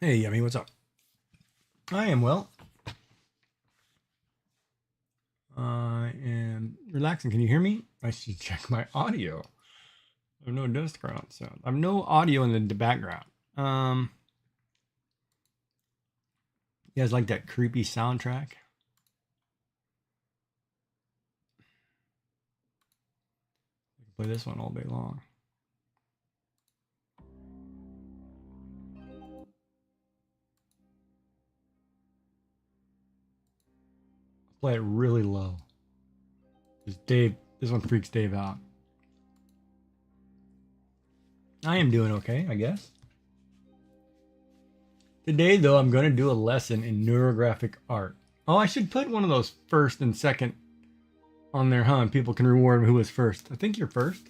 Hey, Yummy, what's up? I am well. I am relaxing. Can you hear me? I should check my audio. I have no background sound. I have no audio in the background. You guys like that creepy soundtrack? I can play this one all day long. Play it really low. This one freaks Dave out. I am doing okay, I guess. Today, though, I'm going to do a lesson in neurographic art. Oh, I should put one of those first and second on there, huh? And people can reward who was first. I think you're first.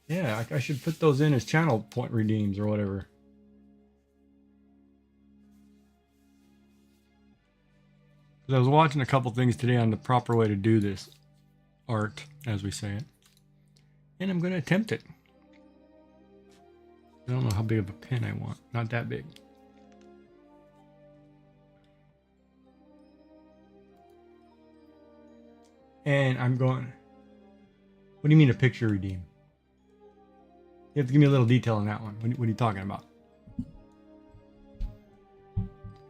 Yeah, I should put those in as channel point redeems or whatever. I was watching a couple things today on the proper way to do this art, as we say it, and I'm going to attempt it. I don't know how big of a pen I want. Not that big. And I'm going... What do you mean a picture redeem? You have to give me a little detail on that one. What are you talking about?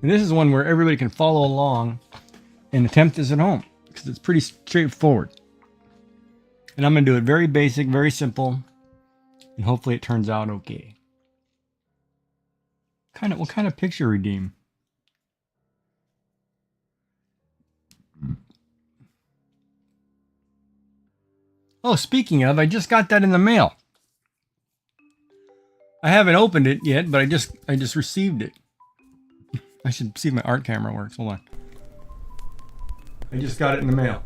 And this is one where everybody can follow along and attempt this at home, because it's pretty straightforward. And I'm going to do it very basic, very simple, and hopefully it turns out okay. What kind of picture redeem? Oh, speaking of, I just got that in the mail. I haven't opened it yet, but I just received it. I should see if my art camera works. Hold on. I just got it in the mail.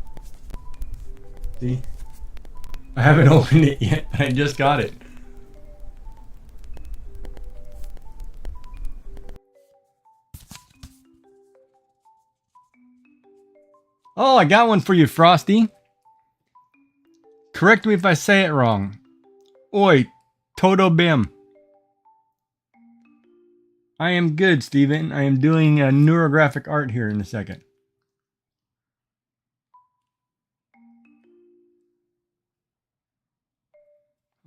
See? I haven't opened it yet, but I just got it. Oh, I got one for you, Frosty. Correct me if I say it wrong. Oi, Toto Bim. I am good, Steven. I am doing a neurographic art here in a second.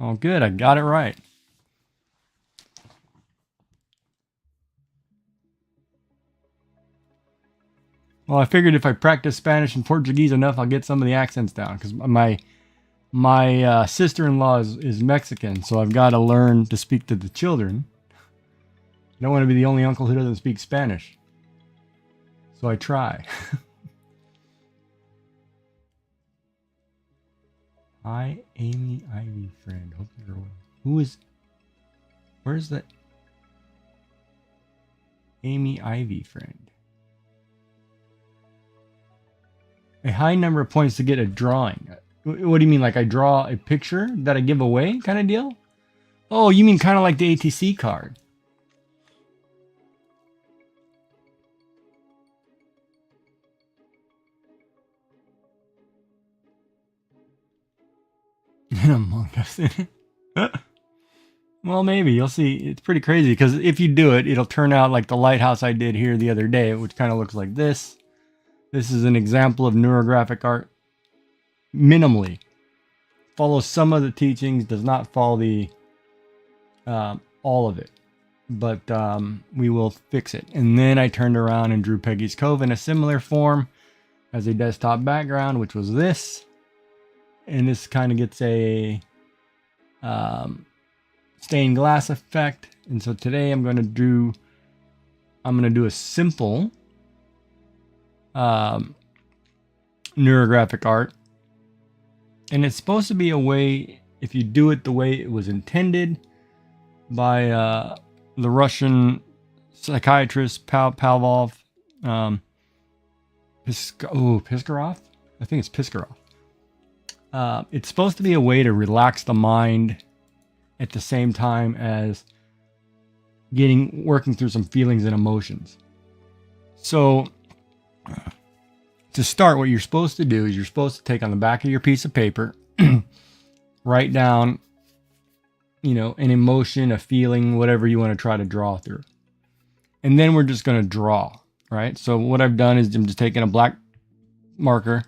Oh, good. I got it right. Well, I figured if I practice Spanish and Portuguese enough, I'll get some of the accents down. Because my sister-in-law is Mexican, so I've got to learn to speak to the children. I don't want to be the only uncle who doesn't speak Spanish. So I try. Hi, Amy Ivy friend. Hope you're well. Where's that? Amy Ivy friend. A high number of points to get a drawing. What do you mean? Like I draw a picture that I give away kind of deal? Oh, you mean kind of like the ATC card. And Among Us in it. Well, maybe. You'll see. It's pretty crazy because if you do it, it'll turn out like the lighthouse I did here the other day, which kind of looks like this. This is an example of neurographic art. Minimally. Follows some of the teachings, does not follow the all of it. But we will fix it. And then I turned around and drew Peggy's Cove in a similar form as a desktop background, which was this. And this kind of gets a stained glass effect. And so today I'm going to do a simple neurographic art. And it's supposed to be a way, if you do it the way it was intended by the Russian psychiatrist Pavlov, Piskarov? I think it's Piskarov. It's supposed to be a way to relax the mind at the same time as working through some feelings and emotions. So to start, what you're supposed to do is you're supposed to take on the back of your piece of paper, write down you know, an emotion, a feeling, whatever you want to try to draw through. And then we're just going to draw, right? So what I've done is I'm just taking a black marker,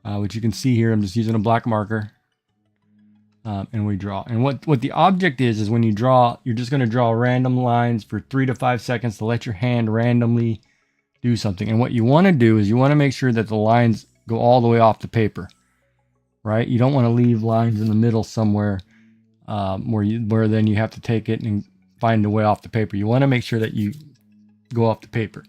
which you can see here. I'm just using a black marker, and we draw. And what the object is when you draw, you're just going to draw random lines for 3 to 5 seconds to let your hand randomly do something. And what you want to do is you want to make sure that the lines go all the way off the paper, right? You don't want to leave lines in the middle somewhere where then you have to take it and find a way off the paper. You want to make sure that you go off the paper.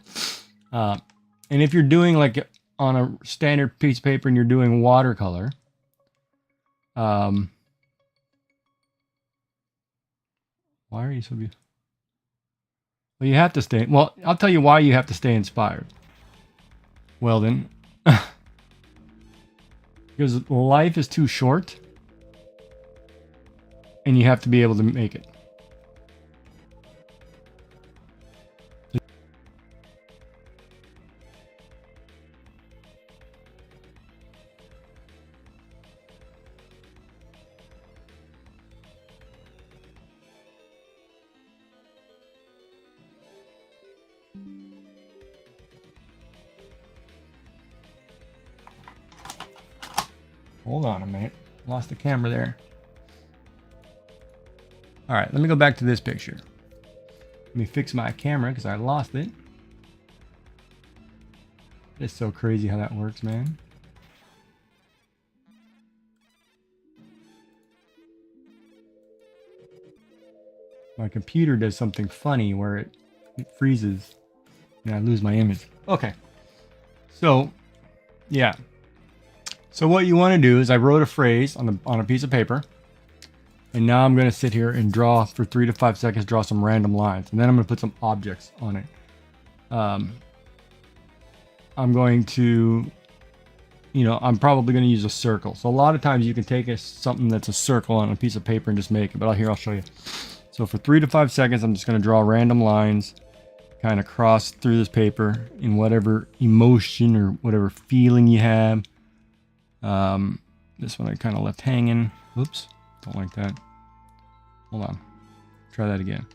And if you're doing like on a standard piece of paper and you're doing watercolor, why are you so beautiful? Well, you have to stay. Well, I'll tell you why you have to stay inspired. Well then, because life is too short and you have to be able to make it. Hold on a minute. Lost the camera there. All right, let me go back to this picture. Let me fix my camera because I lost it. It's so crazy how that works, man. My computer does something funny where it freezes and I lose my image. Okay. So, yeah. So what you want to do is I wrote a phrase on a piece of paper. And now I'm going to sit here and draw for 3 to 5 seconds, draw some random lines. And then I'm going to put some objects on it. I'm going to, you know, I'm probably going to use a circle. So a lot of times you can take something that's a circle on a piece of paper and just make it. But I'll show you. So for 3 to 5 seconds, I'm just going to draw random lines, kind of cross through this paper in whatever emotion or whatever feeling you have. This one I kind of left hanging. Oops, don't like that. Hold on. Try that again.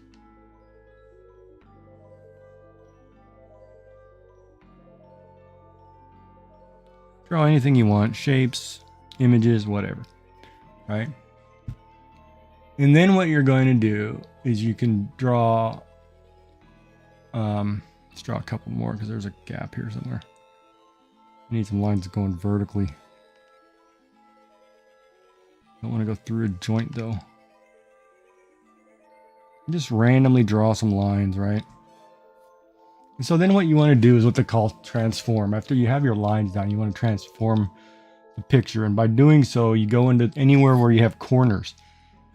Draw anything you want, shapes, images, whatever, right? And then what you're going to do is you can draw, let's draw a couple more because there's a gap here somewhere. I need some lines going vertically. Don't want to go through a joint though. Just randomly draw some lines, right? And so then what you want to do is what they call transform. After you have your lines down, you want to transform the picture. And by doing so, you go into anywhere where you have corners.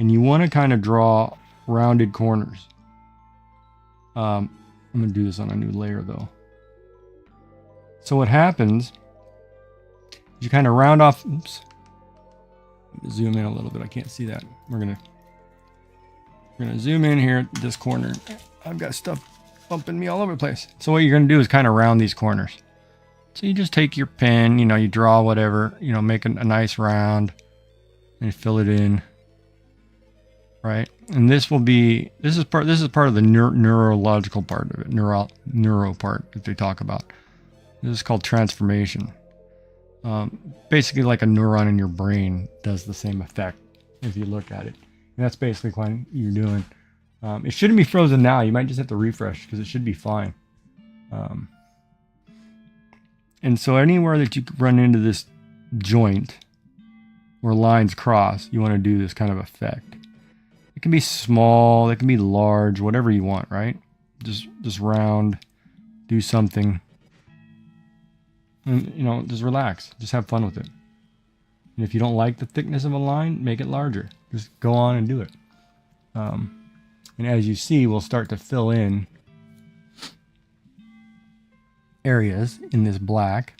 And you want to kind of draw rounded corners. I'm going to do this on a new layer though. So what happens, you kind of round off, oops. Zoom in a little bit, I can't see that. We're gonna zoom in here at this corner. I've got stuff bumping me all over the place. So what you're gonna do is kind of round these corners. So you just take your pen, you know, you draw whatever, you know, make a nice round and fill it in, right? And this is part of the neurological part of it, neuro part that they talk about. This is called transformation. Basically like a neuron in your brain does the same effect if you look at it. And that's basically what you're doing. It shouldn't be frozen now. You might just have to refresh because it should be fine. And so anywhere that you run into this joint where lines cross, you want to do this kind of effect. It can be small, it can be large, whatever you want, right? Just round, do something. And, you know, just relax. Just have fun with it. And if you don't like the thickness of a line, make it larger. Just go on and do it. And as you see, we'll start to fill in areas in this black.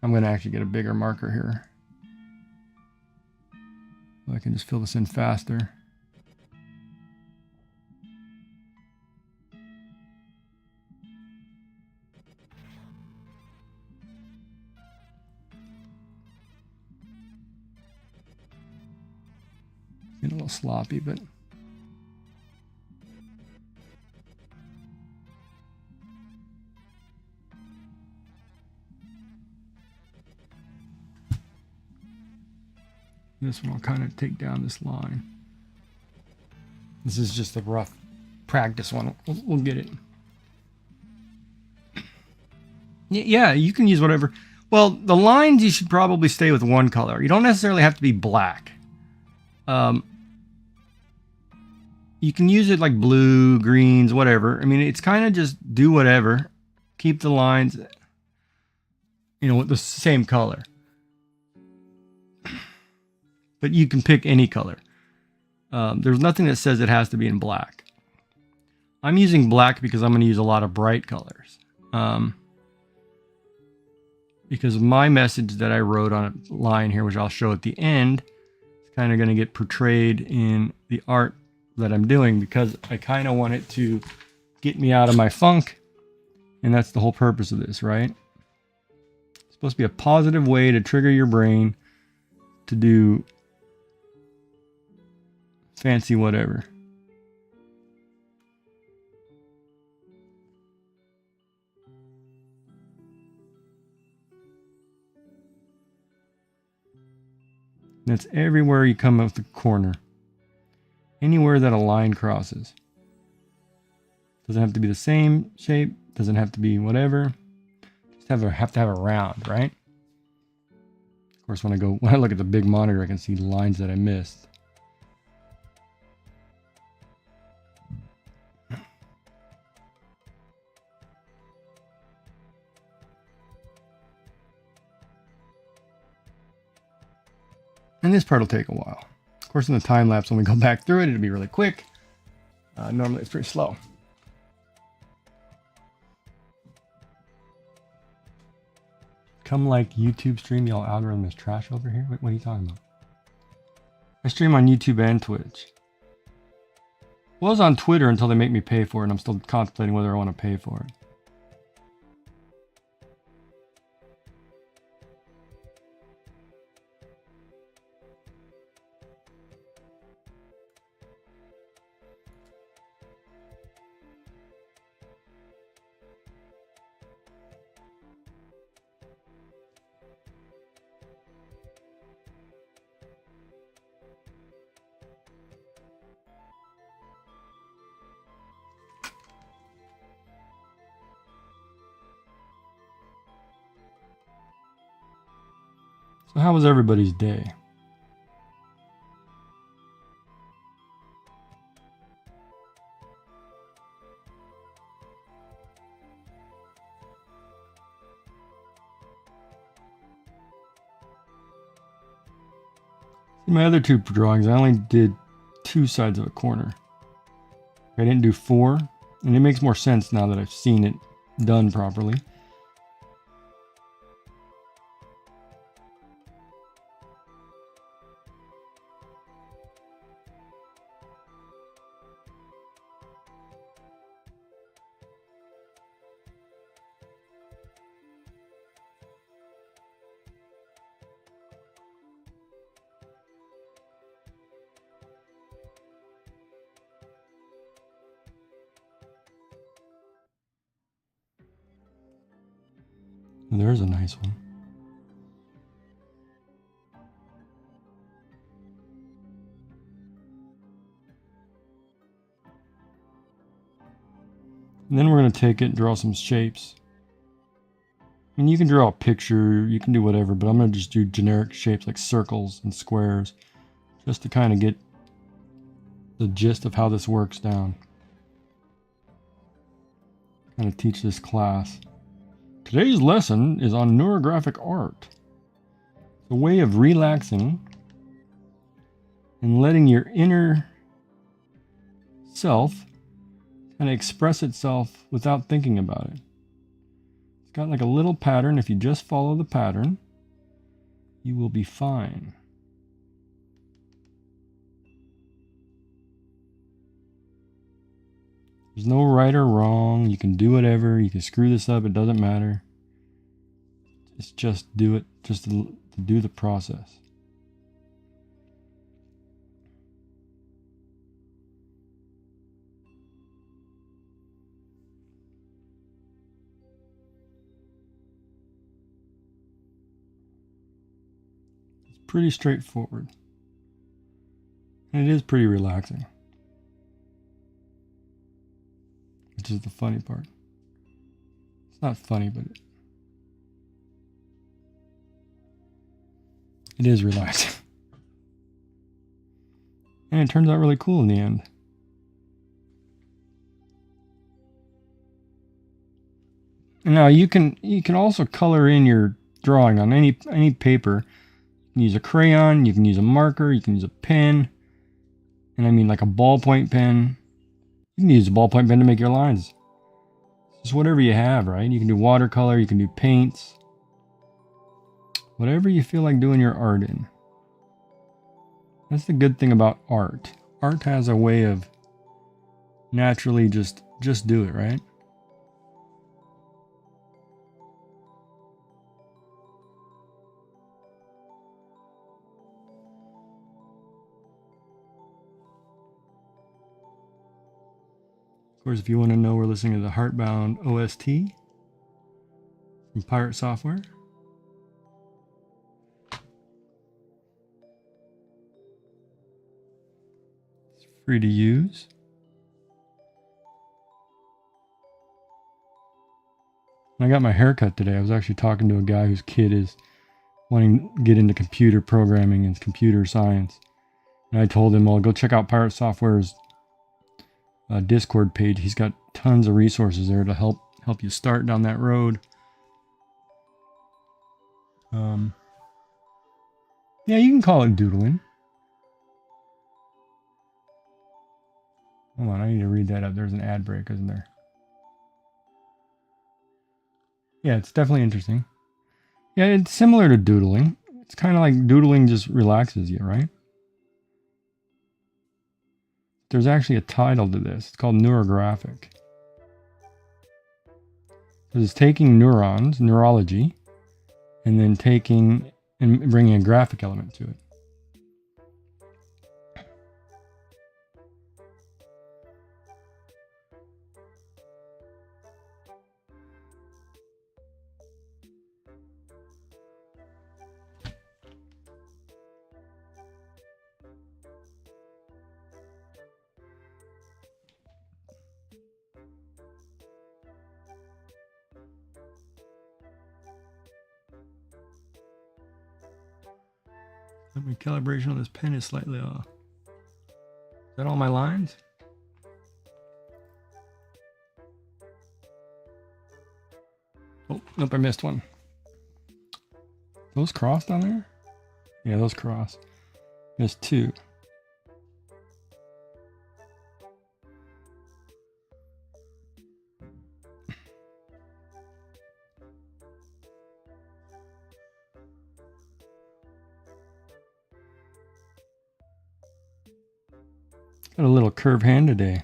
I'm going to actually get a bigger marker here. So I can just fill this in faster. a little sloppy, but this one I'll kind of take down this line. This is just a rough practice one. We'll get it. Yeah, you can use whatever. Well, the lines, you should probably stay with one color. You don't necessarily have to be black. You can use it like blue, greens, whatever. I mean, it's kind of just do whatever. Keep the lines, you know, with the same color. But you can pick any color. There's nothing that says it has to be in black. I'm using black because I'm going to use a lot of bright colors. Because my message that I wrote on a line here, which I'll show at the end, is kind of going to get portrayed in the art that I'm doing, because I kind of want it to get me out of my funk. And that's the whole purpose of this, right? It's supposed to be a positive way to trigger your brain to do fancy whatever. That's everywhere you come up the corner. Anywhere that a line crosses. Doesn't have to be the same shape. Doesn't have to be whatever. Just have to have a round, right? Of course, when I look at the big monitor, I can see lines that I missed. And this part will take a while. Of course, in the time lapse, when we go back through it, it'll be really quick. Normally, it's pretty slow. Come like YouTube stream, y'all algorithm is trash over here? What are you talking about? I stream on YouTube and Twitch. Well, I was on Twitter until they make me pay for it, and I'm still contemplating whether I want to pay for it. So how was everybody's day? In my other two drawings, I only did 2 sides of a corner. I didn't do 4, and it makes more sense now that I've seen it done properly. There's a nice one. And then we're going to take it and draw some shapes. I mean, you can draw a picture, you can do whatever, but I'm going to just do generic shapes like circles and squares, just to kind of get the gist of how this works down. Kind of teach this class. Today's lesson is on neurographic art. It's a way of relaxing and letting your inner self kind of express itself without thinking about it. It's got like a little pattern. If you just follow the pattern, you will be fine. There's no right or wrong. You can do whatever. You can screw this up. It doesn't matter. Just do it. Just to do the process. pretty straightforward. And it is pretty relaxing. Which is the funny part. It's not funny, but it is relaxing. And it turns out really cool in the end. Now you can also color in your drawing on any paper. You can use a crayon, you can use a marker, you can use a pen, and I mean like a ballpoint pen. You can use a ballpoint pen to make your lines. Just whatever you have, right? You can do watercolor, you can do paints, whatever you feel like doing your art in. That's the good thing about art. Art has a way of naturally just do it, right? Of course, if you want to know, we're listening to the Heartbound OST from Pirate Software. It's free to use. When I got my haircut today, I was actually talking to a guy whose kid is wanting to get into computer programming and computer science. And I told him, well, go check out Pirate Software's Discord page. He's got tons of resources there to help you start down that road. Yeah, you can call it doodling. Hold on, I need to read that up. There's an ad break, isn't there? Yeah, it's definitely interesting. Yeah, it's similar to doodling. It's kind of like doodling just relaxes you, right? There's actually a title to this. It's called Neurographic. It's taking neurons, neurology, and then taking and bringing a graphic element to it. My calibration on this pen is slightly off. Is that all my lines? Oh, nope, I missed one. Those crossed on there? Yeah, those cross. Missed two. Got a little curved hand today.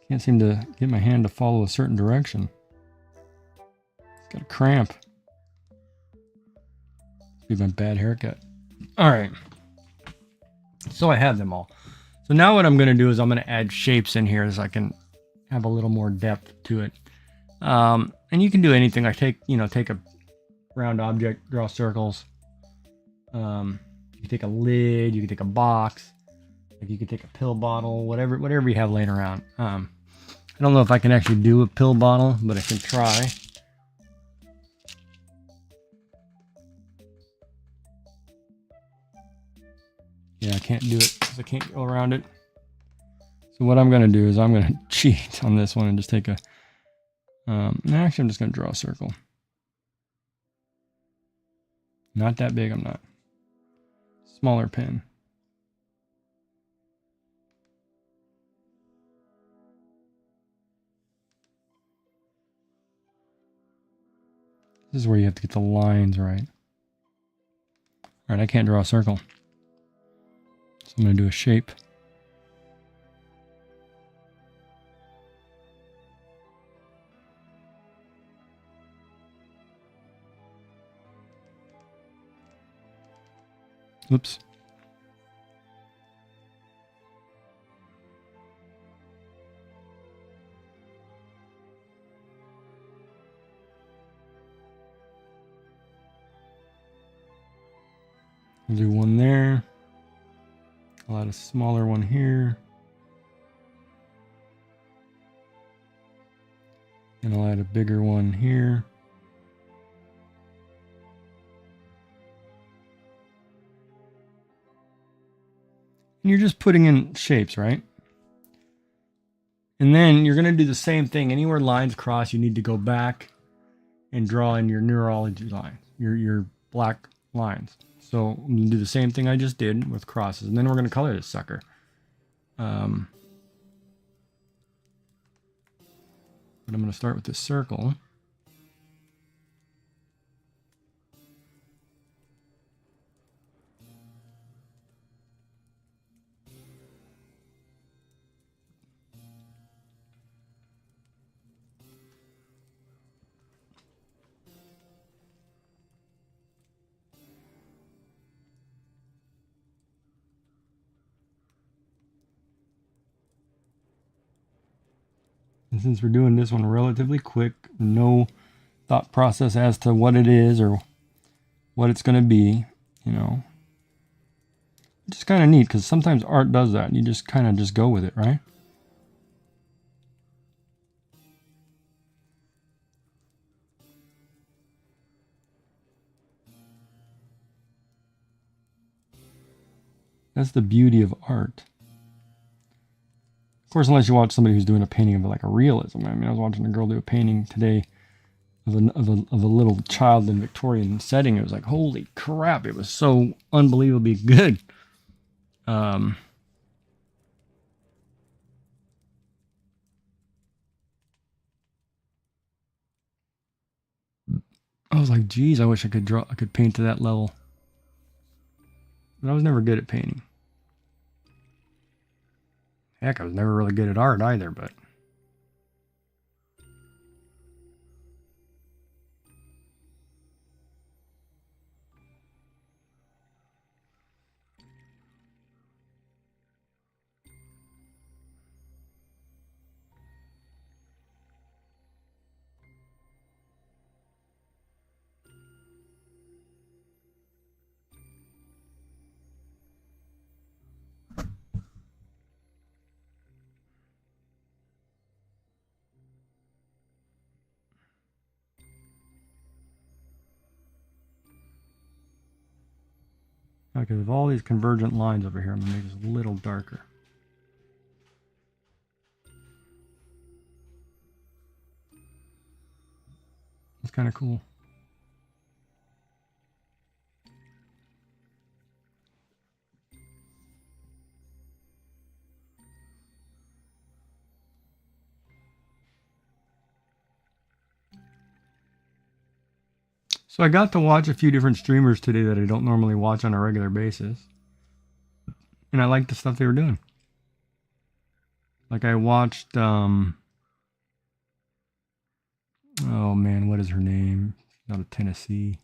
Can't seem to get my hand to follow a certain direction. It's got a cramp. Be my bad haircut. All right. So I have them all. So now what I'm going to do is I'm going to add shapes in here so I can have a little more depth to it. And you can do anything. Like take a round object, draw circles. You can take a lid. You can take a box. Like you could take a pill bottle, whatever you have laying around. I don't know if I can actually do a pill bottle, but I can try. Yeah, I can't do it because I can't go around it. So what I'm going to do is I'm going to cheat on this one and just take a... actually, I'm just going to draw a circle. Not that big, I'm not. Smaller pen. This is where you have to get the lines right. All right, I can't draw a circle. So I'm going to do a shape. Oops. I'll do one there. I'll add a smaller one here. And I'll add a bigger one here. And you're just putting in shapes, right? And then you're going to do the same thing. Anywhere lines cross, you need to go back and draw in your neurology lines, your black lines. So I'm going to do the same thing I just did with crosses. And then we're going to color this sucker. But I'm going to start with this circle. And since we're doing this one relatively quick, no thought process as to what it is or what it's going to be, you know. It's just kind of neat because sometimes art does that. You just kind of just go with it, right? That's the beauty of art. Of course, unless you watch somebody who's doing a painting of like a realism. I mean, I was watching a girl do a painting today of a little child in Victorian setting. It was like, holy crap! It was so unbelievably good. I was like, geez, I wish I could paint to that level. But I was never good at painting. Heck, I was never really good at art either, but. Okay, with all these convergent lines over here, I'm going to make this a little darker. It's kind of cool. So I got to watch a few different streamers today that I don't normally watch on a regular basis. And I liked the stuff they were doing. Like I watched, oh man, what is her name? Out of Tennessee.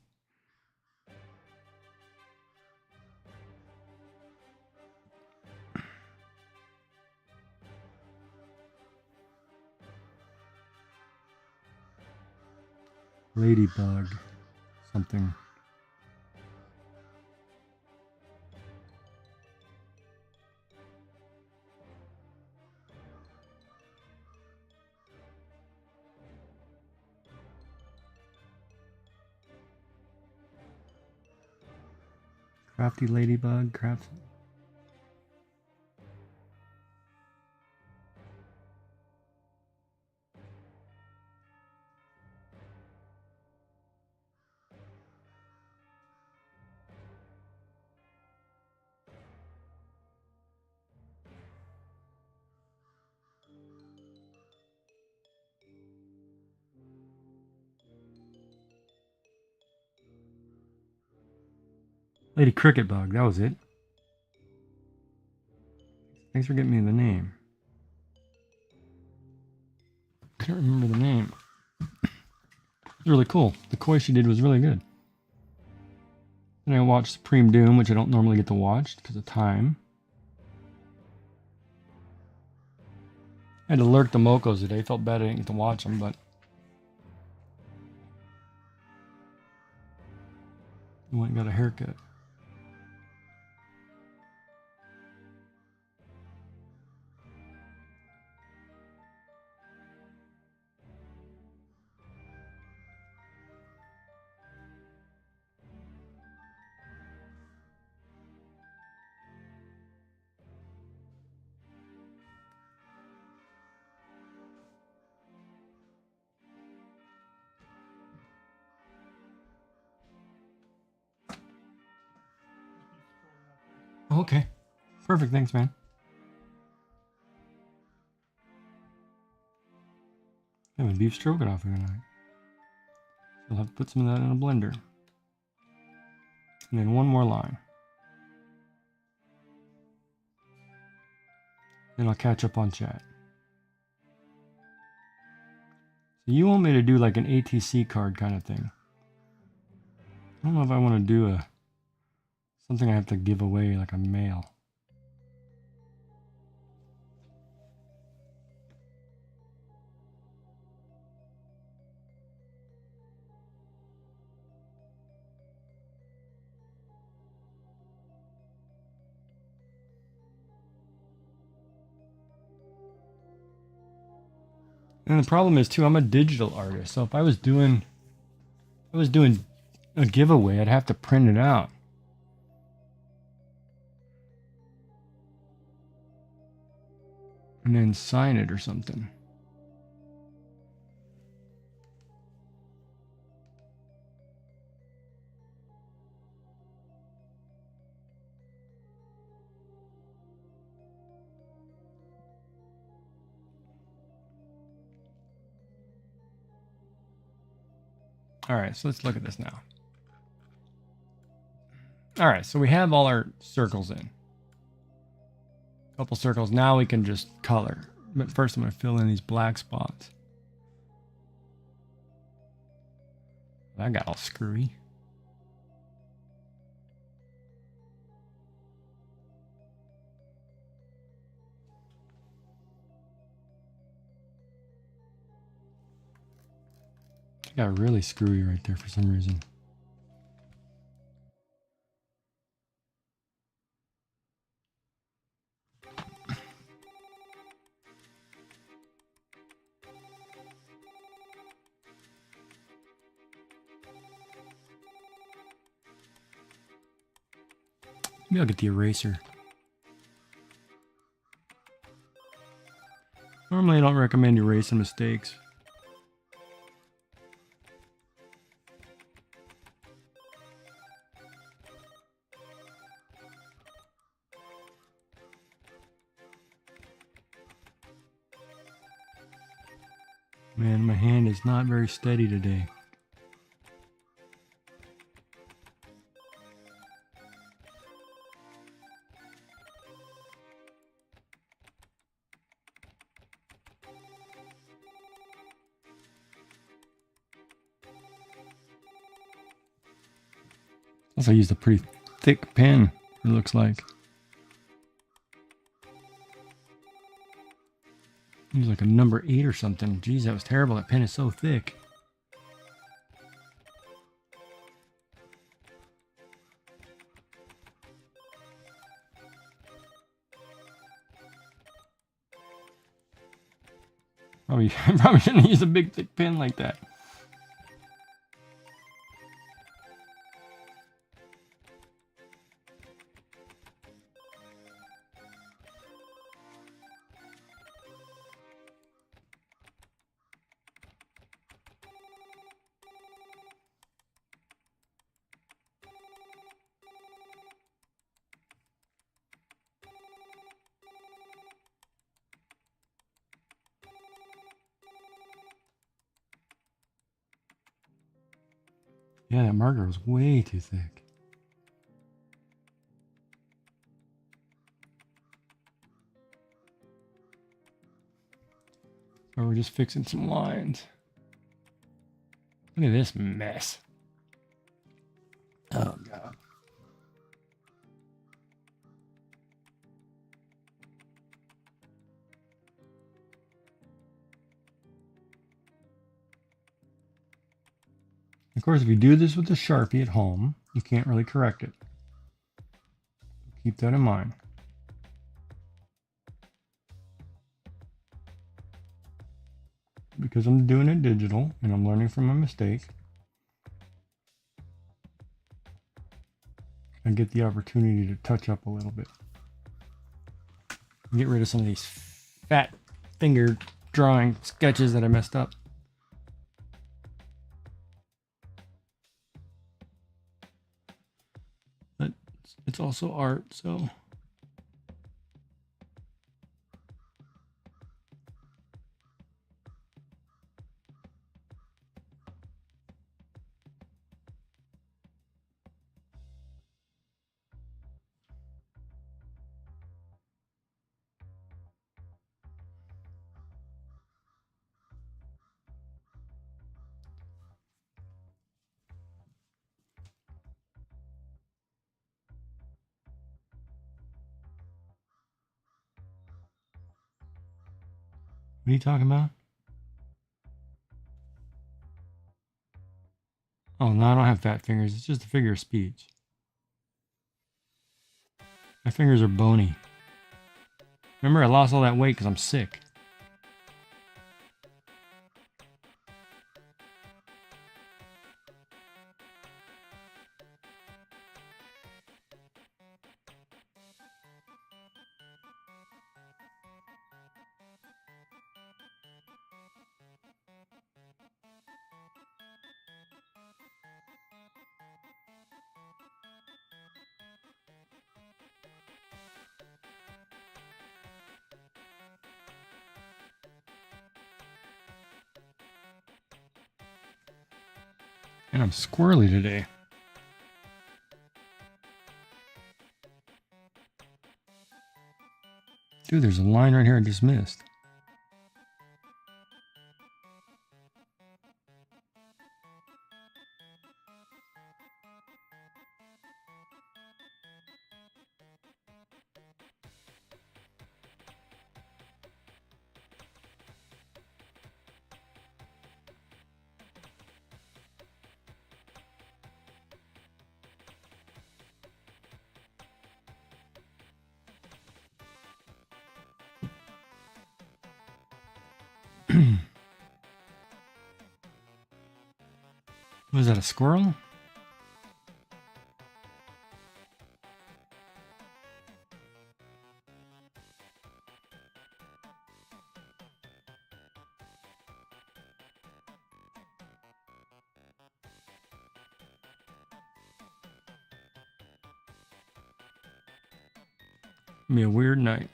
Ladybug. Something. Crafty Ladybug, Craft. Lady Cricket Bug, that was it. Thanks for getting me the name. Can't remember the name. It was really cool. The koi she did was really good. Then I watched Supreme Doom, which I don't normally get to watch because of time. I had to lurk the Mocos today. Felt bad I didn't get to watch them, but I went and got a haircut. Okay. Perfect. Thanks, man. Having beef stroganoff tonight. I'll have to put some of that in a blender. And then one more line. Then I'll catch up on chat. So you want me to do like an ATC card kind of thing. I don't know if I want to do something I have to give away like a mail. And the problem is too, I'm a digital artist. So if I was doing a giveaway, I'd have to print it out. And then sign it or something. All right, so let's look at this now. All right, so we have all our circles in. A couple circles. Now we can just color. But first I'm going to fill in these black spots. That got all screwy. Got really screwy right there for some reason. Maybe I'll get the eraser. Normally I don't recommend erasing mistakes. Man, my hand is not very steady today. Also used a pretty thick pen, it looks like. Use like a number 8 or something. Jeez, that was terrible. That pen is so thick. Probably shouldn't use a big thick pen like that. Yeah, that marker was way too thick. So we're just fixing some lines. Look at this mess. Oh, God. Of course, if you do this with a Sharpie at home, you can't really correct it. Keep that in mind. Because I'm doing it digital and I'm learning from my mistake, I get the opportunity to touch up a little bit. Get rid of some of these fat finger drawing sketches that I messed up. But it's also art, so What are you talking about? Oh, no, I don't have fat fingers. It's just a figure of speech. My fingers are bony. Remember, I lost all that weight because I'm sick. And I'm squirrely today. Dude, there's a line right here I just missed. Was that a squirrel? Be a weird night.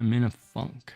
I'm in a funk.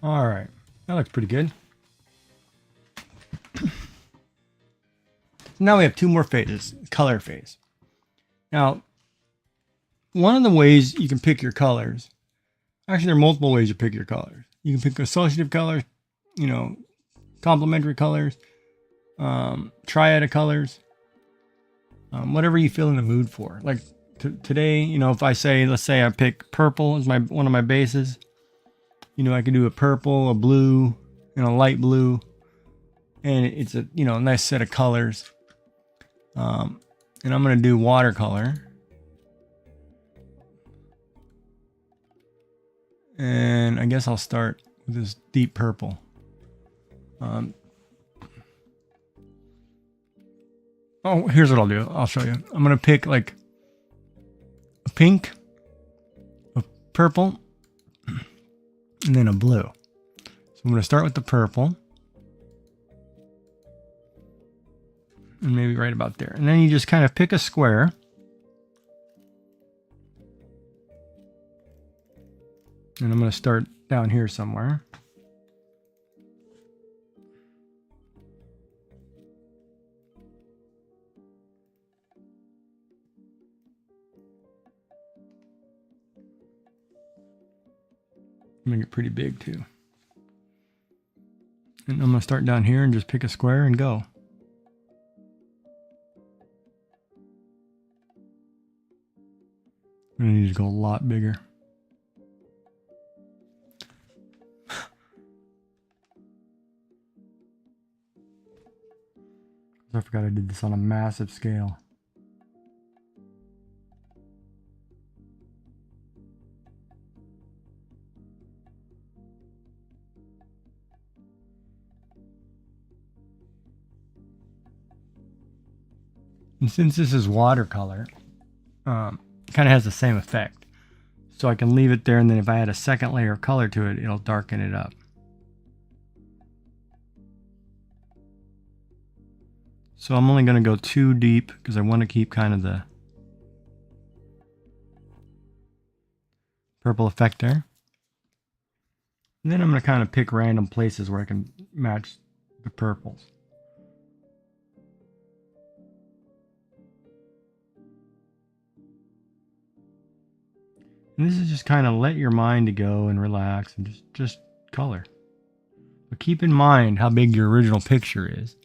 All right, that looks pretty good. Now we have two more phases, color phase. Now, one of the ways you can pick your colors, actually there are multiple ways you pick your colors. You can pick associative colors, you know, complementary colors, triad of colors, whatever you feel in the mood for. Like today, you know, if I say, let's say I pick purple as one of my bases, you know, I can do a purple, a blue, and a light blue, and it's a, you know, nice set of colors. And I'm going to do watercolor. And I guess I'll start with this deep purple. Oh, here's what I'll do. I'll show you. I'm going to pick like a pink, a purple, and then a blue. So I'm going to start with the purple. And maybe right about there. And then you just kind of pick a square. And I'm going to start down here somewhere. Make it pretty big too. And I'm going to start down here and just pick a square and go. I need to go a lot bigger. I forgot I did this on a massive scale. And since this is watercolor, it kind of has the same effect. So I can leave it there, and then if I add a second layer of color to it, it'll darken it up. So I'm only going to go too deep because I want to keep kind of the purple effect there. And then I'm going to kind of pick random places where I can match the purples. And this is just kind of let your mind go and relax and just color. But keep in mind how big your original picture is.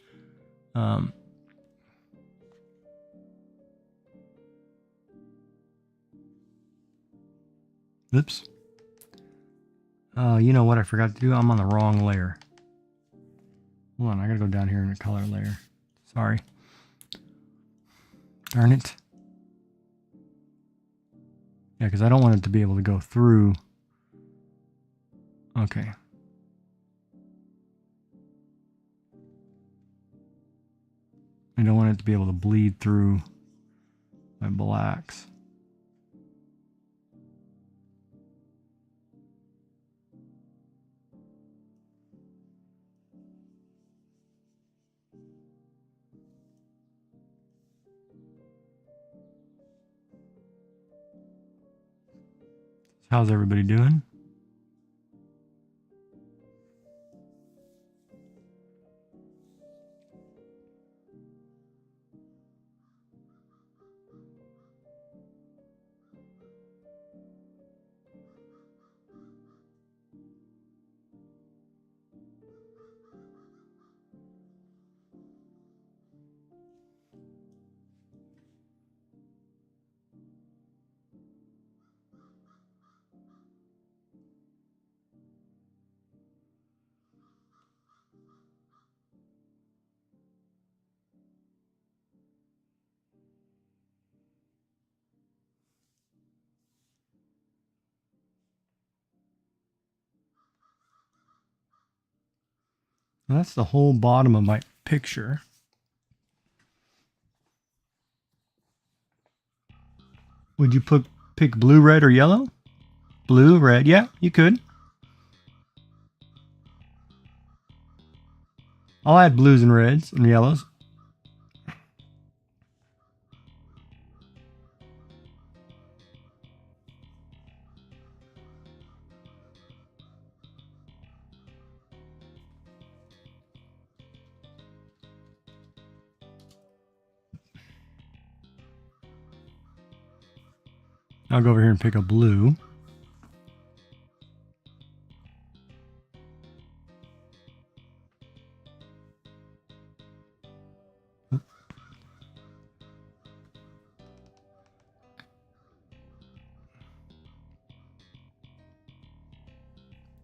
Oops. You know what I forgot to do? I'm on the wrong layer. Hold on, I gotta go down here in the color layer. Sorry. Darn it. Yeah, because I don't want it to be able to go through. Okay. I don't want it to be able to bleed through my blacks. How's everybody doing? Well, that's the whole bottom of my picture. Would you pick blue, red, or yellow? Blue, red, yeah, you could. I'll add blues and reds and yellows. I'll go over here and pick a blue.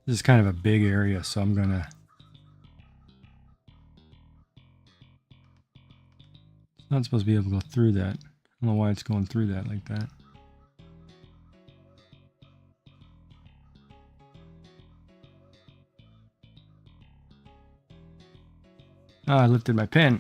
This is kind of a big area, so I'm gonna. It's not supposed to be able to go through that. I don't know why it's going through that like that. Oh, I lifted my pen.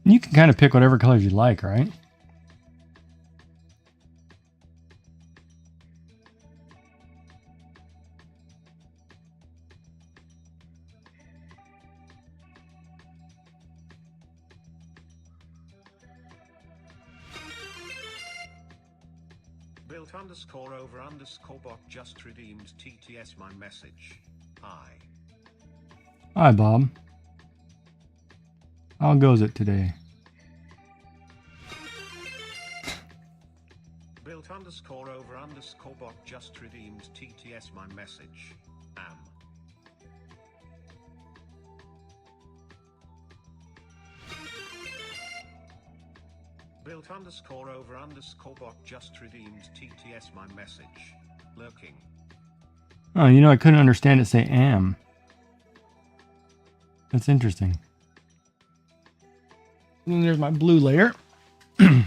You can kind of pick whatever colors you like, right? Built_over_bot just redeemed TTS my message. Hi. Hi, Bob. How goes it today? Built_over_bot just redeemed TTS my message. Built_over_bot just redeemed TTS my message. Lurking. Oh, you know, I couldn't understand it say am. That's interesting. And then there's my blue layer. Now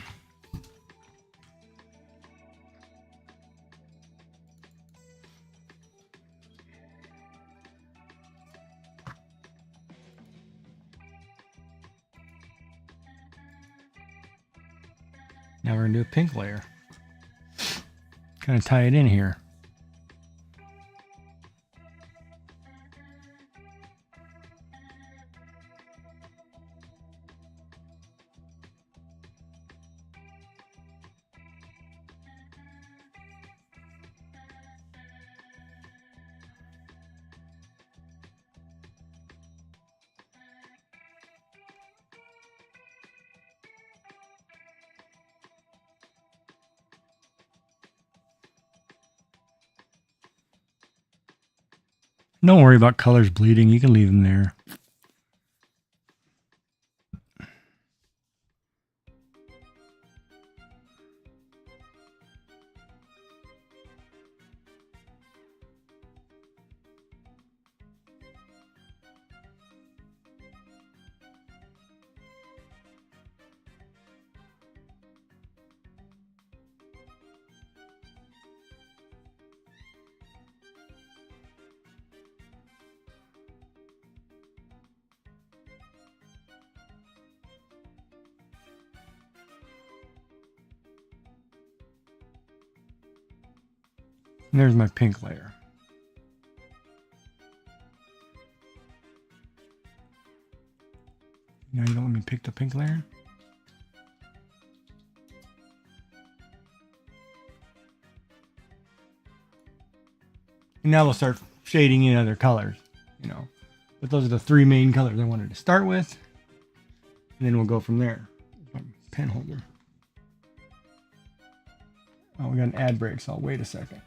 we're going to do a pink layer. Kind of tie it in here. Don't worry about colors bleeding. You can leave them there. And there's my pink layer. Now you don't let me pick the pink layer? And now we'll start shading in other colors, you know. But those are the three main colors I wanted to start with. And then we'll go from there. My pen holder. Oh, we got an ad break, so I'll wait a second.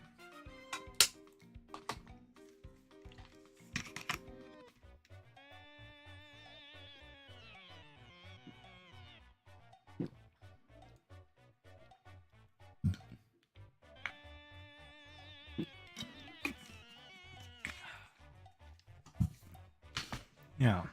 Yeah.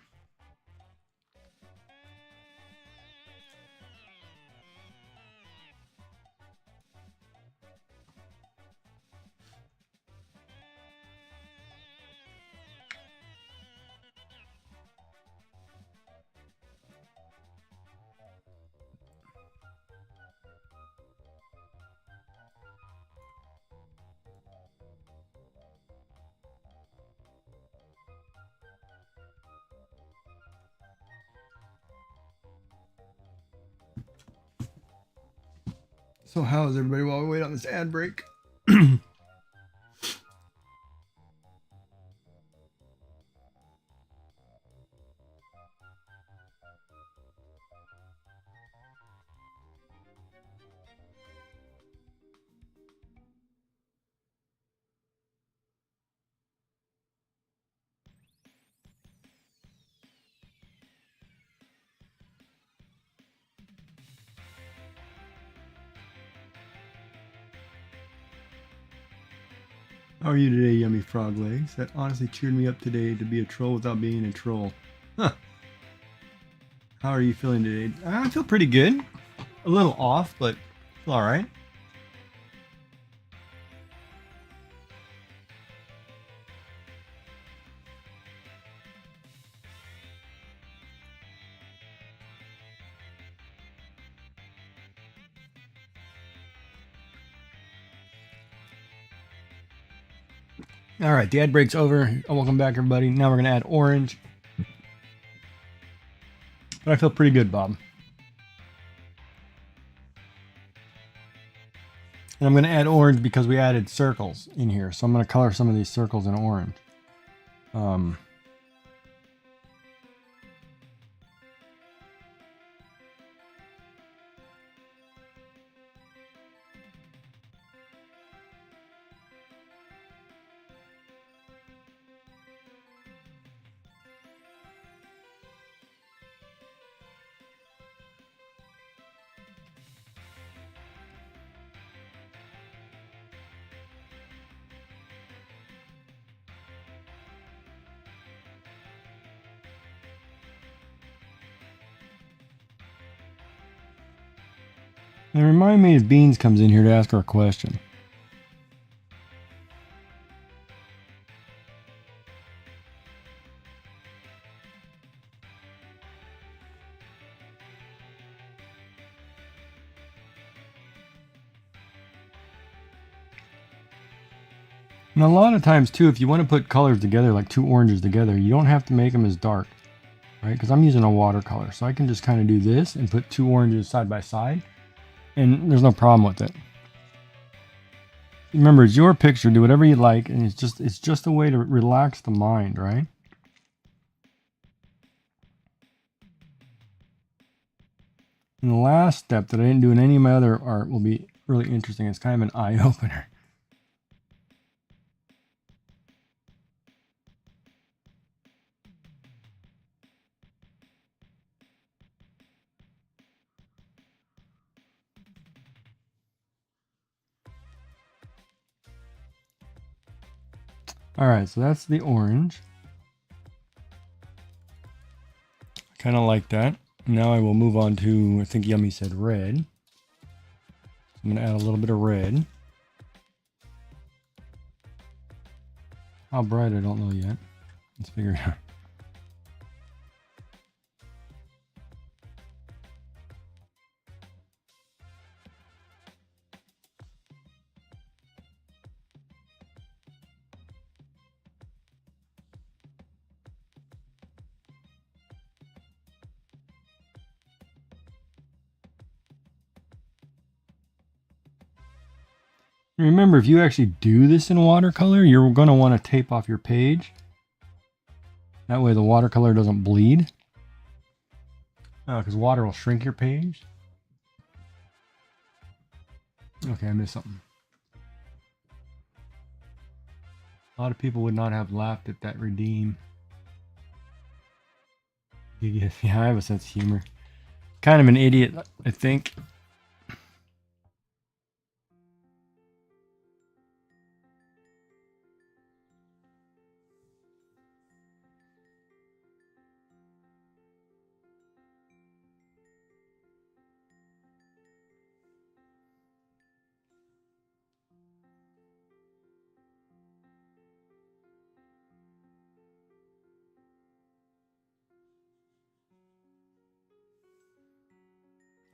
So how is everybody while we wait on this ad break? How are you today, yummy frog legs? That honestly cheered me up today to be a troll without being a troll. Huh. How are you feeling today? I feel pretty good. A little off, but all right. All right, the ad break's over. Welcome back, everybody. Now we're going to add orange. But I feel pretty good, Bob. And I'm going to add orange because we added circles in here. So I'm going to color some of these circles in orange. And remind me if Beans comes in here to ask her a question. And a lot of times too, if you want to put colors together, like two oranges together, you don't have to make them as dark, right? Because I'm using a watercolor, so I can just kind of do this and put two oranges side by side, and there's no problem with it. Remember, it's your picture. Do whatever you like, and it's just a way to relax the mind, right? And the last step that I didn't do in any of my other art will be really interesting. It's kind of an eye opener. All right, so that's the orange. Kind of like that. Now I will move on to, I think Yummy said red. I'm going to add a little bit of red. How bright, I don't know yet. Let's figure it out. Remember, if you actually do this in watercolor, you're going to want to tape off your page. That way the watercolor doesn't bleed. Because water will shrink your page. Okay, I missed something. A lot of people would not have laughed at that redeem. Yeah, I have a sense of humor. Kind of an idiot, I think.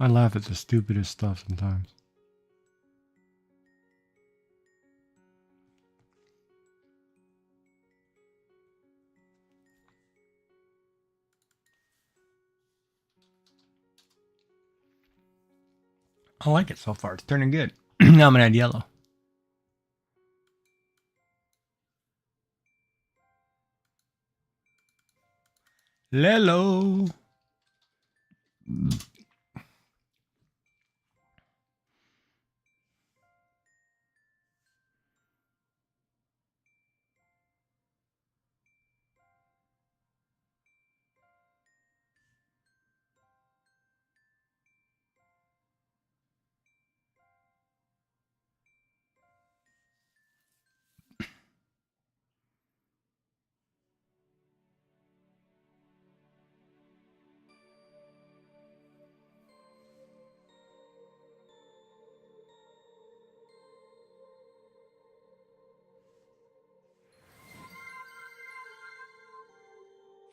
I laugh at the stupidest stuff sometimes. I like it so far. It's turning good. Now I'm gonna add yellow. Lelo.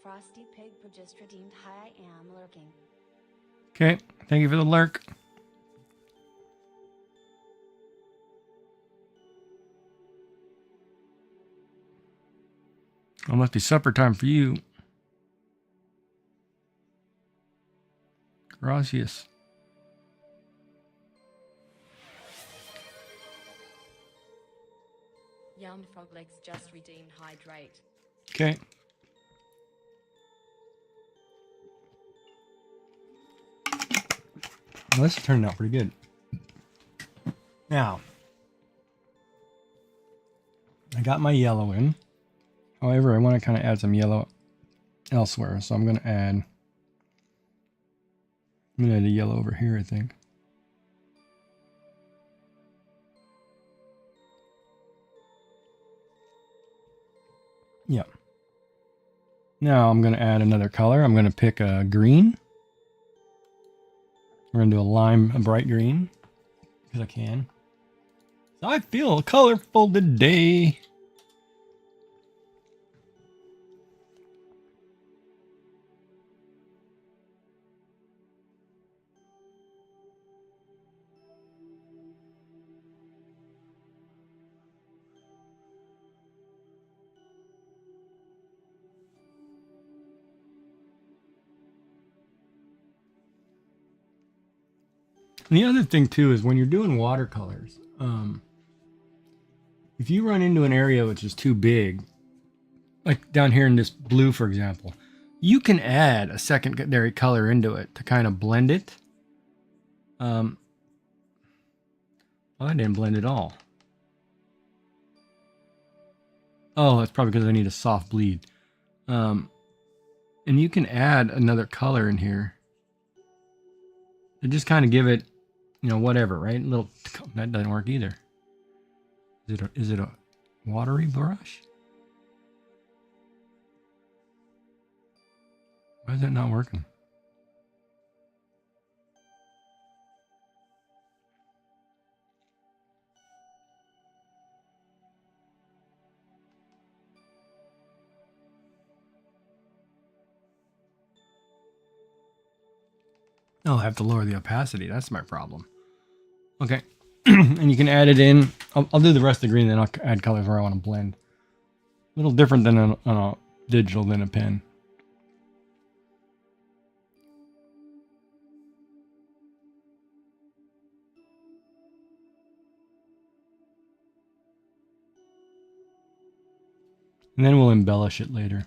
Frosty Pig just redeemed. Hi, I am lurking. Okay, thank you for the lurk. It must be supper time for you. Gracias. Yum Frog Legs just redeemed. Hydrate. Okay. Well, this is turning out pretty good. Now, I got my yellow in. However, I want to kind of add some yellow elsewhere. So I'm going to add a yellow over here, I think. Yeah. Now I'm going to add another color. I'm going to pick a green. We're going to do a bright green, because I can. So I feel colorful today. And the other thing too is when you're doing watercolors, if you run into an area which is too big, like down here in this blue, for example, you can add a secondary color into it to kind of blend it. Well, I didn't blend it all. Oh, that's probably because I need a soft bleed. And you can add another color in here to just kind of give it, whatever, right? That doesn't work either. Is it a watery brush? Why is that not working? Oh, I have to lower the opacity. That's my problem. Okay. And you can add it in. I'll do the rest of the green, then I'll add colors where I want to blend. A little different than on a digital than a pen. And then we'll embellish it later.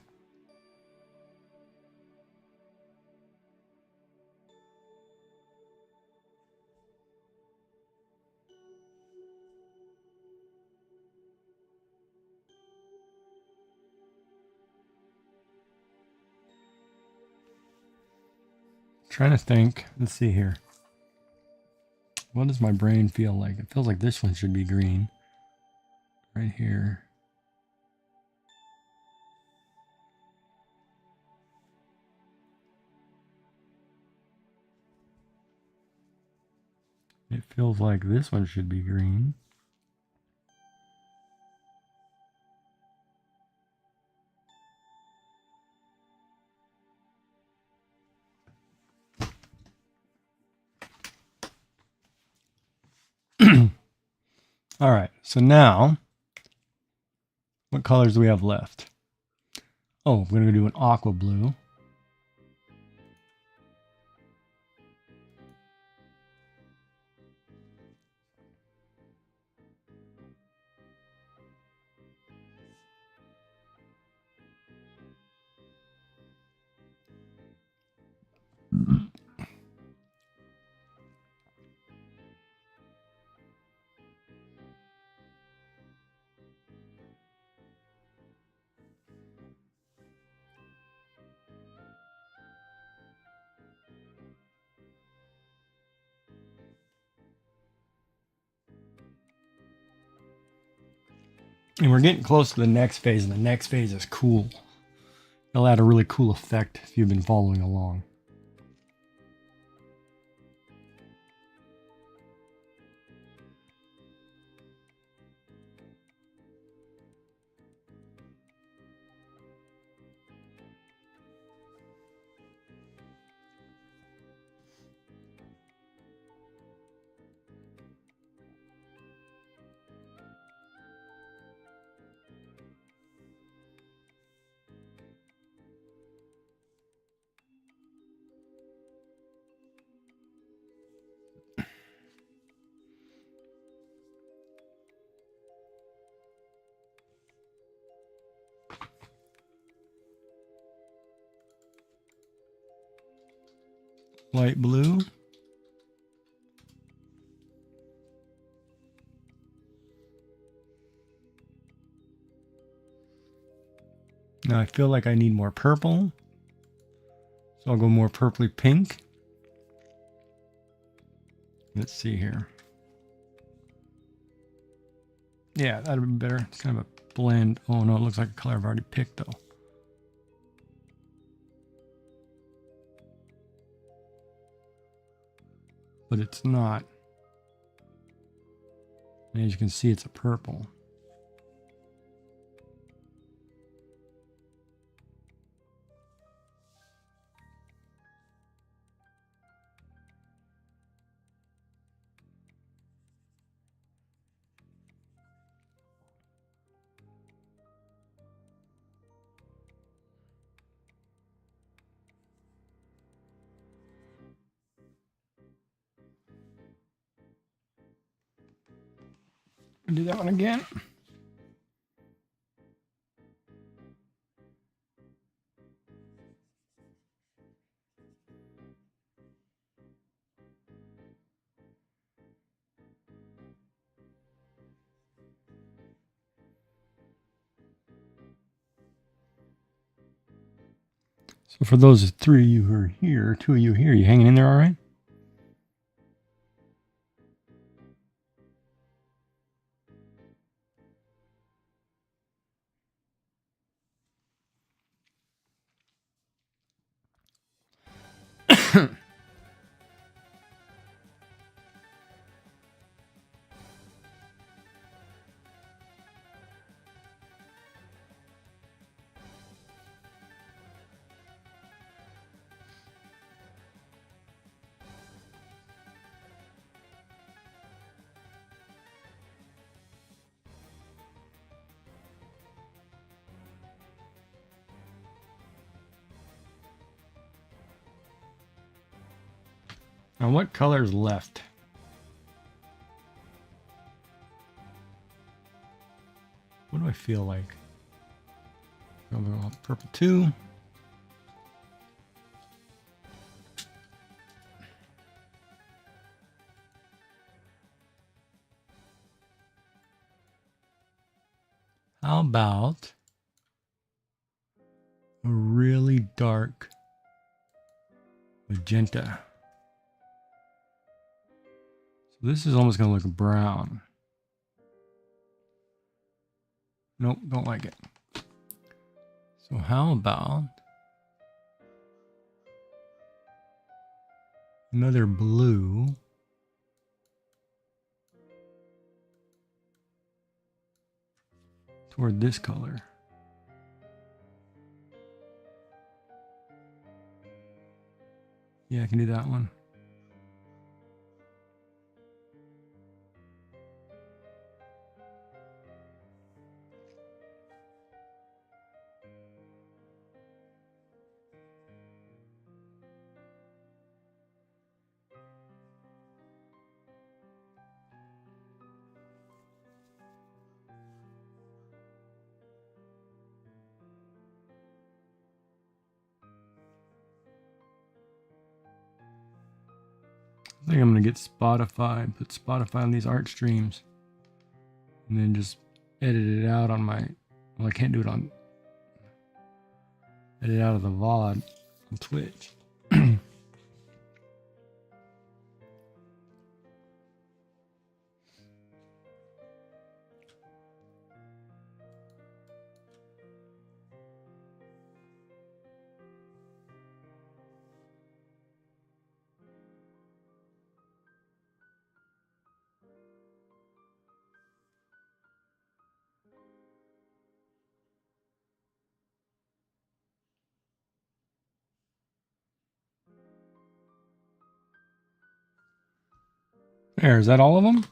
Trying to think. Let's see here. What does my brain feel like? It feels like this one should be green. Right here. It feels like this one should be green. All right, so now, what colors do we have left? Oh, we're going to do an aqua blue. And we're getting close to the next phase, and the next phase is cool. It'll add a really cool effect if you've been following along. Light blue. Now I feel like I need more purple. So I'll go more purpley pink. Let's see here. Yeah, that'd be better. It's kind of a blend. Oh no, it looks like a color I've already picked though. But it's not. And as you can see, it's a purple. Do that one again. So for those 3 of you who are here, 2 of you here, you hanging in there all right? Now what color's left? What do I feel like? I'm going to go purple 2. How about a really dark magenta? So this is almost going to look brown. Nope, don't like it. So how about another blue? Toward this color. Yeah, I can do that one. I think I'm going to get Spotify, put Spotify on these art streams, and then just edit it out on my, well, I can't do it on, edit out of the VOD on Twitch. There, is that all of them?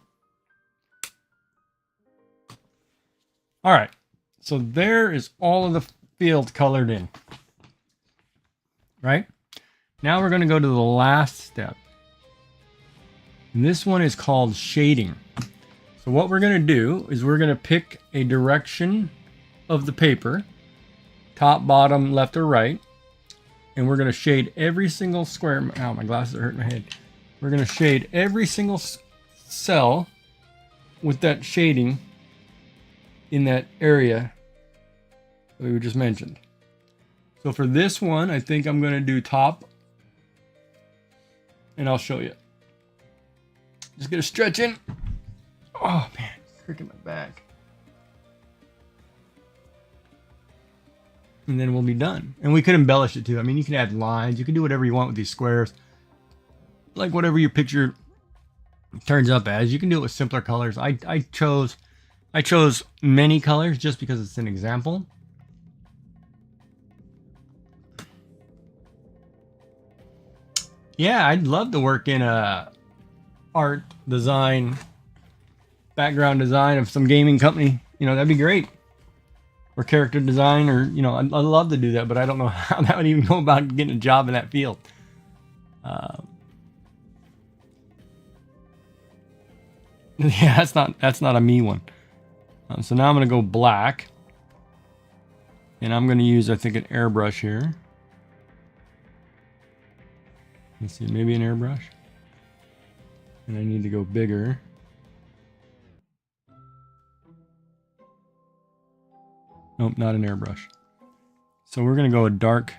All right. So there is all of the field colored in. Right? Now we're going to go to the last step. And this one is called shading. So what we're going to do is we're going to pick a direction of the paper, top, bottom, left, or right. And we're going to shade every single square. Ow, my glasses are hurting my head. We're going to shade every single cell with that shading in that area that we just mentioned. So for this one, I think I'm going to do top. And I'll show you. Just get a stretch in. Oh, man. Cricking my back. And then we'll be done. And we could embellish it too. I mean, you can add lines. You can do whatever you want with these squares. Like whatever your picture turns up as. You can do it with simpler colors. I chose many colors just because it's an example. Yeah, I'd love to work in a art design, background design of some gaming company. You know, that'd be great. Or character design, or, you know, I'd love to do that, but I don't know how that would even go about getting a job in that field. Yeah, that's not a me one. So now I'm going to go black. And I'm going to use, I think, an airbrush here. Let's see, maybe an airbrush. And I need to go bigger. Nope, not an airbrush. So we're going to go a dark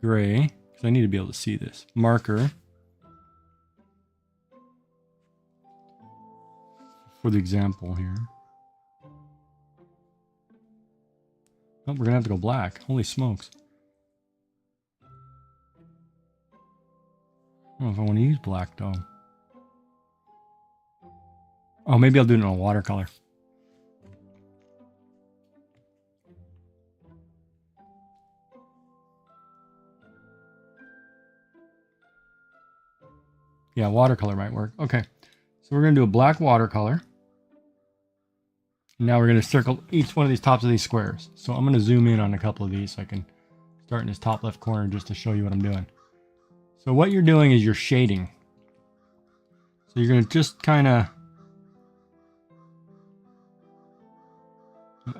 gray, because I need to be able to see this. Marker. For the example here. Oh, we're going to have to go black. Holy smokes. I don't know if I want to use black, though. Oh, maybe I'll do it in a watercolor. Yeah, watercolor might work. Okay. So we're going to do a black watercolor. Now we're going to circle each one of these tops of these squares. So I'm going to zoom in on a couple of these so I can start in this top left corner just to show you what I'm doing. So what you're doing is you're shading. So you're going to just kind of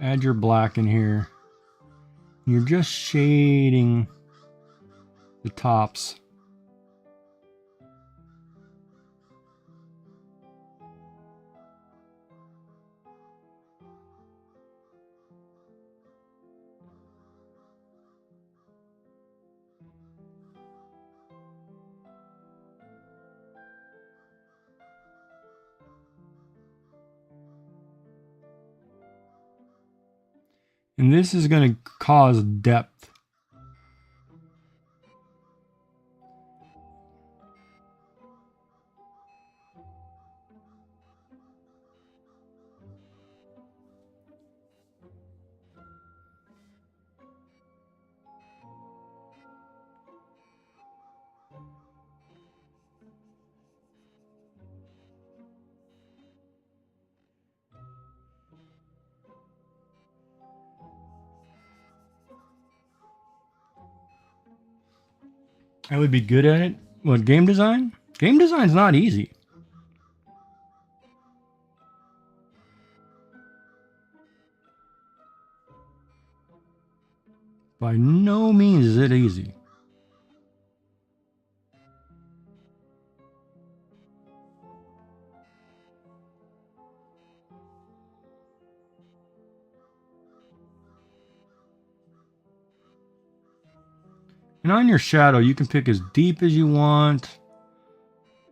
add your black in here. You're just shading the tops. And this is going to cause depth. I would be good at it. What, game design? Game design's not easy. By no means is it easy. And on your shadow, you can pick as deep as you want,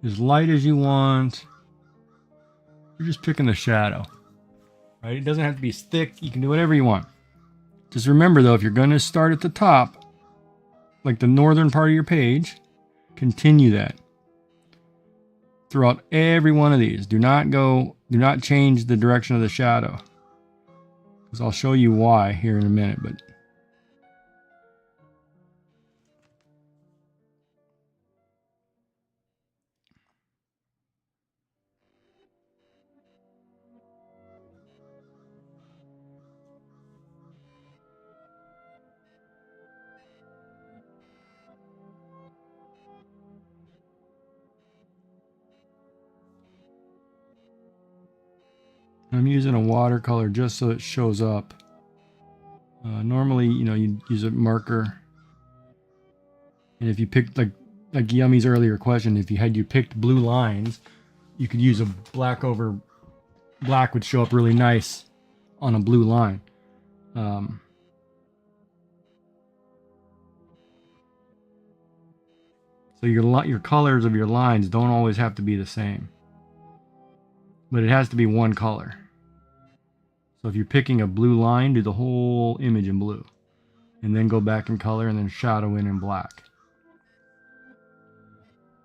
as light as you want. You're just picking the shadow, right? It doesn't have to be thick. You can do whatever you want. Just remember, though, if you're going to start at the top, like the northern part of your page, continue that throughout every one of these. Do not change the direction of the shadow, because I'll show you why here in a minute. But I'm using a watercolor just so it shows up. Normally, you know, you use a marker. And if you picked, like Yummy's earlier question, if you picked blue lines, you could use a black over black would show up really nice on a blue line. So your colors of your lines don't always have to be the same, but it has to be one color. So if you're picking a blue line, do the whole image in blue, and then go back in color and then shadow in black,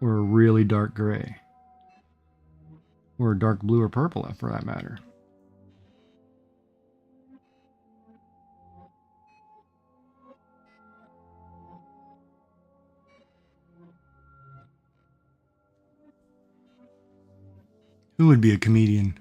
or a really dark gray, or a dark blue or purple for that matter. Who would be a comedian?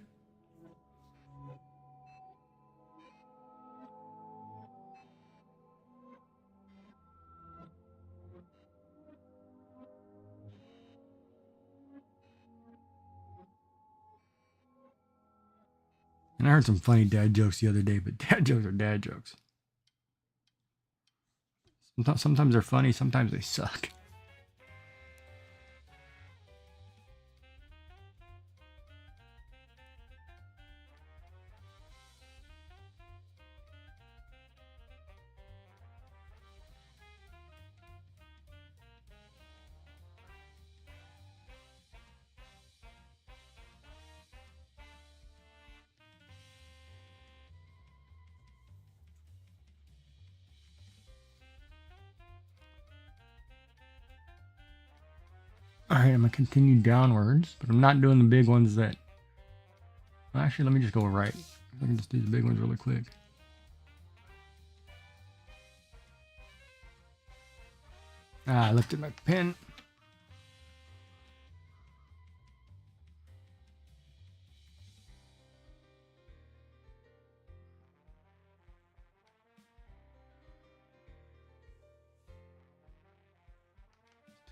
And I heard some funny dad jokes the other day, but dad jokes are dad jokes. Sometimes they're funny, sometimes they suck. All right, I'm gonna continue downwards, but I'm not doing the big ones that. Well, actually, let me just go right. I can just do the big ones really quick. I lifted my pen.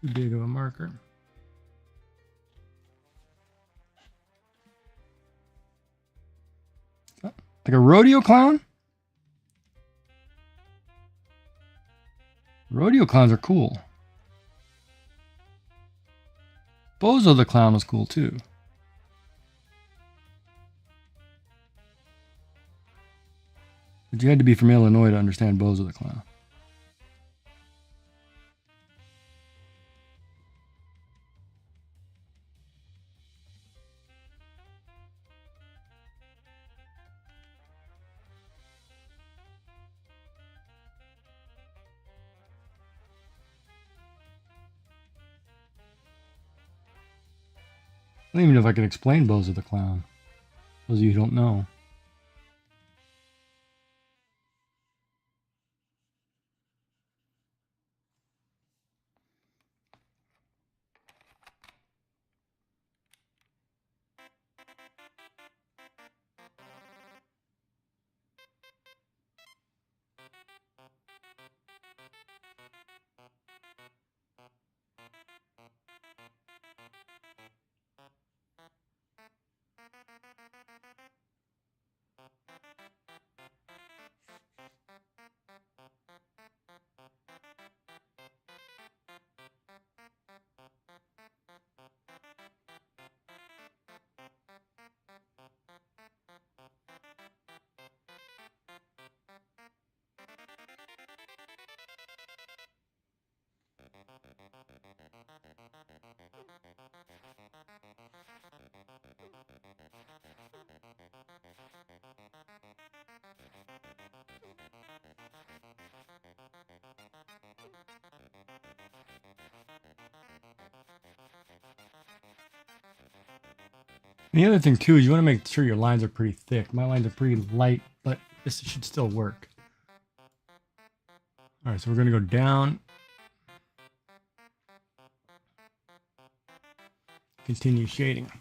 Too big of a marker. Like a rodeo clown? Rodeo clowns are cool. Bozo the clown was cool too. But you had to be from Illinois to understand Bozo the clown. I don't even know if I can explain Bozo the clown. Those of you who don't know. The other thing too is you want to make sure your lines are pretty thick. My lines are pretty light, but this should still work. All right, so we're going to go down. Continue shading.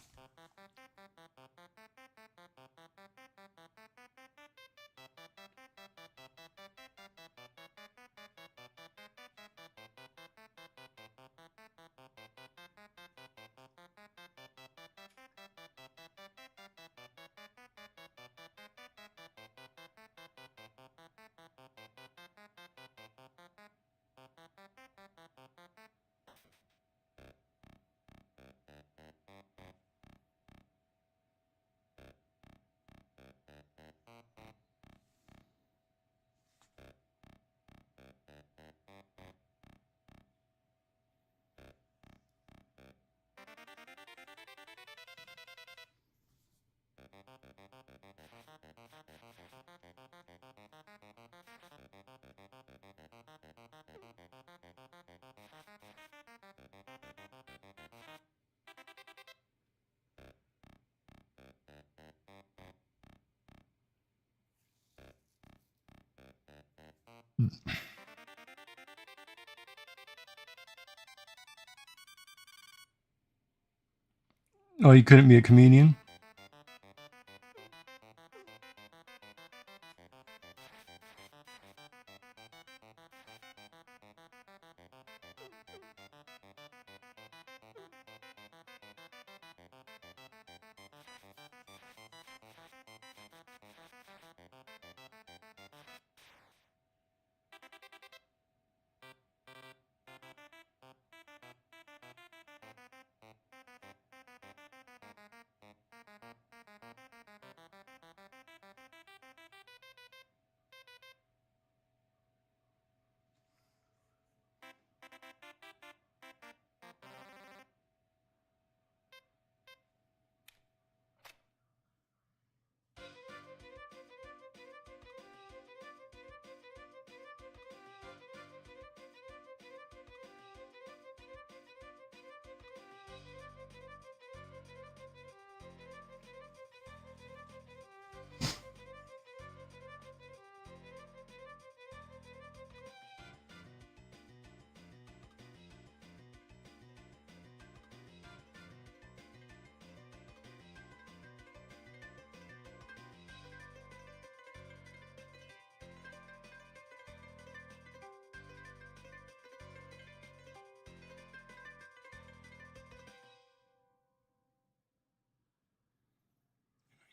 Oh, you couldn't be a comedian?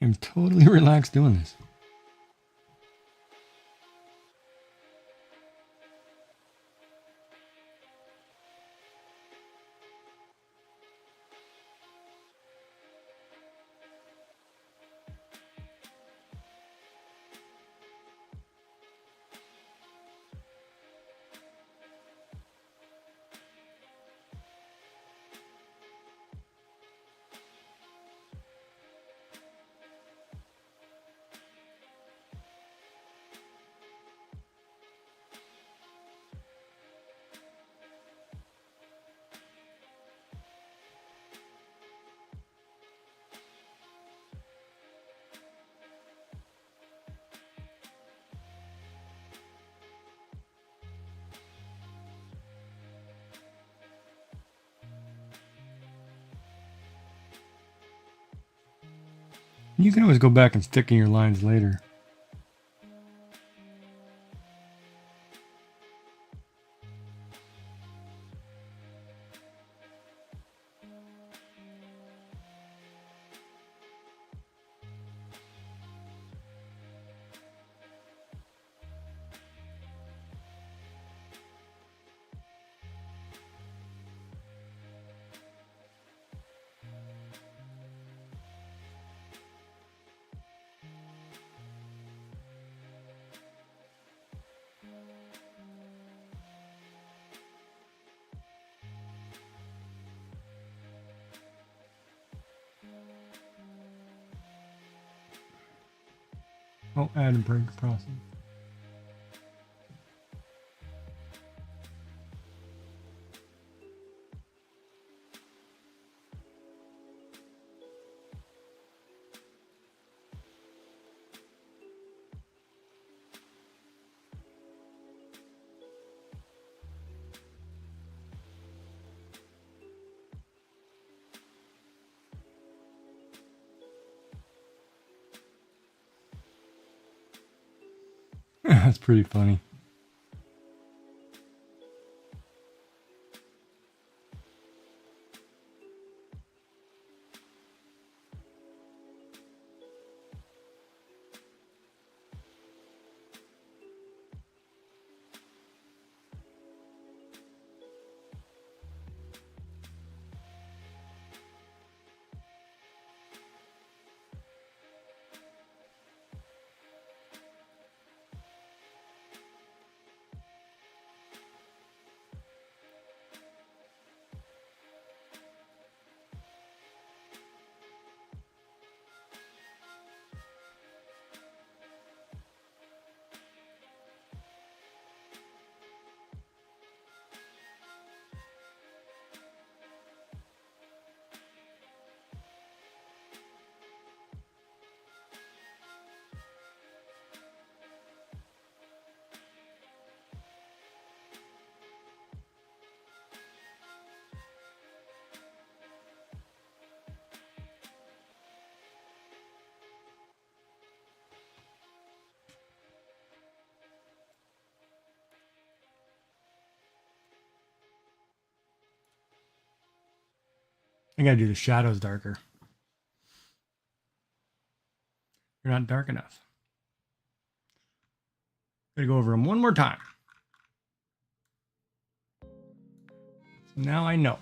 I'm totally relaxed doing this. You can always go back and stick in your lines later. Oh, add and break process. That's pretty funny. I gotta do the shadows darker. They're not dark enough. Gotta go over them one more time. So now I know.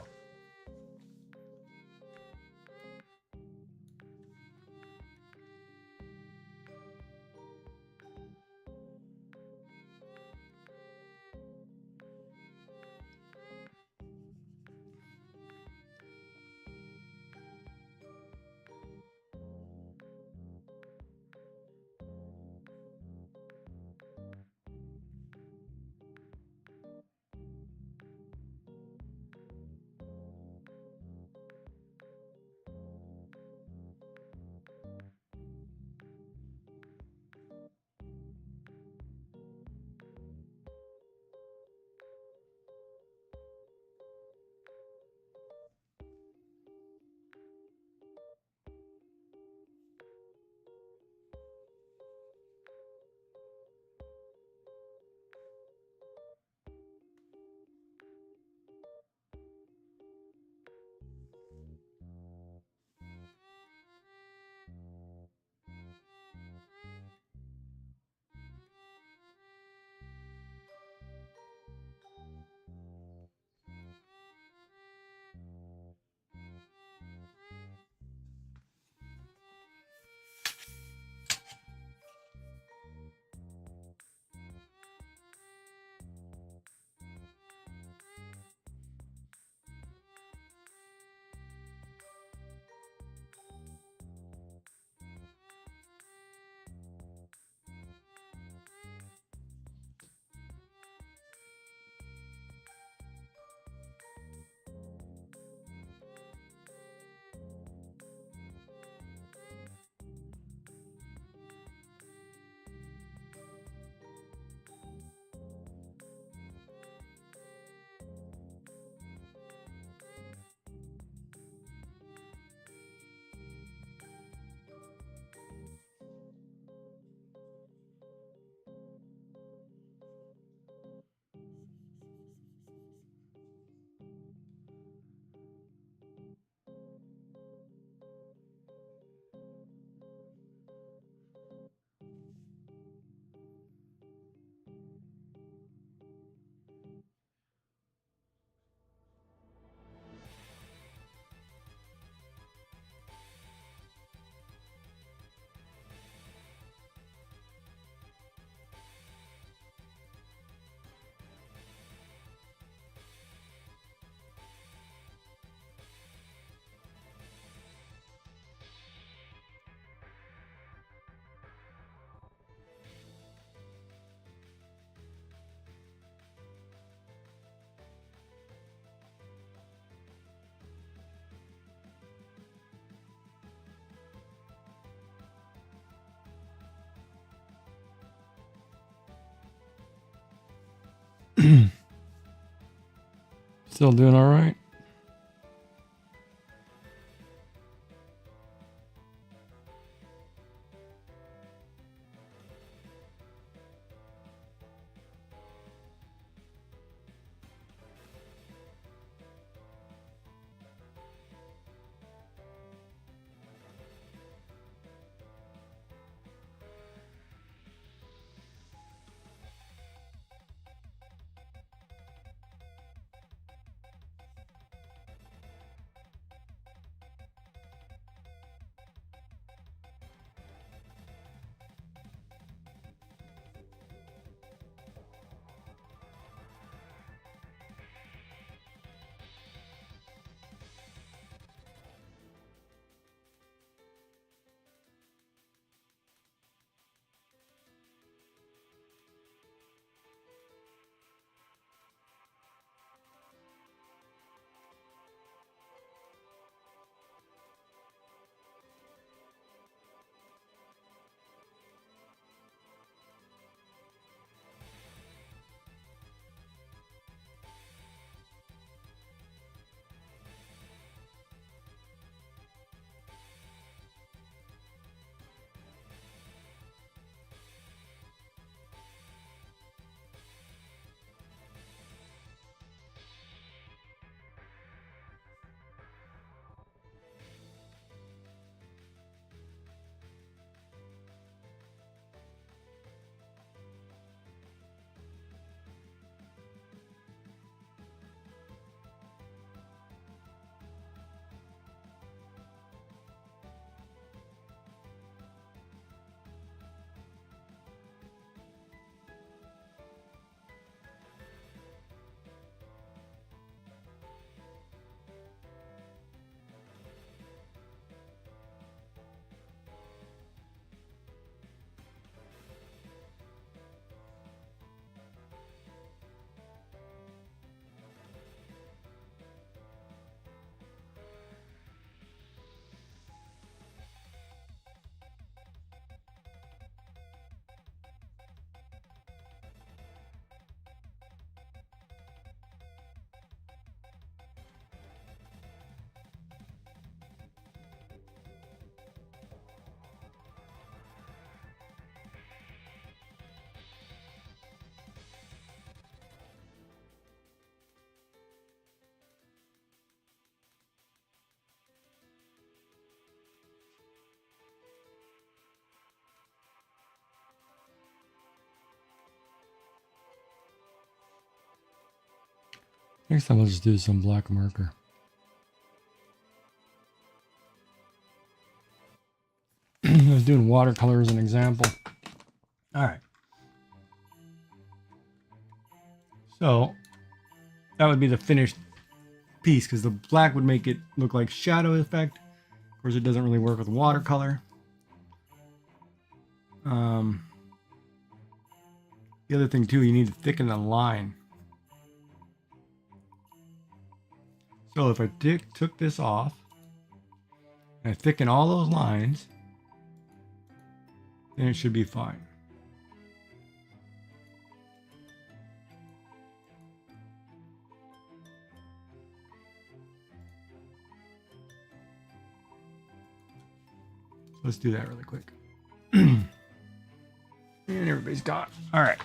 Still doing all right. Next time I'll just do some black marker. I was doing watercolor as an example. All right. So that would be the finished piece because the black would make it look like shadow effect. Of course, it doesn't really work with watercolor. The other thing too, you need to thicken the line. So if I took this off and I thicken all those lines, then it should be fine. Let's do that really quick. And everybody's gone. All right.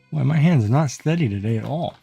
Well, my hand's not steady today at all.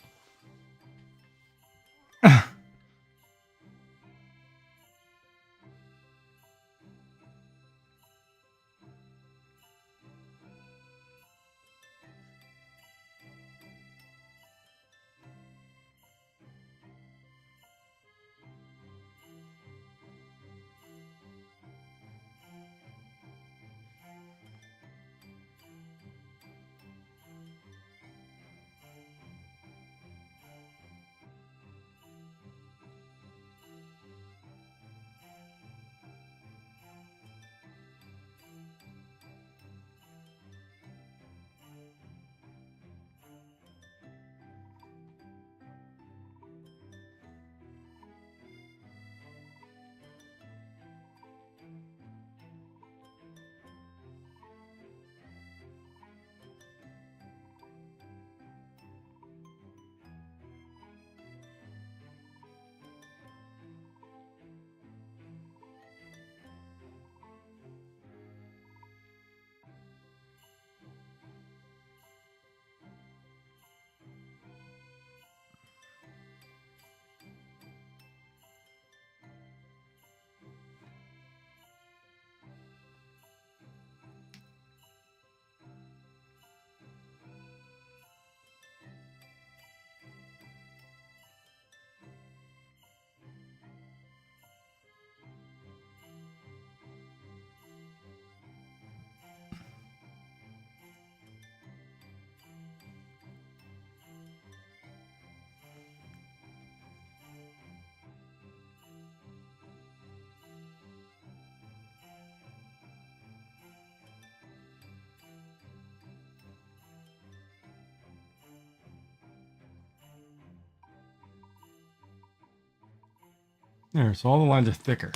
There, so all the lines are thicker.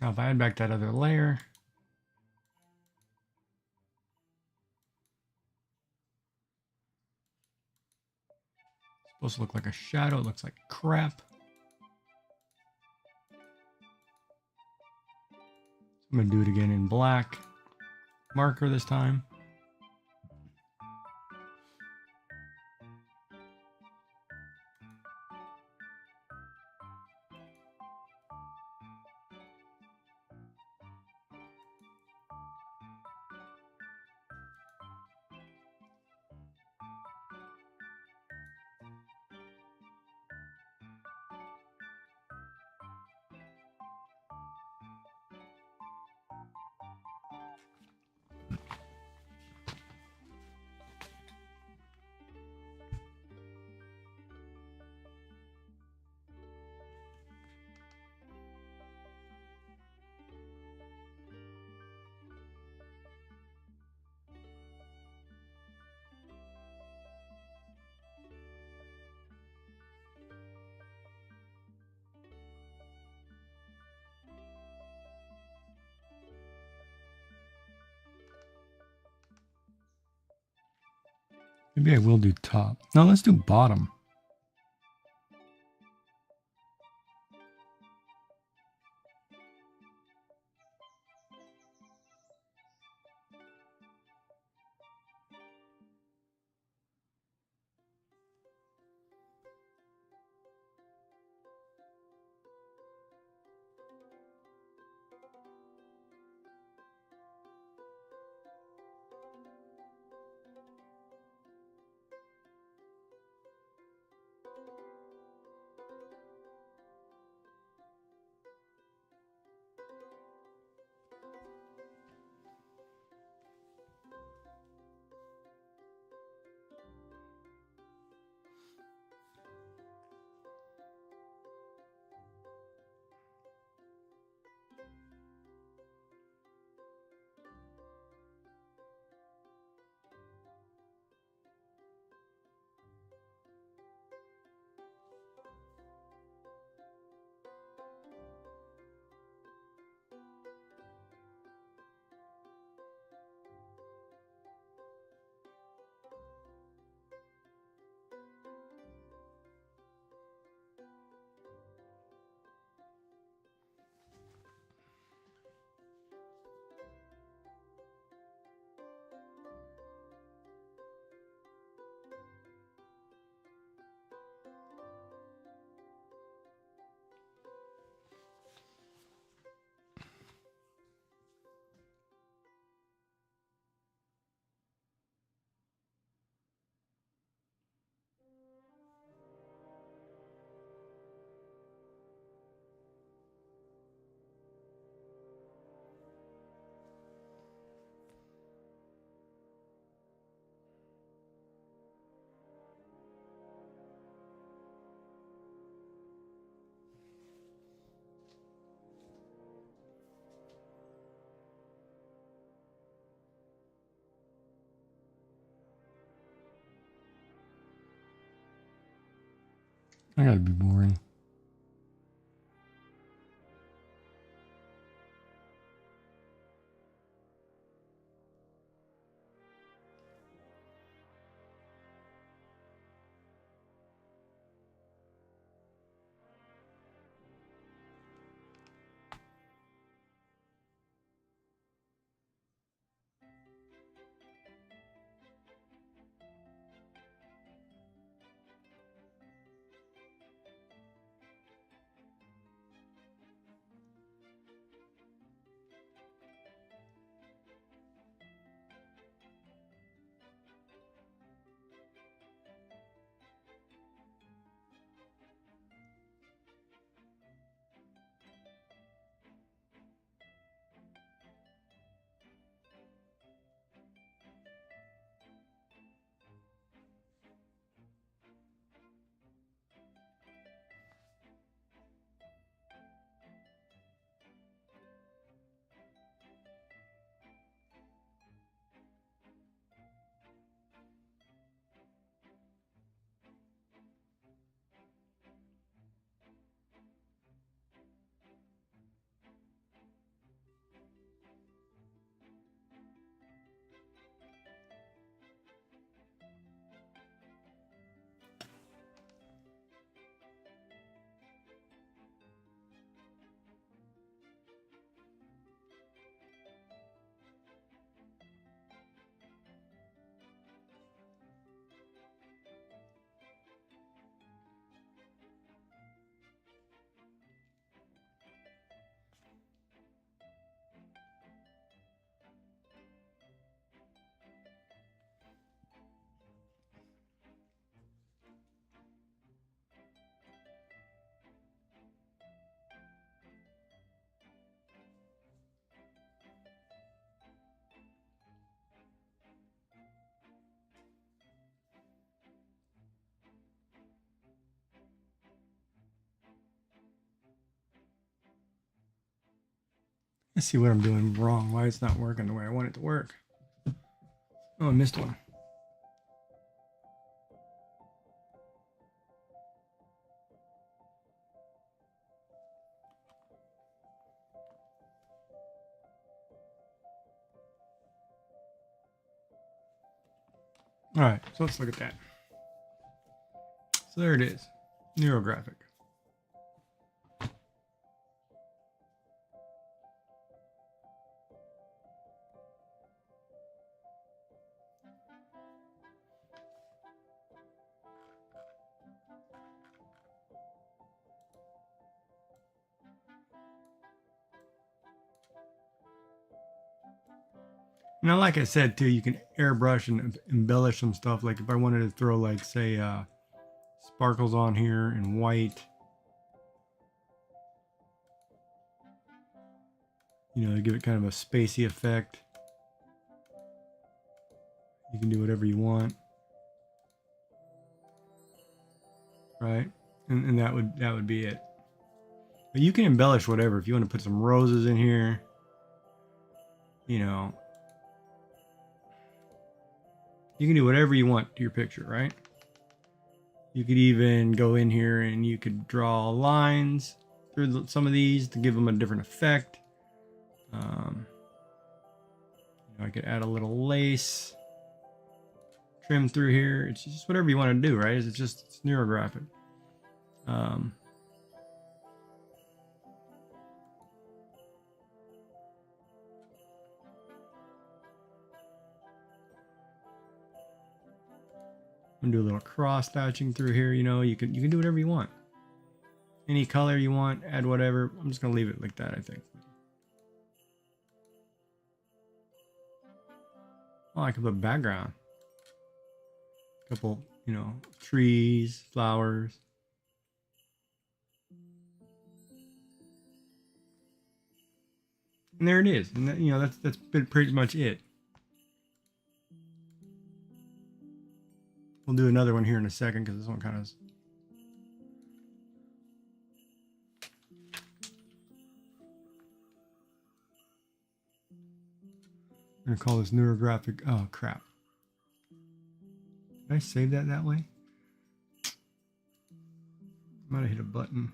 Now if I add back that other layer, it's supposed to look like a shadow. It looks like crap. I'm gonna do it again in black marker this time. Maybe I will do top. No, let's do bottom. I gotta be boring. Let's see what I'm doing wrong. Why it's not working the way I want it to work. Oh, I missed one. All right, so let's look at that. So there it is, Neurographic. Now, like I said too, you can airbrush and embellish some stuff. Like if I wanted to throw, like, say, sparkles on here in white, you know, to give it kind of a spacey effect. You can do whatever you want, right? And that would be it. But you can embellish whatever. If you want to put some roses in here, you know, you can do whatever you want to your picture, right? You could even go in here and you could draw lines through some of these to give them a different effect. You know, I could add a little lace trim through here. It's just whatever you want to do, right? It's neurographic. I'm gonna do a little cross hatching through here. You know, you can do whatever you want. Any color you want, add whatever. I'm just gonna leave it like that, I think. Oh, I can put background. A couple, you know, trees, flowers. And there it is. And that, you know, that's pretty much it. We'll do another one here in a second because this one kind of. I'm gonna call this neurographic. Oh crap! Did I save that way? Might have hit a button.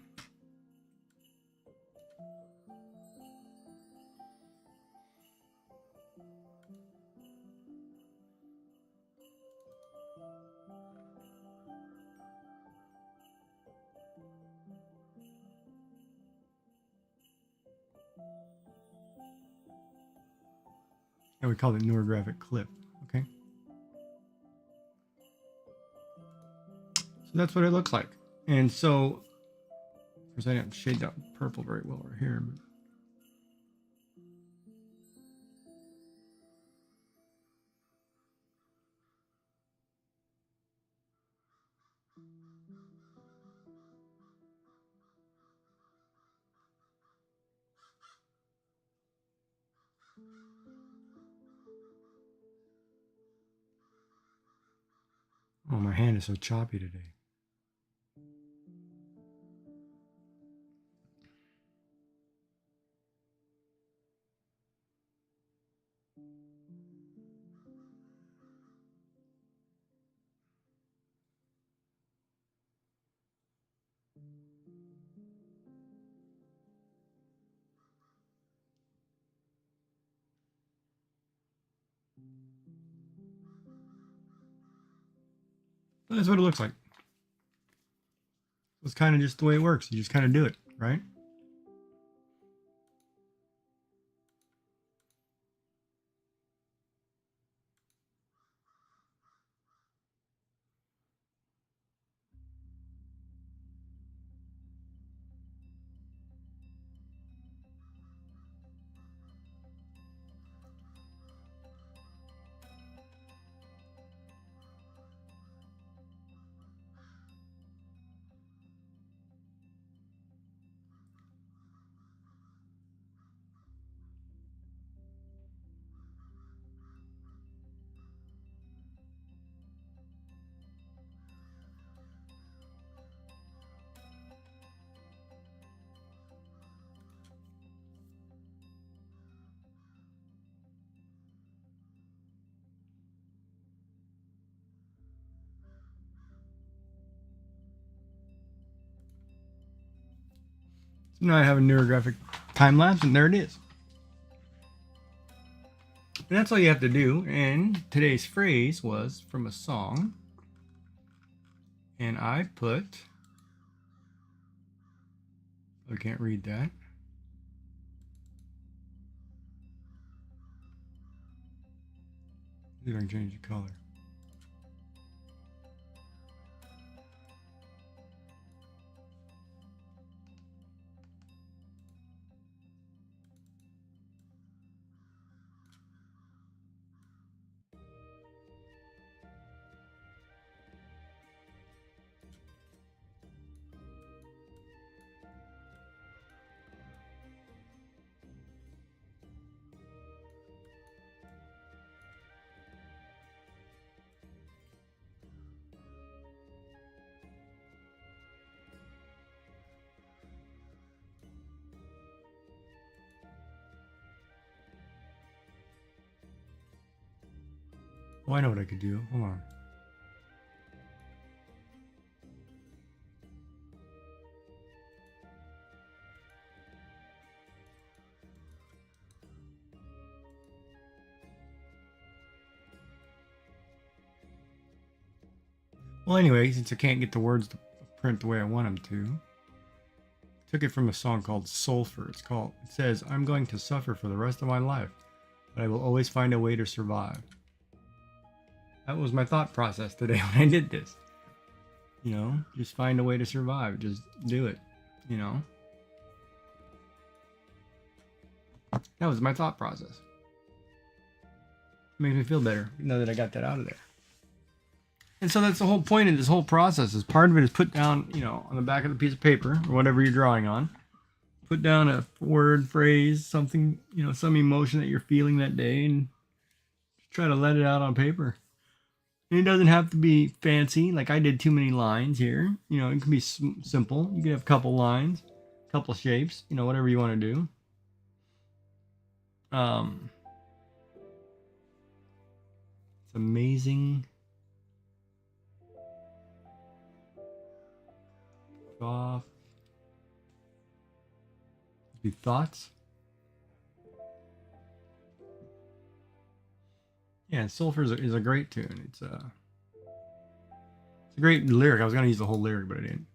And we call it neurographic clip. Okay. So that's what it looks like. And so, of course, I didn't shade that purple very well over here. But oh, my hand is so choppy today. But that's what it looks like. It's kind of just the way it works. You just kind of do it, right? Now I have a neurographic time lapse, and there it is. And that's all you have to do. And today's phrase was from a song. And I put, I can't read that. See if I can change the color. Oh, I know what I could do. Hold on. Well, anyway, since I can't get the words to print the way I want them to, I took it from a song called Sulfur. It says, I'm going to suffer for the rest of my life, but I will always find a way to survive. That was my thought process today when I did this. You know, just find a way to survive. Just do it, you know. That was my thought process. It makes me feel better now that I got that out of there. And so that's the whole point of this whole process. Is part of it is put down, you know, on the back of the piece of paper or whatever you're drawing on. Put down a word, phrase, something, you know, some emotion that you're feeling that day, and try to let it out on paper. And it doesn't have to be fancy. Like I did too many lines here. You know, it can be simple. You can have a couple lines, a couple shapes, you know, whatever you want to do. It's amazing. Off. Be thoughts. Yeah, Sulfur is a great tune. It's a great lyric. I was gonna use the whole lyric, but I didn't.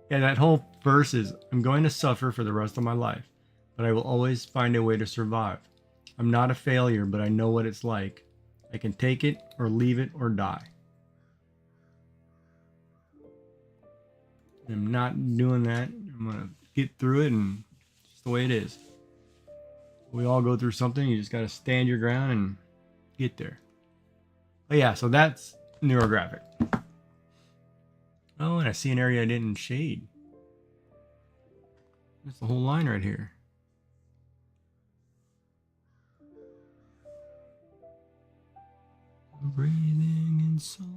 Yeah, that whole verse is, I'm going to suffer for the rest of my life, but I will always find a way to survive. I'm not a failure, but I know what it's like. I can take it or leave it or die. I'm not doing that. I'm gonna get through it, and it's just the way it is. We all go through something. You just gotta stand your ground and get there. But yeah, so that's Neurographic. Oh, and I see an area I didn't shade. That's the whole line right here. Breathing in sulfur.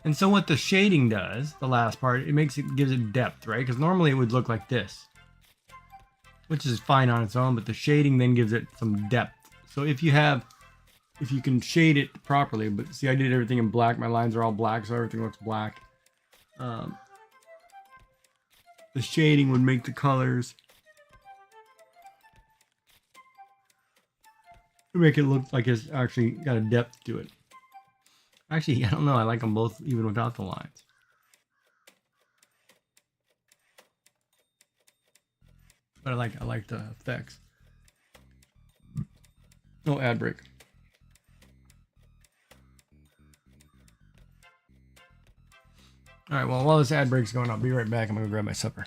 And so what the shading does, the last part, gives it depth, right? Because normally it would look like this, which is fine on its own, but the shading then gives it some depth. So if you can shade it properly, but see, I did everything in black. My lines are all black, so everything looks black. The shading would make the colors, make it look like it's actually got a depth to it. Actually, I don't know. I like them both even without the lines. But I like the effects. No ad break. All right, well, while this ad break's going, I'll be right back. I'm going to grab my supper.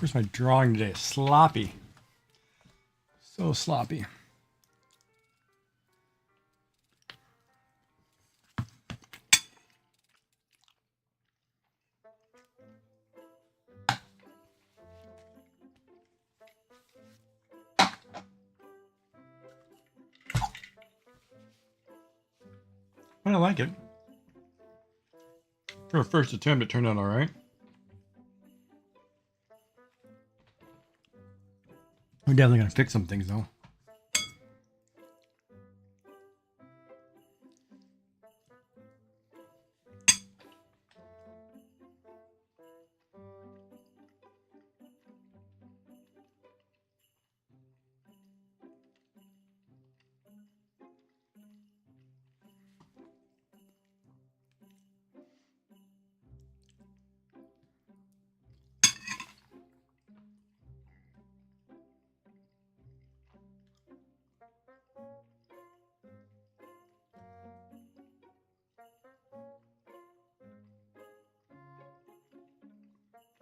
course, my drawing today is sloppy. So sloppy. But I like it. For a first attempt, it turned out all right. We're definitely going to fix some things, though.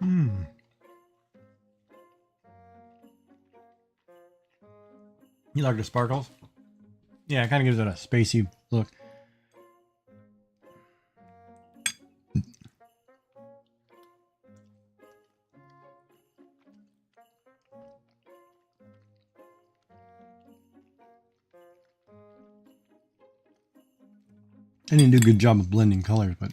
Hmm. You like the sparkles? Yeah, it kind of gives it a spacey look. I didn't do a good job of blending colors, but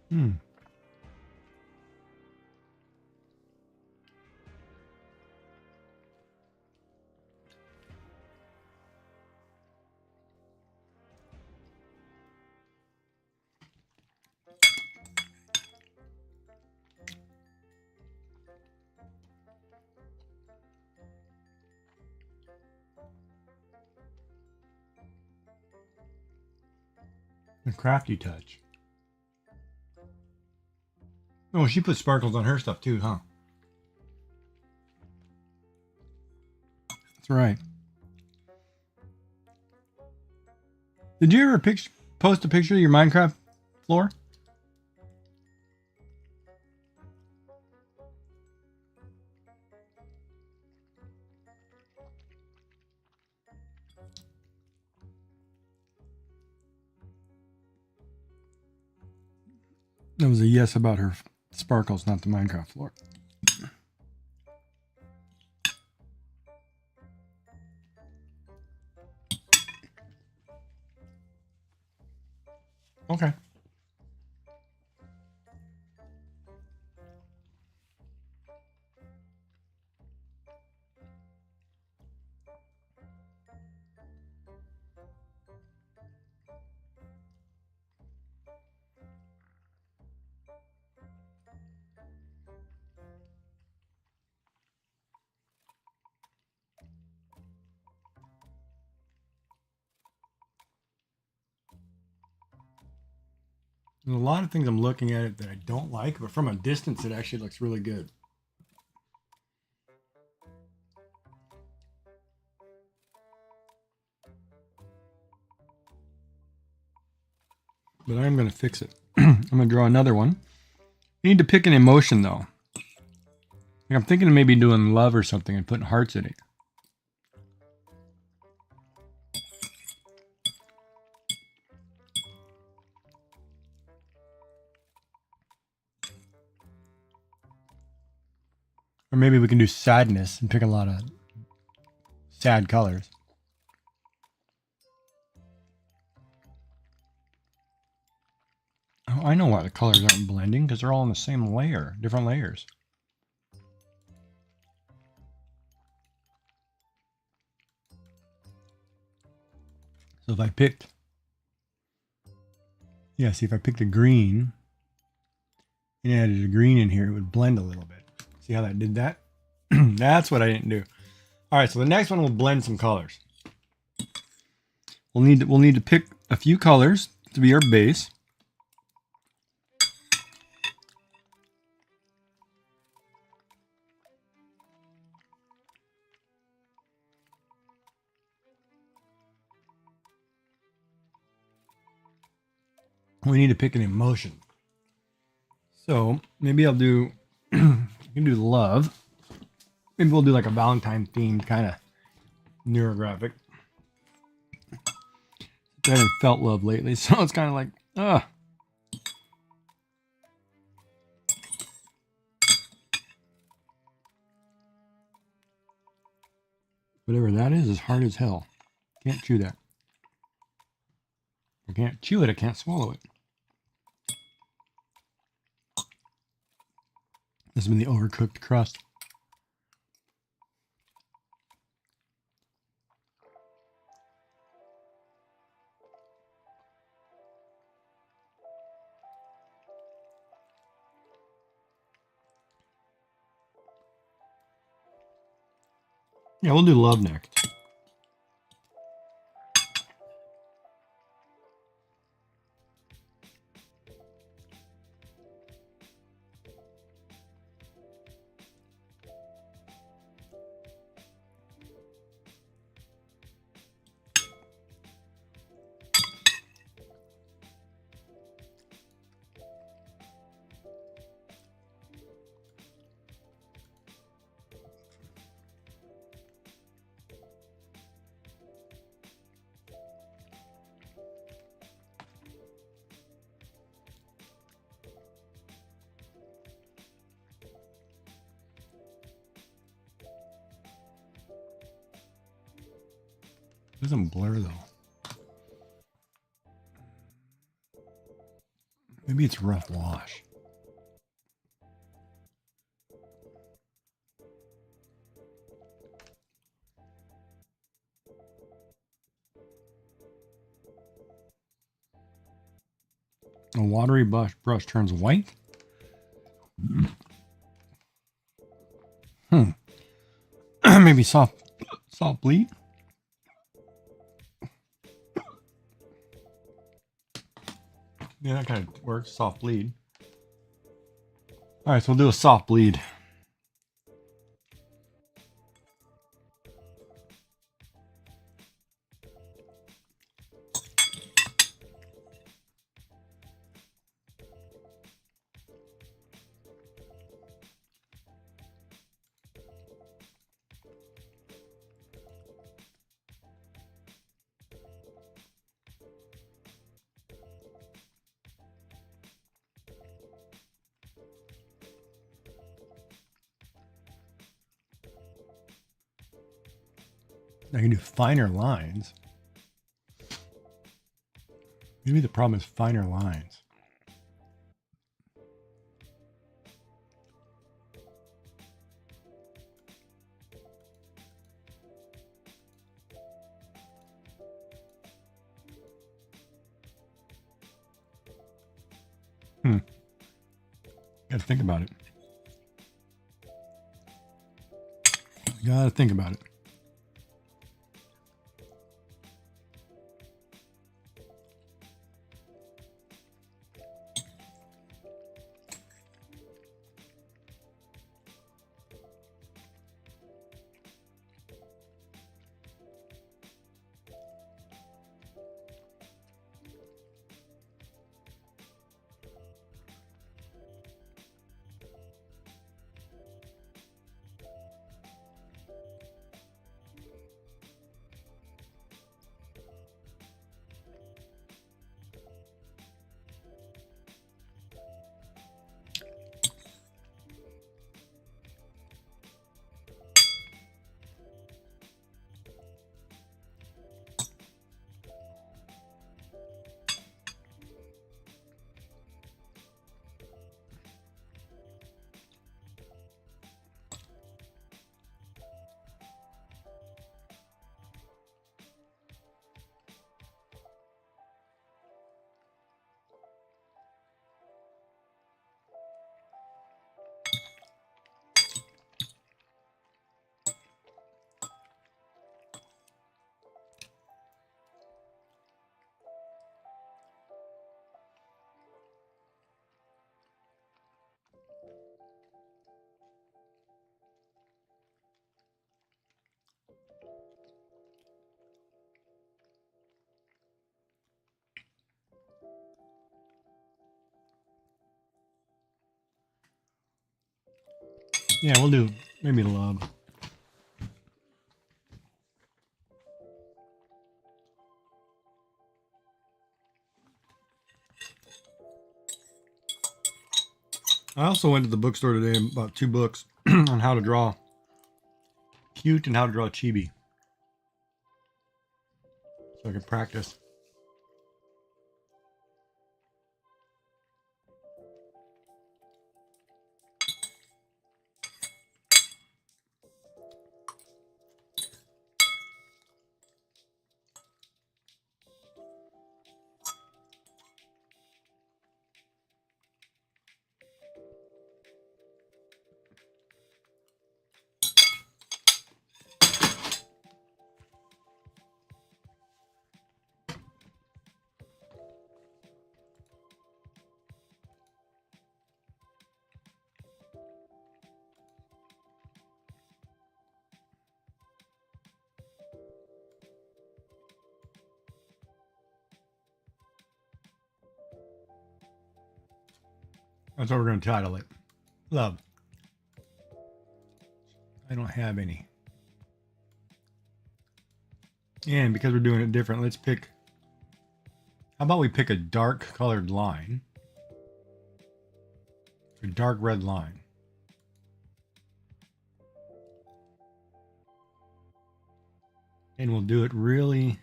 hmm. A crafty touch. Oh, she put sparkles on her stuff too, huh? That's right. Did you ever post a picture of your Minecraft floor? That was a yes about her sparkles, not the Minecraft floor. Okay. There's a lot of things I'm looking at it that I don't like, but from a distance, it actually looks really good. But I'm going to fix it. I'm going to draw another one. You need to pick an emotion, though. Like I'm thinking of maybe doing love or something and putting hearts in it. Or maybe we can do sadness and pick a lot of sad colors. Oh, I know why the colors aren't blending, because they're all in the same layer, different layers. So if I picked, yeah, see if I picked a green and added a green in here, it would blend a little bit. See how that did that? That's what I didn't do. All right, so the next one will blend some colors. We'll need to pick a few colors to be our base. We need to pick an emotion. So maybe I'll do, I can do love. Maybe we'll do like a Valentine themed kind of neurographic. I haven't felt love lately, so it's kind of like, whatever that is hard as hell. Can't chew that. I can't chew it, I can't swallow it. This has been the overcooked crust. Yeah, we'll do love next. It doesn't blur though. Maybe it's rough wash. A watery brush turns white. Maybe soft bleed. Yeah, that kind of works. Soft bleed. All right, so we'll do a soft bleed. I can do finer lines. Maybe the problem is finer lines. Gotta think about it. Gotta think about it. Yeah, we'll do maybe love. I also went to the bookstore today and bought 2 books on how to draw cute and how to draw chibi. So I can practice. That's what we're going to title it. Love. I don't have any. And because we're doing it different, let's pick. How about we pick a dark colored line? A dark red line. And we'll do it really.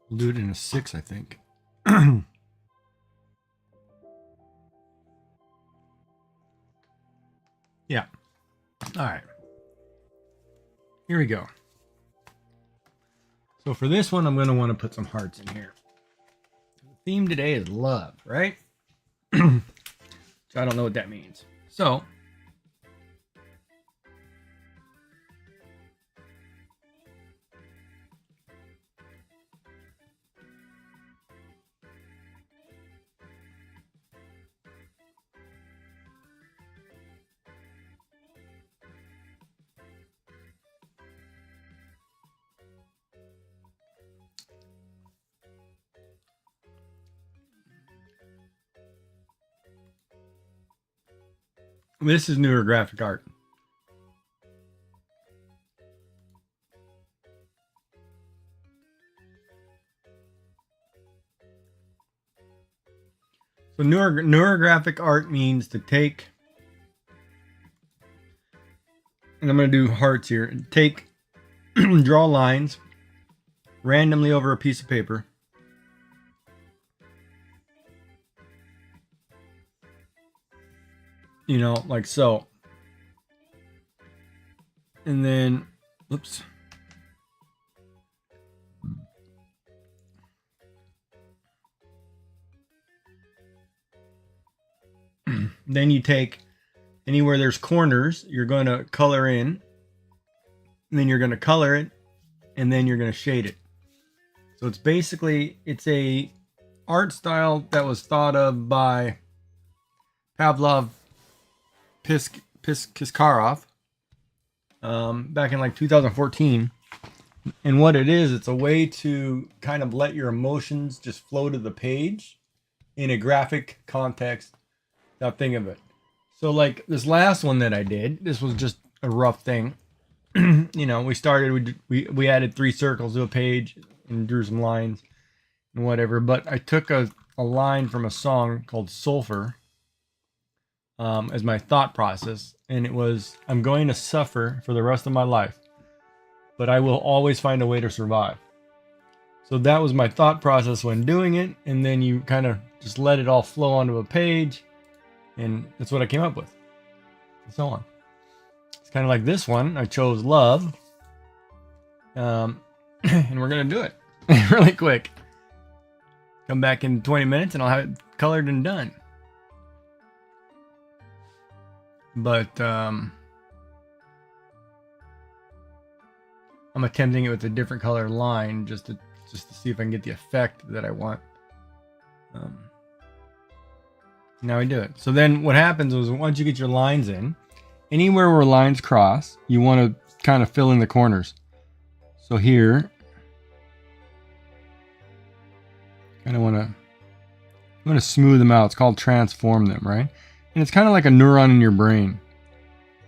We'll do it in a 6, I think. Yeah. All right. Here we go. So for this one, I'm going to want to put some hearts in here. The theme today is love, right? So I don't know what that means. So this is Neurographic art. So neurographic art means to take, and I'm going to do hearts here, take, draw lines randomly over a piece of paper. You know, like so. And then, oops. Then you take anywhere there's corners, you're going to color in. And then you're going to color it. And then you're going to shade it. So it's basically, it's a art style that was thought of by Pavlov Piskarov back in like 2014. And what it is, it's a way to kind of let your emotions just flow to the page in a graphic context. Now think of it. So like this last one that I did, this was just a rough thing. You know, we started, we added 3 circles to a page and drew some lines and whatever. But I took a line from a song called Sulfur as my thought process. And it was, I'm going to suffer for the rest of my life, but I will always find a way to survive. So that was my thought process when doing it. And then you kind of just let it all flow onto a page. And that's what I came up with. And so on. It's kind of like this one. I chose love. And we're going to do it really quick. Come back in 20 minutes and I'll have it colored and done. But I'm attempting it with a different color line just to see if I can get the effect that I want. Now we do it. So then what happens is once you get your lines in, anywhere where lines cross, you want to kind of fill in the corners. So here, kind of want to smooth them out. It's called transform them, right? And it's kind of like a neuron in your brain.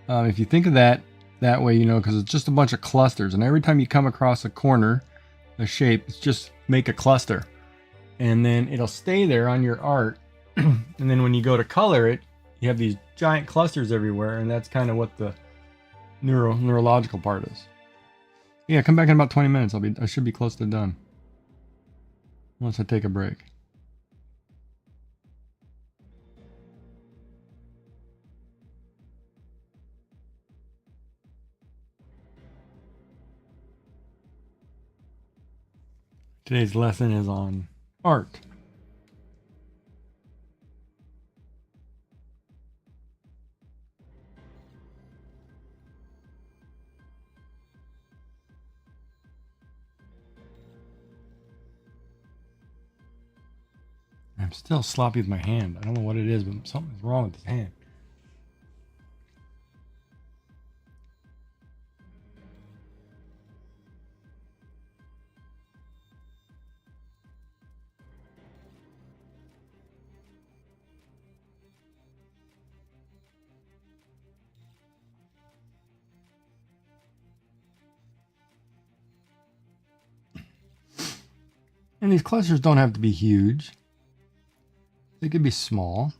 If you think of that way, you know, because it's just a bunch of clusters. And every time you come across a corner, a shape, it's just make a cluster. And then it'll stay there on your art. And then when you go to color it, you have these giant clusters everywhere. And that's kind of what the neurological part is. Yeah, come back in about 20 minutes. I should be close to done. Once I take a break. Today's lesson is on art. I'm still sloppy with my hand. I don't know what it is, but something's wrong with this hand. And these clusters don't have to be huge. They could be small.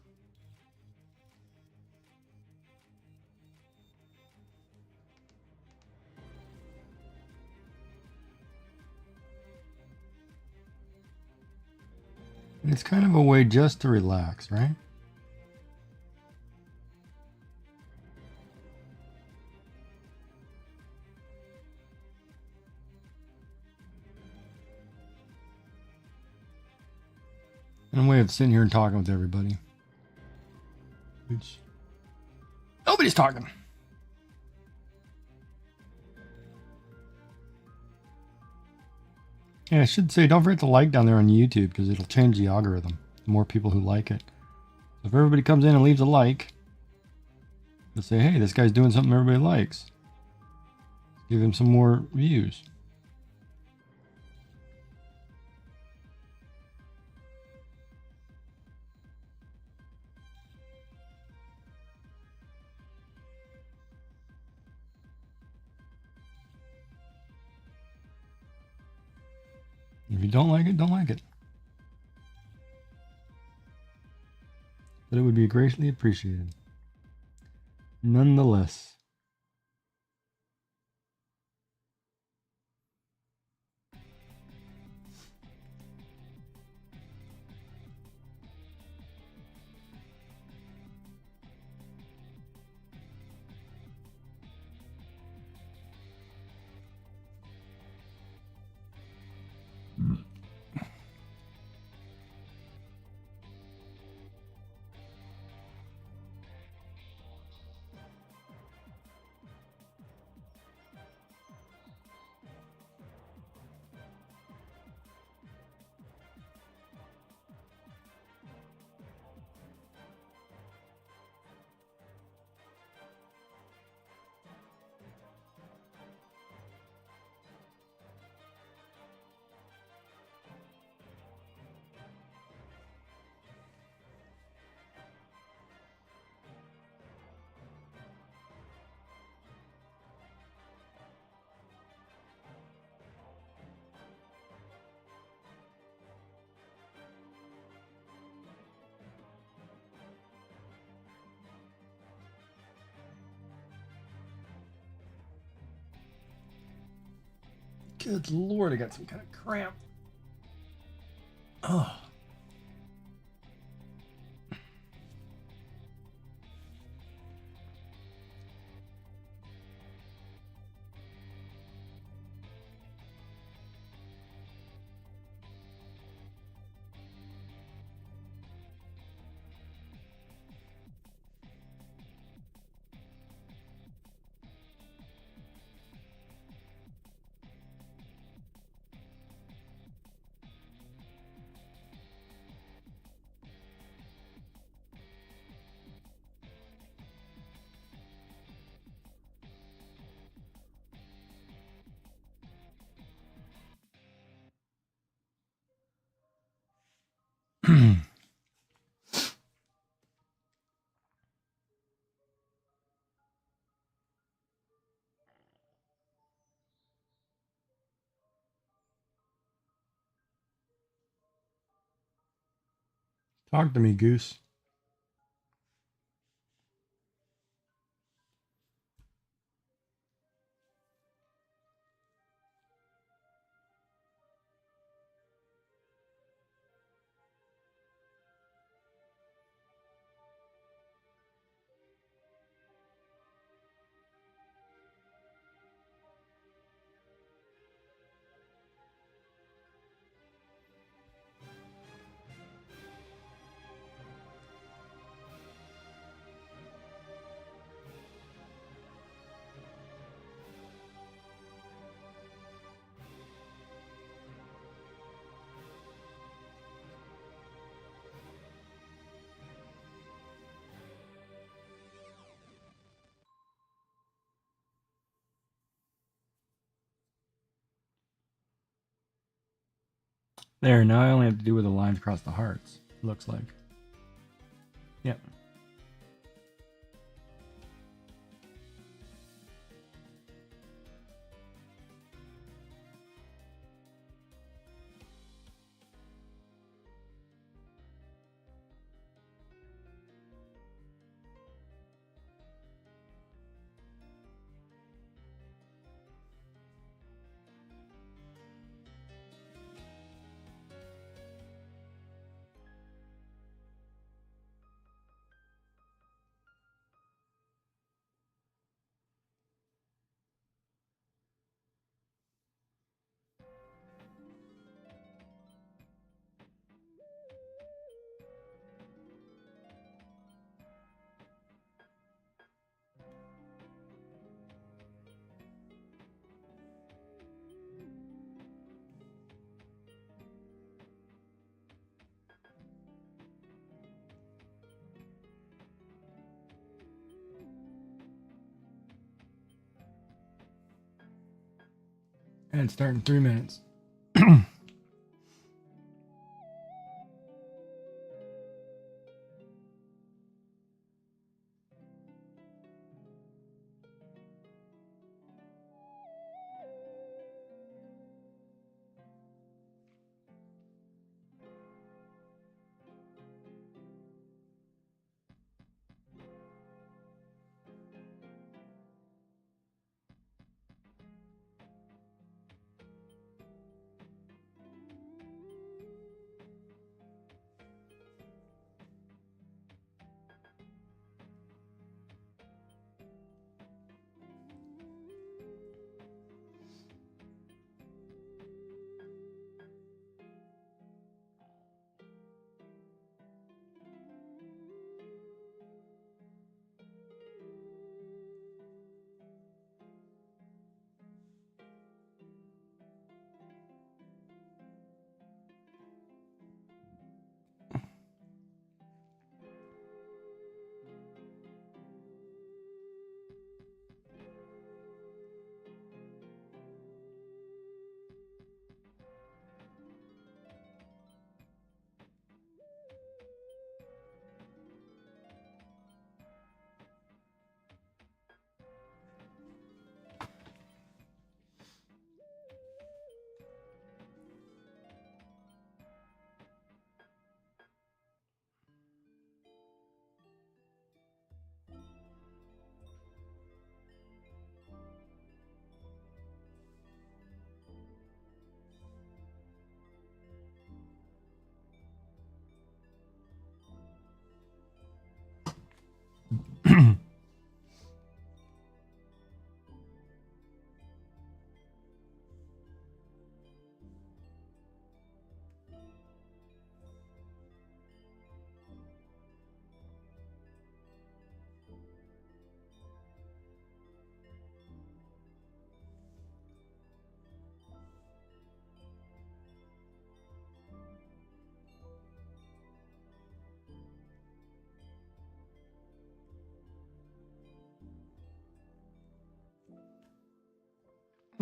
And it's kind of a way just to relax, right? And a way of sitting here and talking with everybody. Which nobody's talking. Yeah, I should say, don't forget to like down there on YouTube because it'll change the algorithm. The more people who like it. So if everybody comes in and leaves a like, they'll say, hey, this guy's doing something everybody likes. Give him some more views. If you don't like it, don't like it. But it would be greatly appreciated. Nonetheless. Good Lord, I got some kind of cramp. Oh. Talk to me, Goose. There, now I only have to do with the lines across the hearts, looks like. Yep. And start in 3 minutes.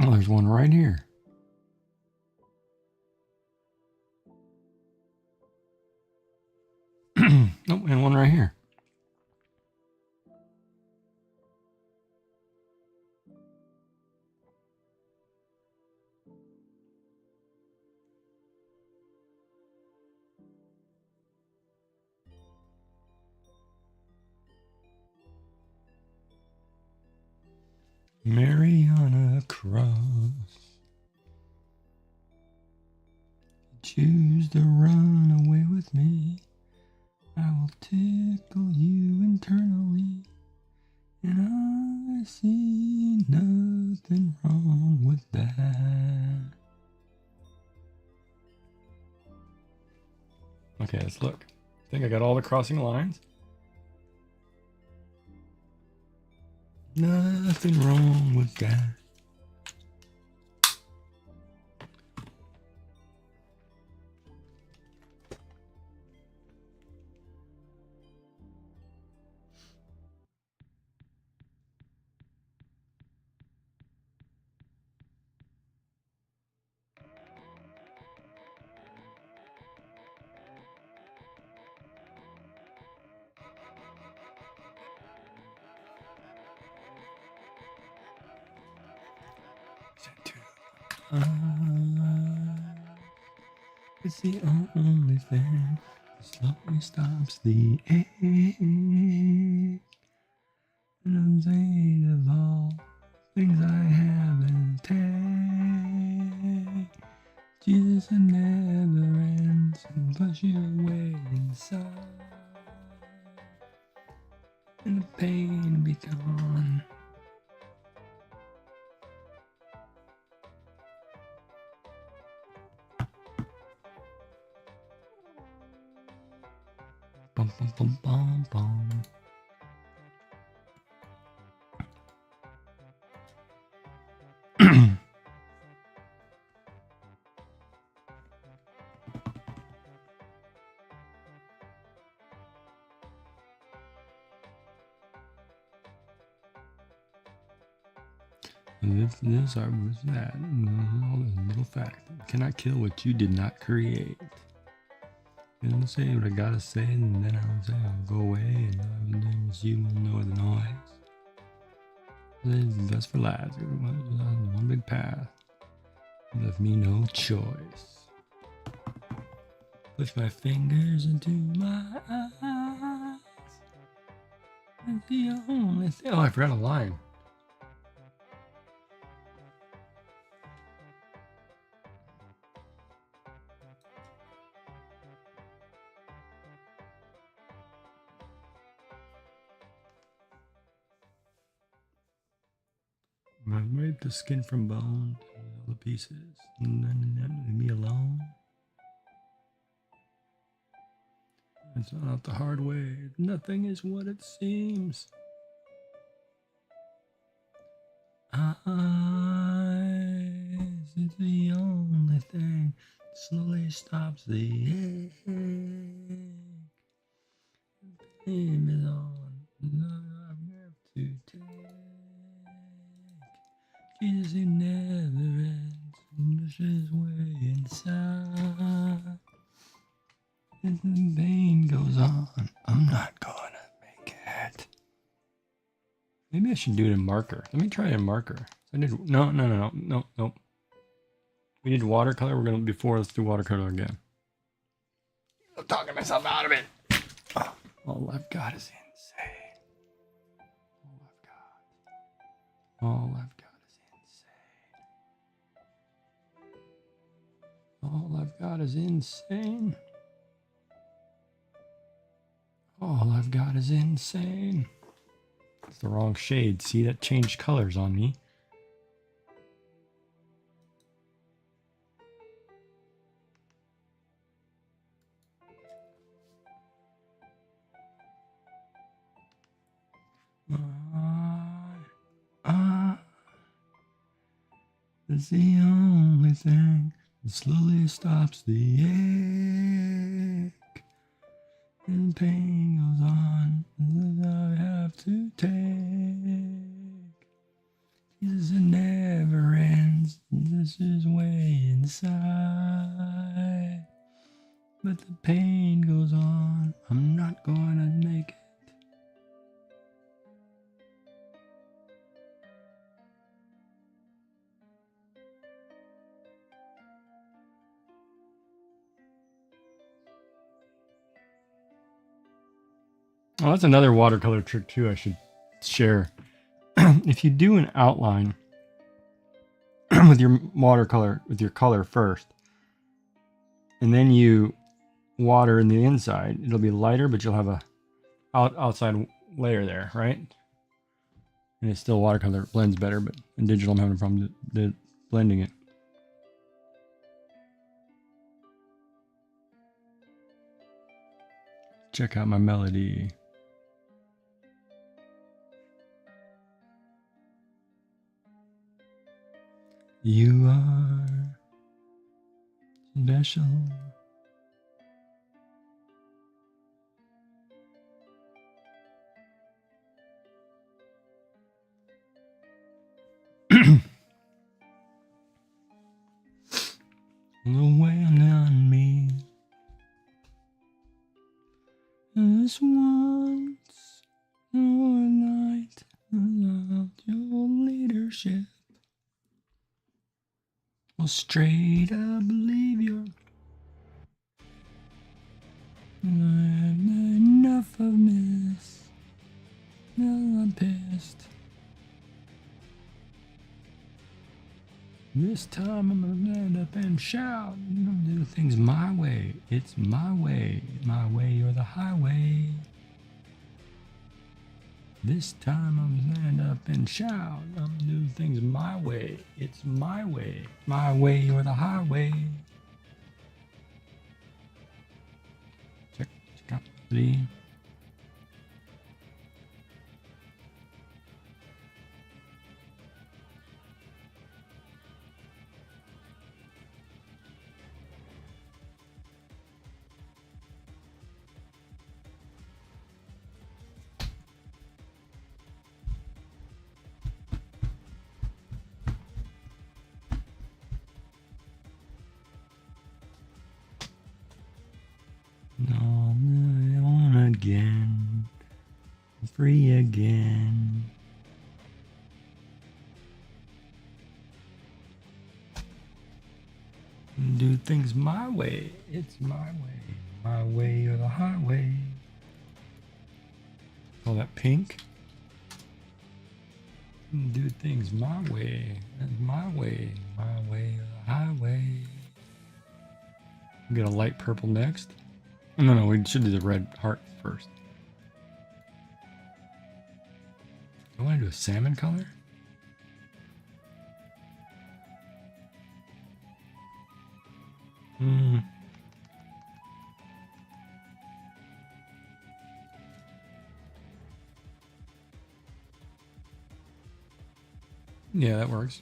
Oh, there's one right here. Oh, and one right here. Mary on a cross. Choose to run away with me. I will tickle you internally. And I see nothing wrong with that. Okay, let's look. I think I got all the crossing lines. Nothing wrong with that. It's the only thing that slowly stops the ache. And I'm saying of all things I haven't take. Jesus, it never ends and push you away inside. And the pain will be gone. Bum, bum, bum, bum, bum. This art was that. All this little fact. Cannot kill what you did not create. And say what I gotta say, and then I'll say I'll go away, and then you will know the noise. This is best for last. One big path. You left me no choice. Push my fingers into my eyes. That's the only thing. Oh, I forgot a line. I made the skin from bone, all the pieces, and then leave me alone. It's not the hard way. Nothing is what it seems. Eyes is the only thing that slowly stops the ache. Pain is on. I have to take. Jesus, it never ends. Pushes way inside. As the pain goes on, I'm not gonna make it. Maybe I should do it in marker. Let me try it in marker. I did no. We did watercolor. We're gonna before. Let's do watercolor again. I'm talking myself out of it. Oh, all I've got is insane. All I've got is insane. All I've got is insane. All I've got is insane. It's the wrong shade. See, that changed colors on me. It's the only thing that slowly stops the ache. And pain goes on, and I have to take. Jesus, it never ends. This is way inside. But the pain goes on. I'm not gonna make it. Oh, that's another watercolor trick too I should share. if you do an outline with your watercolor, with your color first, and then you water in the inside, it'll be lighter, but you'll have a outside layer there, right? And it's still watercolor, it blends better, but in digital I'm having a problem blending it. Check out my melody. You are special. The weighing on me. This once more night without your leadership. Well, straight up believe you're enough of this. Now I'm pissed. This time I'm gonna stand up and shout. I'm gonna do things my way. It's my way. My way or the highway. This time I'm gonna stand up and shout. I'm gonna do things my way. It's my way. My way or the highway. Check out the. On again, free again. Do things my way. It's my way or the highway. Call that pink. Do things my way. That's my way or the highway. Get a light purple next. No, we should do the red heart first. I want to do a salmon color. Yeah, that works.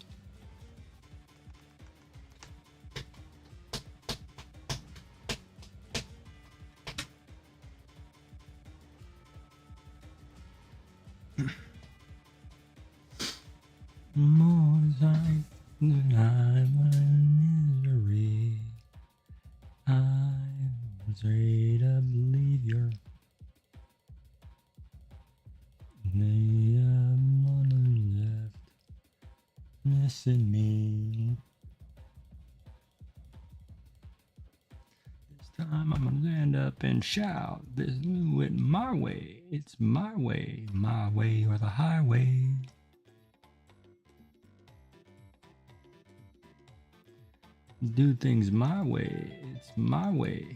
More time than I'm in misery. I'm afraid to believe you're on the left, missing me. This time I'm gonna stand up and shout. This new it my way. It's my way or the highway. Do things my way. It's my way.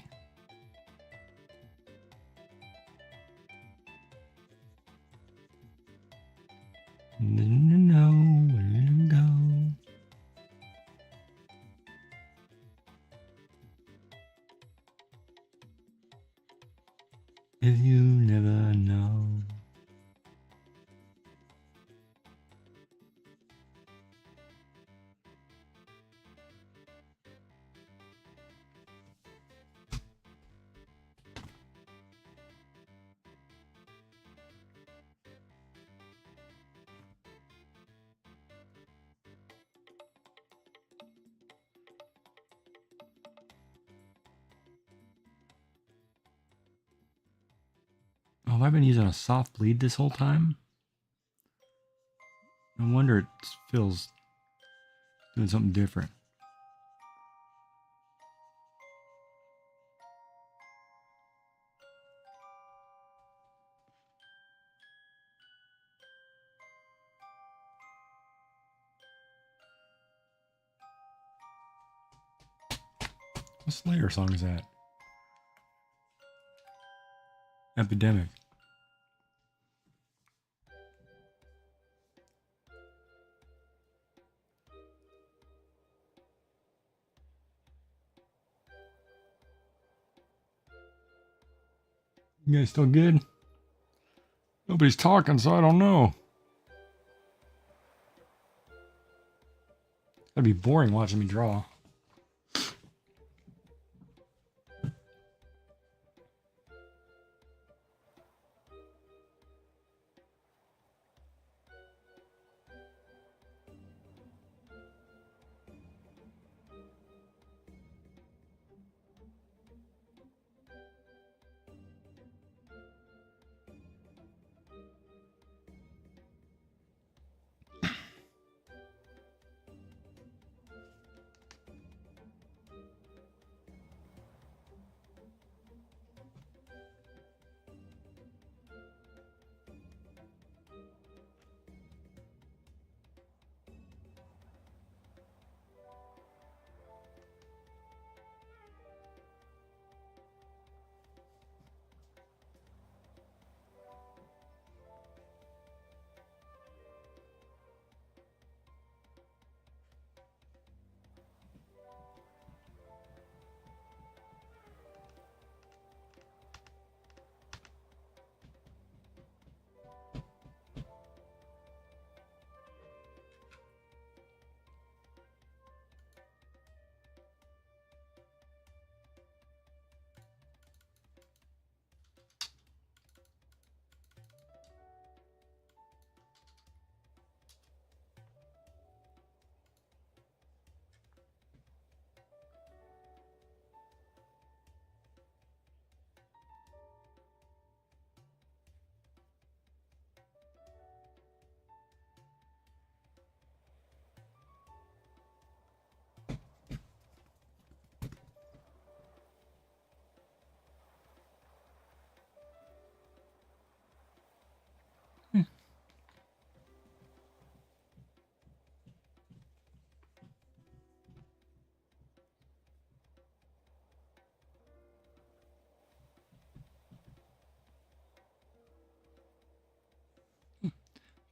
No, let him go. If you never know. Oh, have I been using a soft bleed this whole time? I wonder it feels doing something different. What Slayer song is that? Epidemic. You guys still good? Nobody's talking, so I don't know. That'd be boring watching me draw.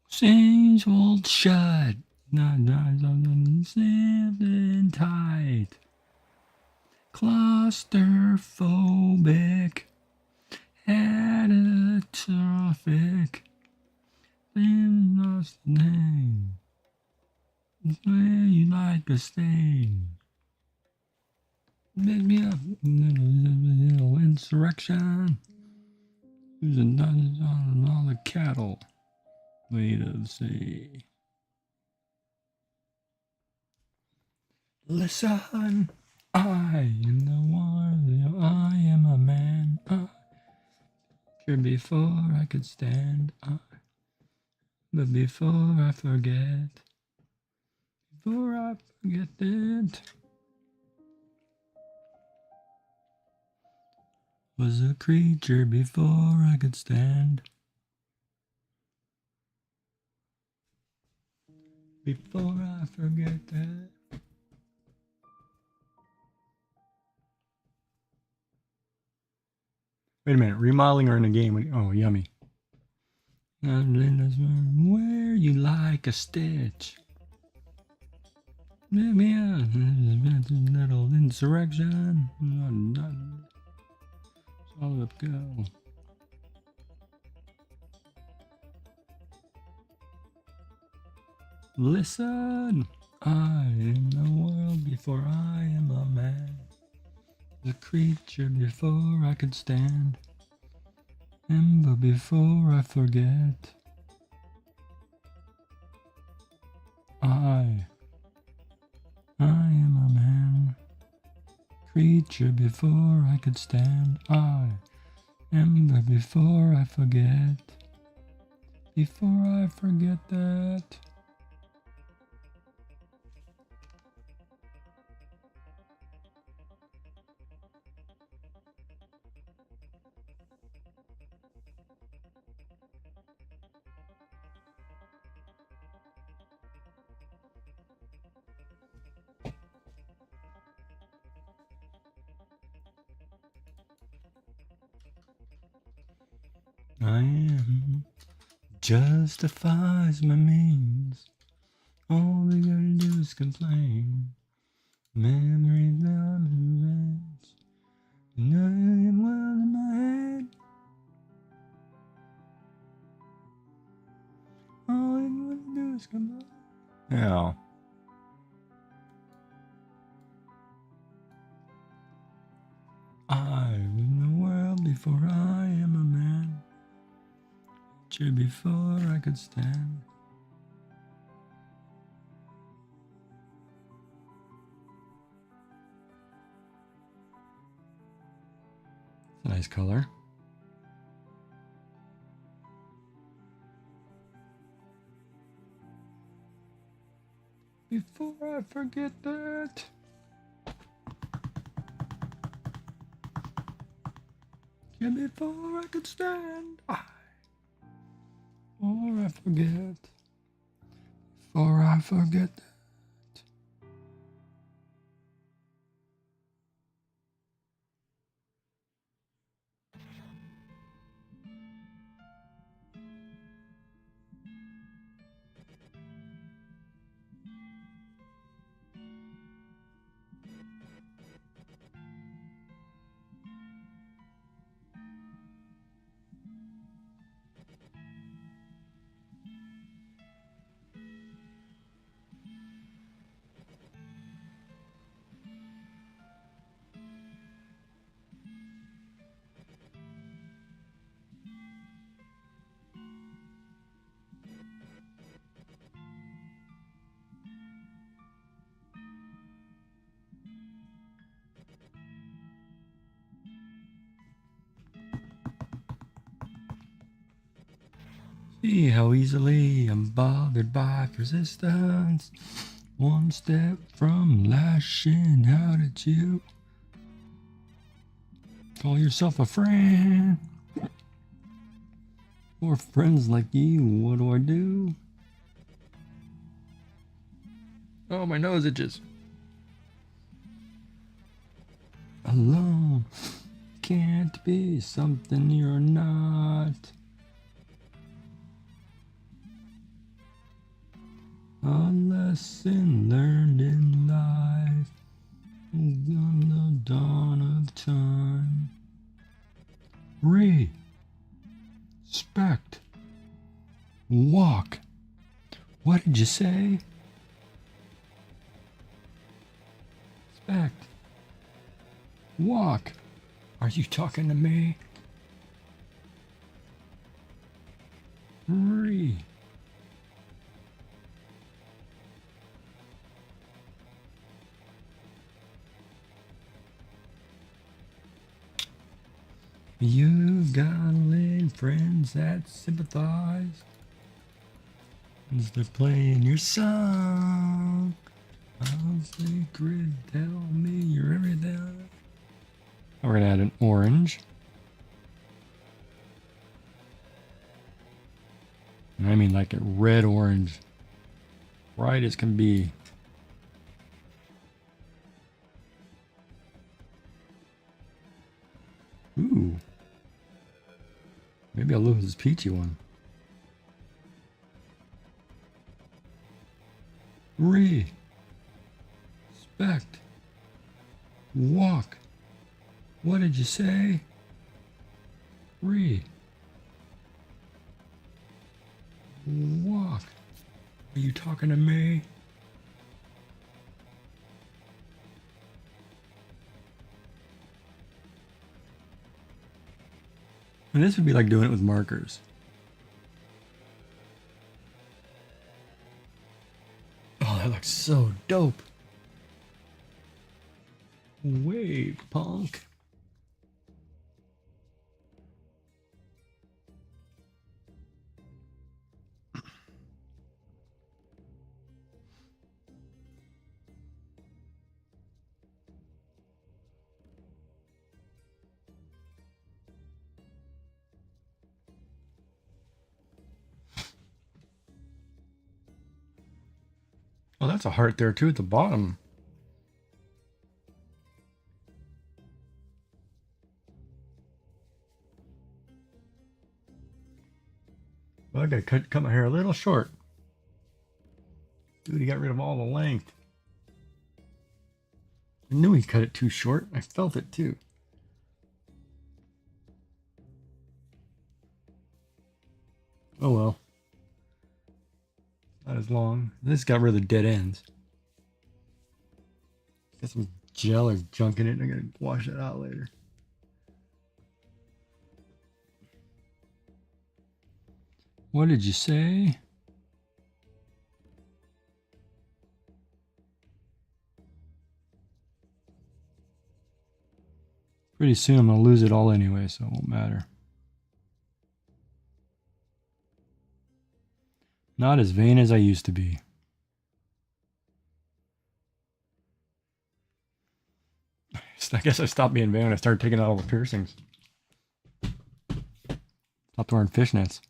Saints hold shut. Something tight. Claustrophobic. Catastrophic. Then lost the name. Where you like a stain. Make me up. Little insurrection. Who's a dungeon on all the cattle. Wait and see. Listen, I am the one. I am a man. Here before I could stand. But before I forget it, was a creature before I could stand. Before I forget that. Wait a minute, remodeling or in a game? Oh, yummy. Where you like a stitch. Yeah, little insurrection. So let's go. Listen, I am the world before I am a man. The creature before I could stand. But before I forget, I am a man. Creature before I could stand. I am but before I forget. Before I forget that. I am justifies my means. All they gotta do is complain. Memories now events. Nothing well in my head. All they gotta do is complain. Yeah. I was in the world before I am a man. Cheer before I could stand. Nice color. Before I forget that. Yeah, before I could stand. Before I forget. Before I forget that. See how easily I'm bothered by resistance. One step from lashing out at you. Call yourself a friend. For friends like you, what do I do? Oh, my nose itches. Alone can't be something you're not. A lesson learned in life on the dawn of time. Respect. Walk. What did you say? Respect. Walk. Are you talking to me? You've got friends that sympathize as they're playing your song. I'm sacred, tell me you're everything. We're gonna add an orange. And I mean like a red orange. Bright as can be. Ooh. Maybe I'll lose this peachy one. Respect. Walk. What did you say? Walk. Are you talking to me? And this would be like doing it with markers. Oh, that looks so dope. Wait, punk. Oh, that's a heart there too at the bottom. Well, I gotta cut my hair a little short. Dude, he got rid of all the length. I knew he cut it too short. I felt it too. Oh well. Not as long. This got rid of the dead ends. Got some gel or junk in it. I gotta wash it out later. What did you say? Pretty soon I'm gonna lose it all anyway, so it won't matter. Not as vain as I used to be. I guess I stopped being vain when I started taking out all the piercings. Stopped wearing fishnets.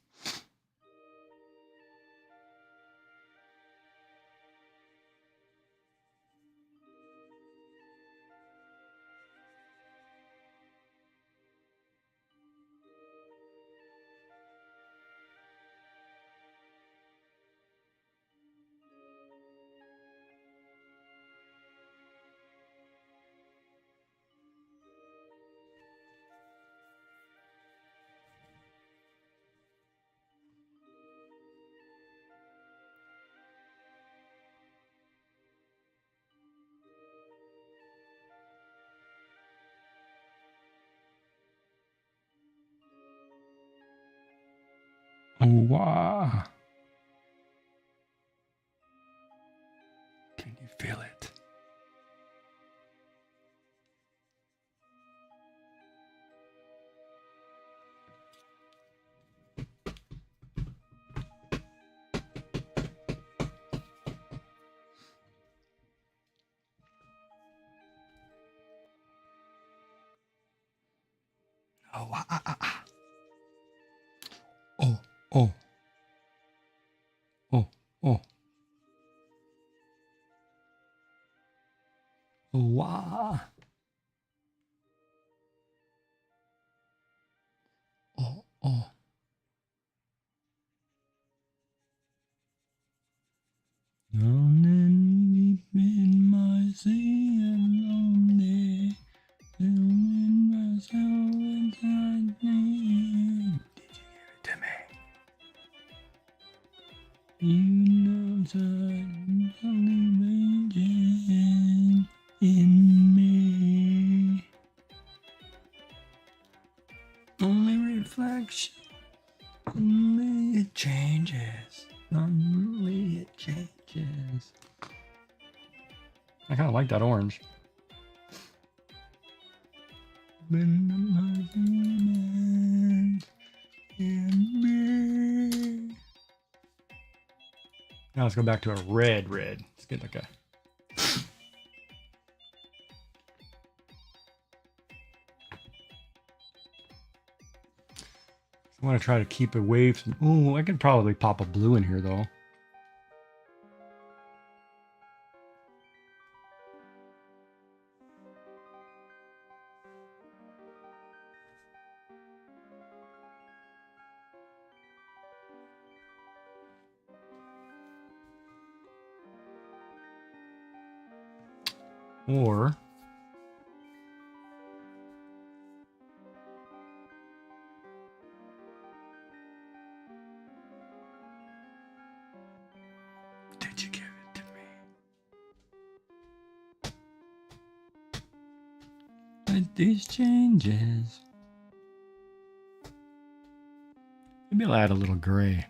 Oh, wow. Can you feel it? Oh, oh, oh, oh, oh, oh, wow. Oh, oh. Down in deep in my sea and lonely, feeling myself inside me. Did you give it to me? You know that only raging in me. Only reflection, only it changes. Only it changes. I kind of like that orange. Been my demons in me. Now let's go back to a red. Let's get like a. I want to try to keep away from. Oh, I could probably pop a blue in here though. Or did you give it to me? With these changes. Maybe I'll add a little gray.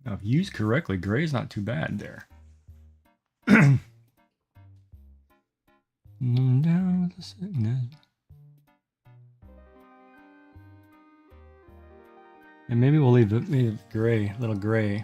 Now, if used correctly, gray is not too bad there. Down with the sickness. And maybe we'll leave it gray, a little gray.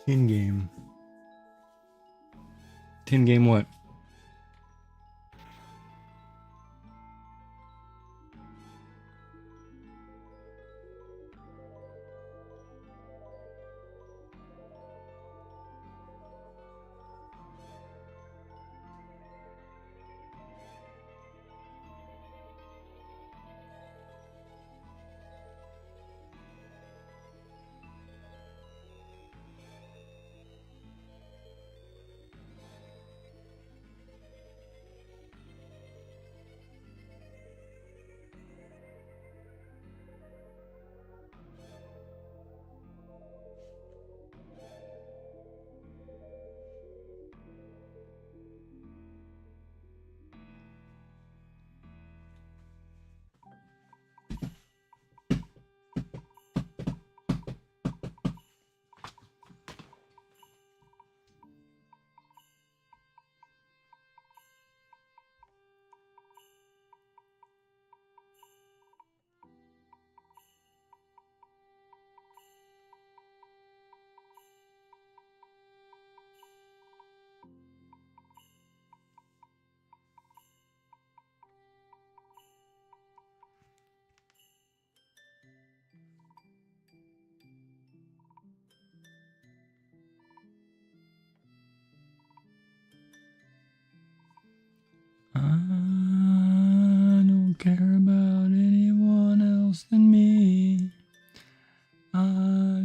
Tin game. Tin game what? I don't care about anyone else than me. I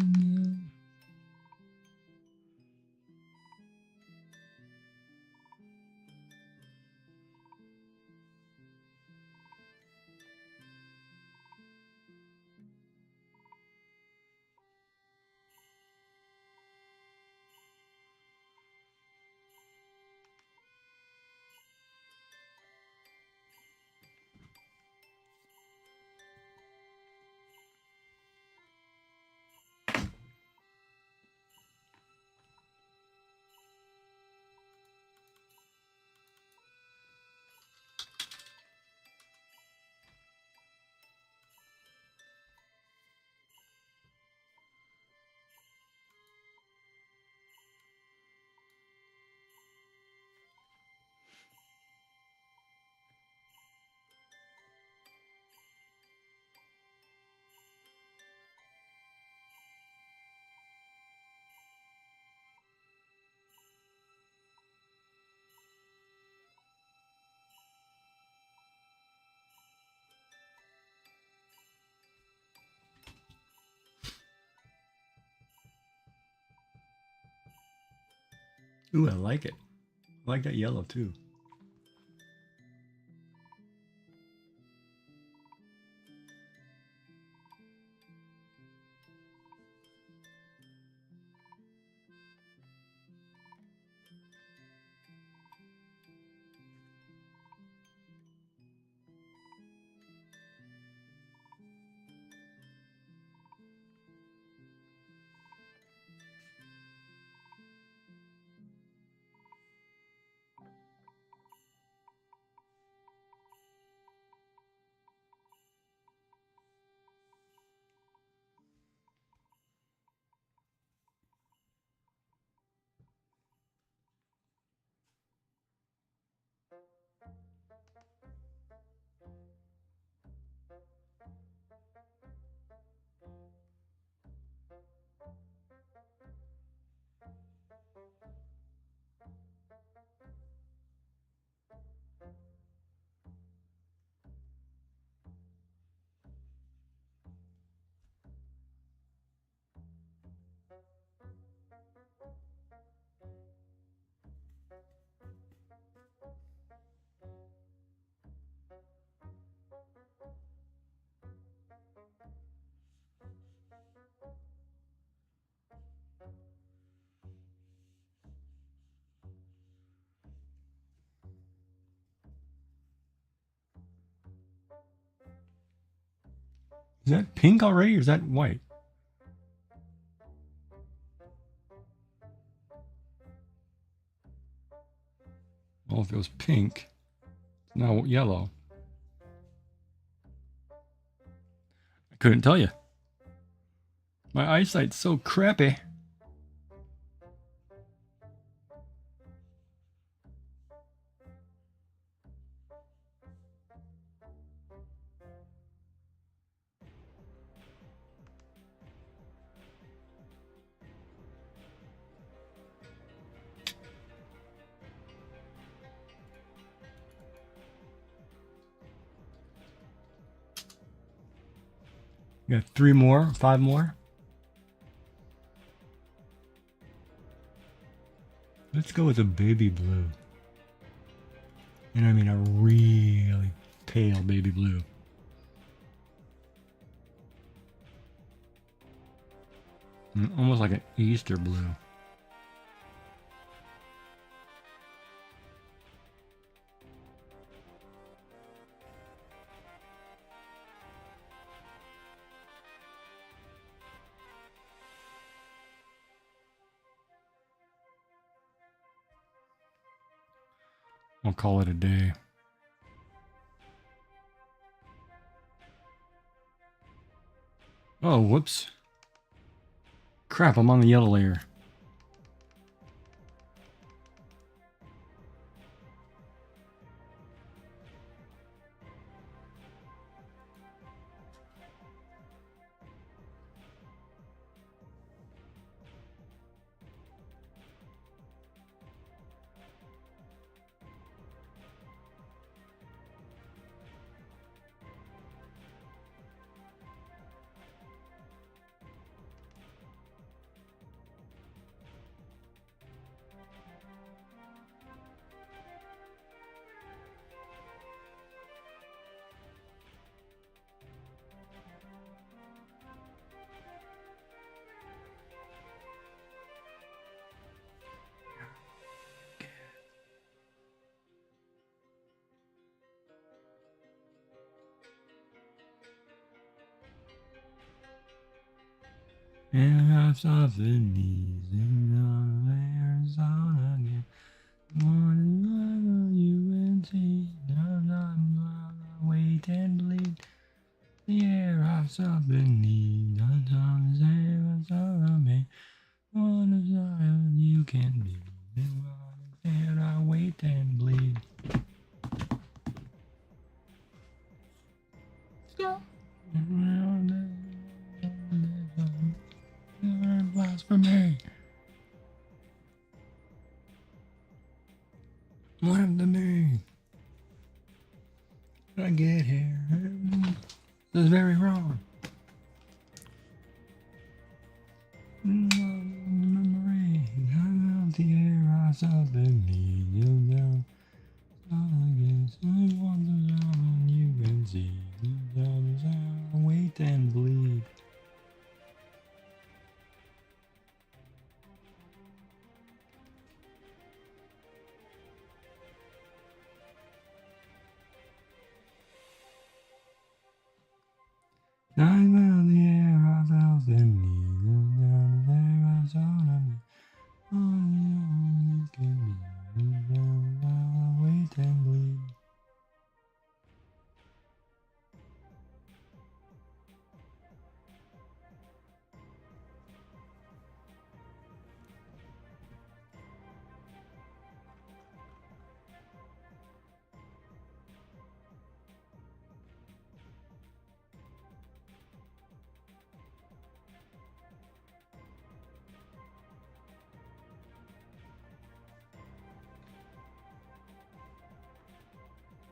Ooh, I like it. I like that yellow too. Is that pink already or is that white? Well, if it was pink, it's now yellow. I couldn't tell you. My eyesight's so crappy. Got 3 more, 5 more. Let's go with a baby blue. And I mean a really pale baby blue. Almost like an Easter blue. I'll call it a day. Oh, whoops. Crap, I'm on the yellow layer. And I've softened knees in Arizona again. One UNC. Wait and bleed. The air I've softened knees. Arizona me. One of Zion you can be. And I wait and bleed. Stop. Blasphemy. What happened to me? Did I get here? This is very wrong. Memory. I love the air I saw beneath you down. I guess I want the sound you can see. Wait and bleed. I felt the air, I felt the need. Down there, I saw them. You can be. Wait and bleed.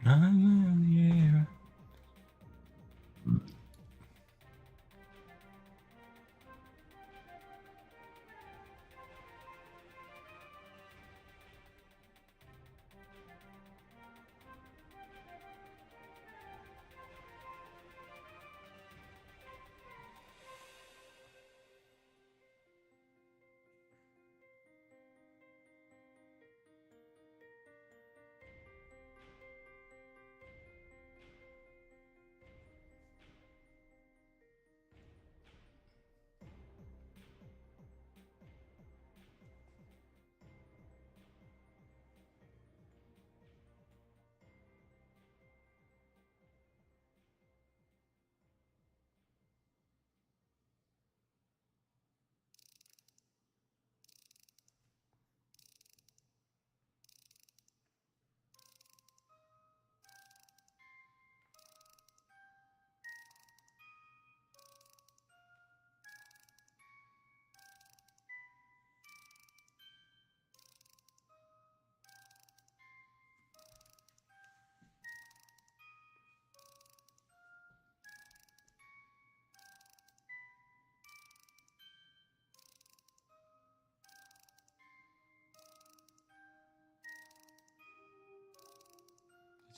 I'm in the air.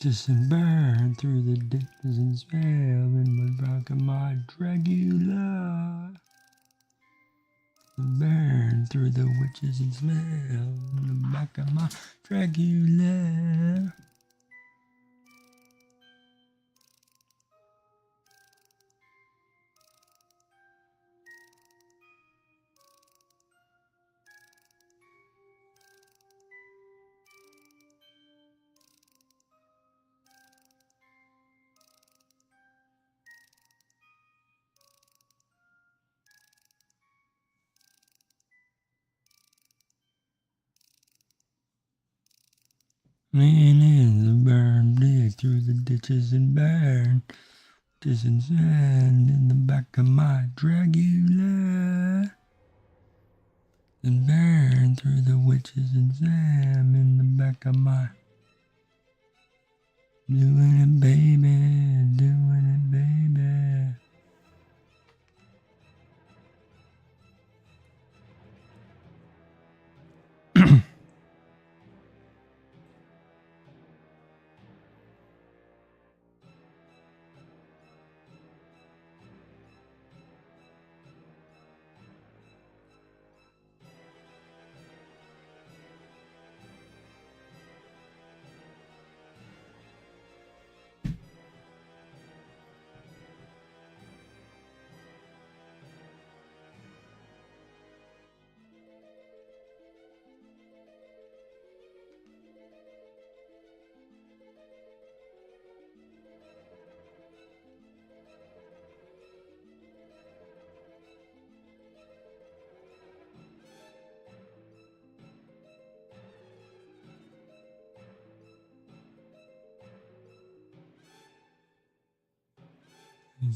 Just and burn through the ditches and swell in the back of my Dragula. Burn through the witches and smell in the back of my Dragula. Man in the burn, dig through the ditches and burn. Ditches and sand in the back of my Dragula. And burn through the witches and Sam in the back of my. Doing it, baby, doing it, baby.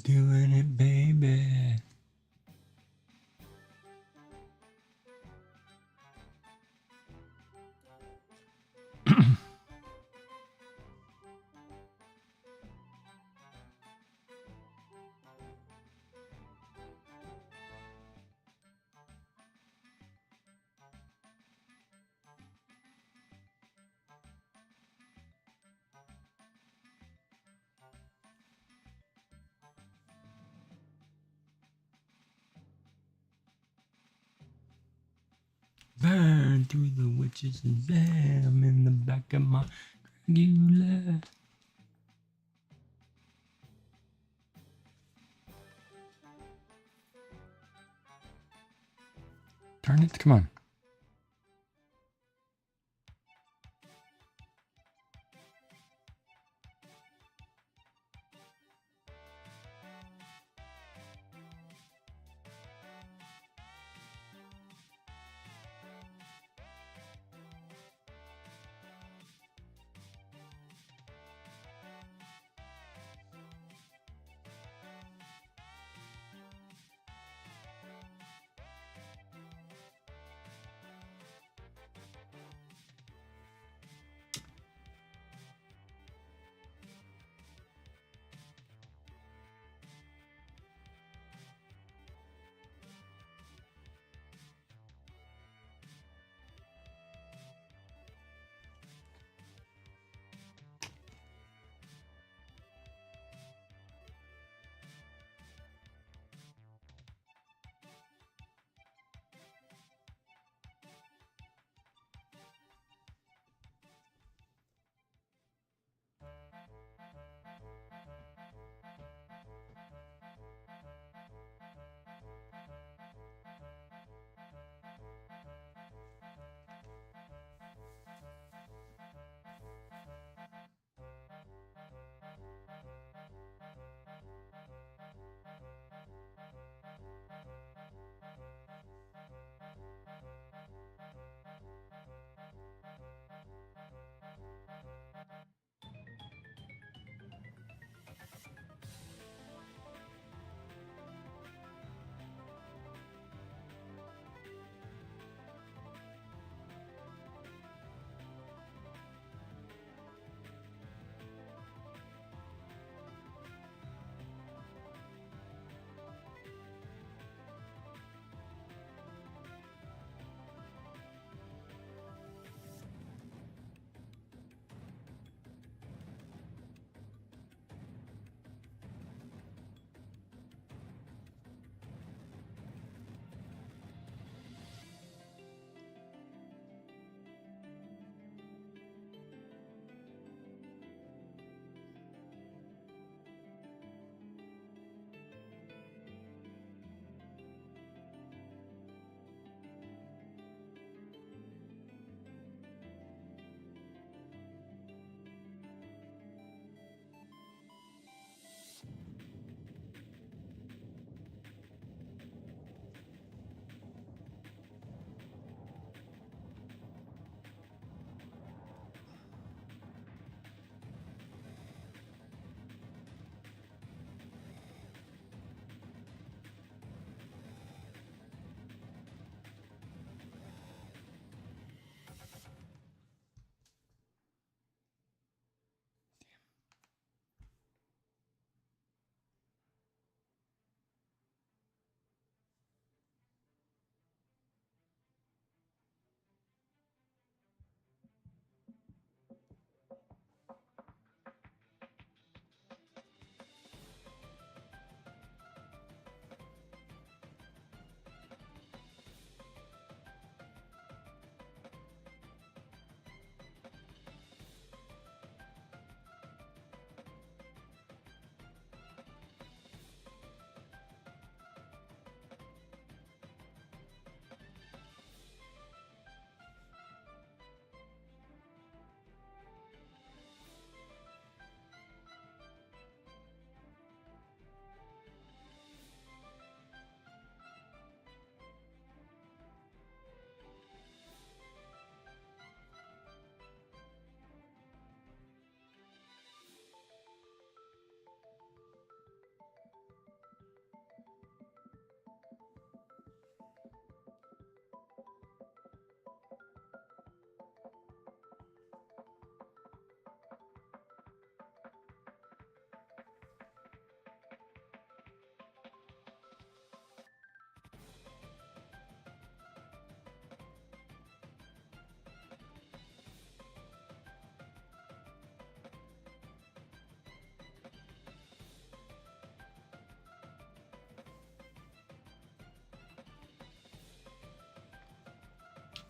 Doing it, baby. Burn through the witches and Sam in the back of my Dragula. Darn it, come on.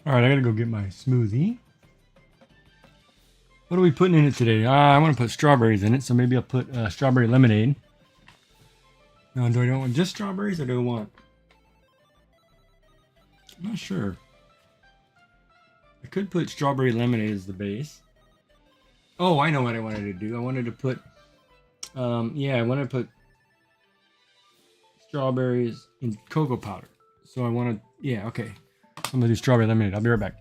All right, I gotta go get my smoothie. What are we putting in it today? I want to put strawberries in it, so maybe I'll put strawberry lemonade. No, do I don't want just strawberries, or do I want? I'm not sure. I could put strawberry lemonade as the base. Oh, I know what I wanted to do. I wanted to put, yeah, I wanted to put strawberries in cocoa powder. So I want to, yeah, okay. I'm gonna do strawberry lemonade. I'll be right back.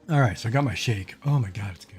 All right, so I got my shake. Oh my God, it's good.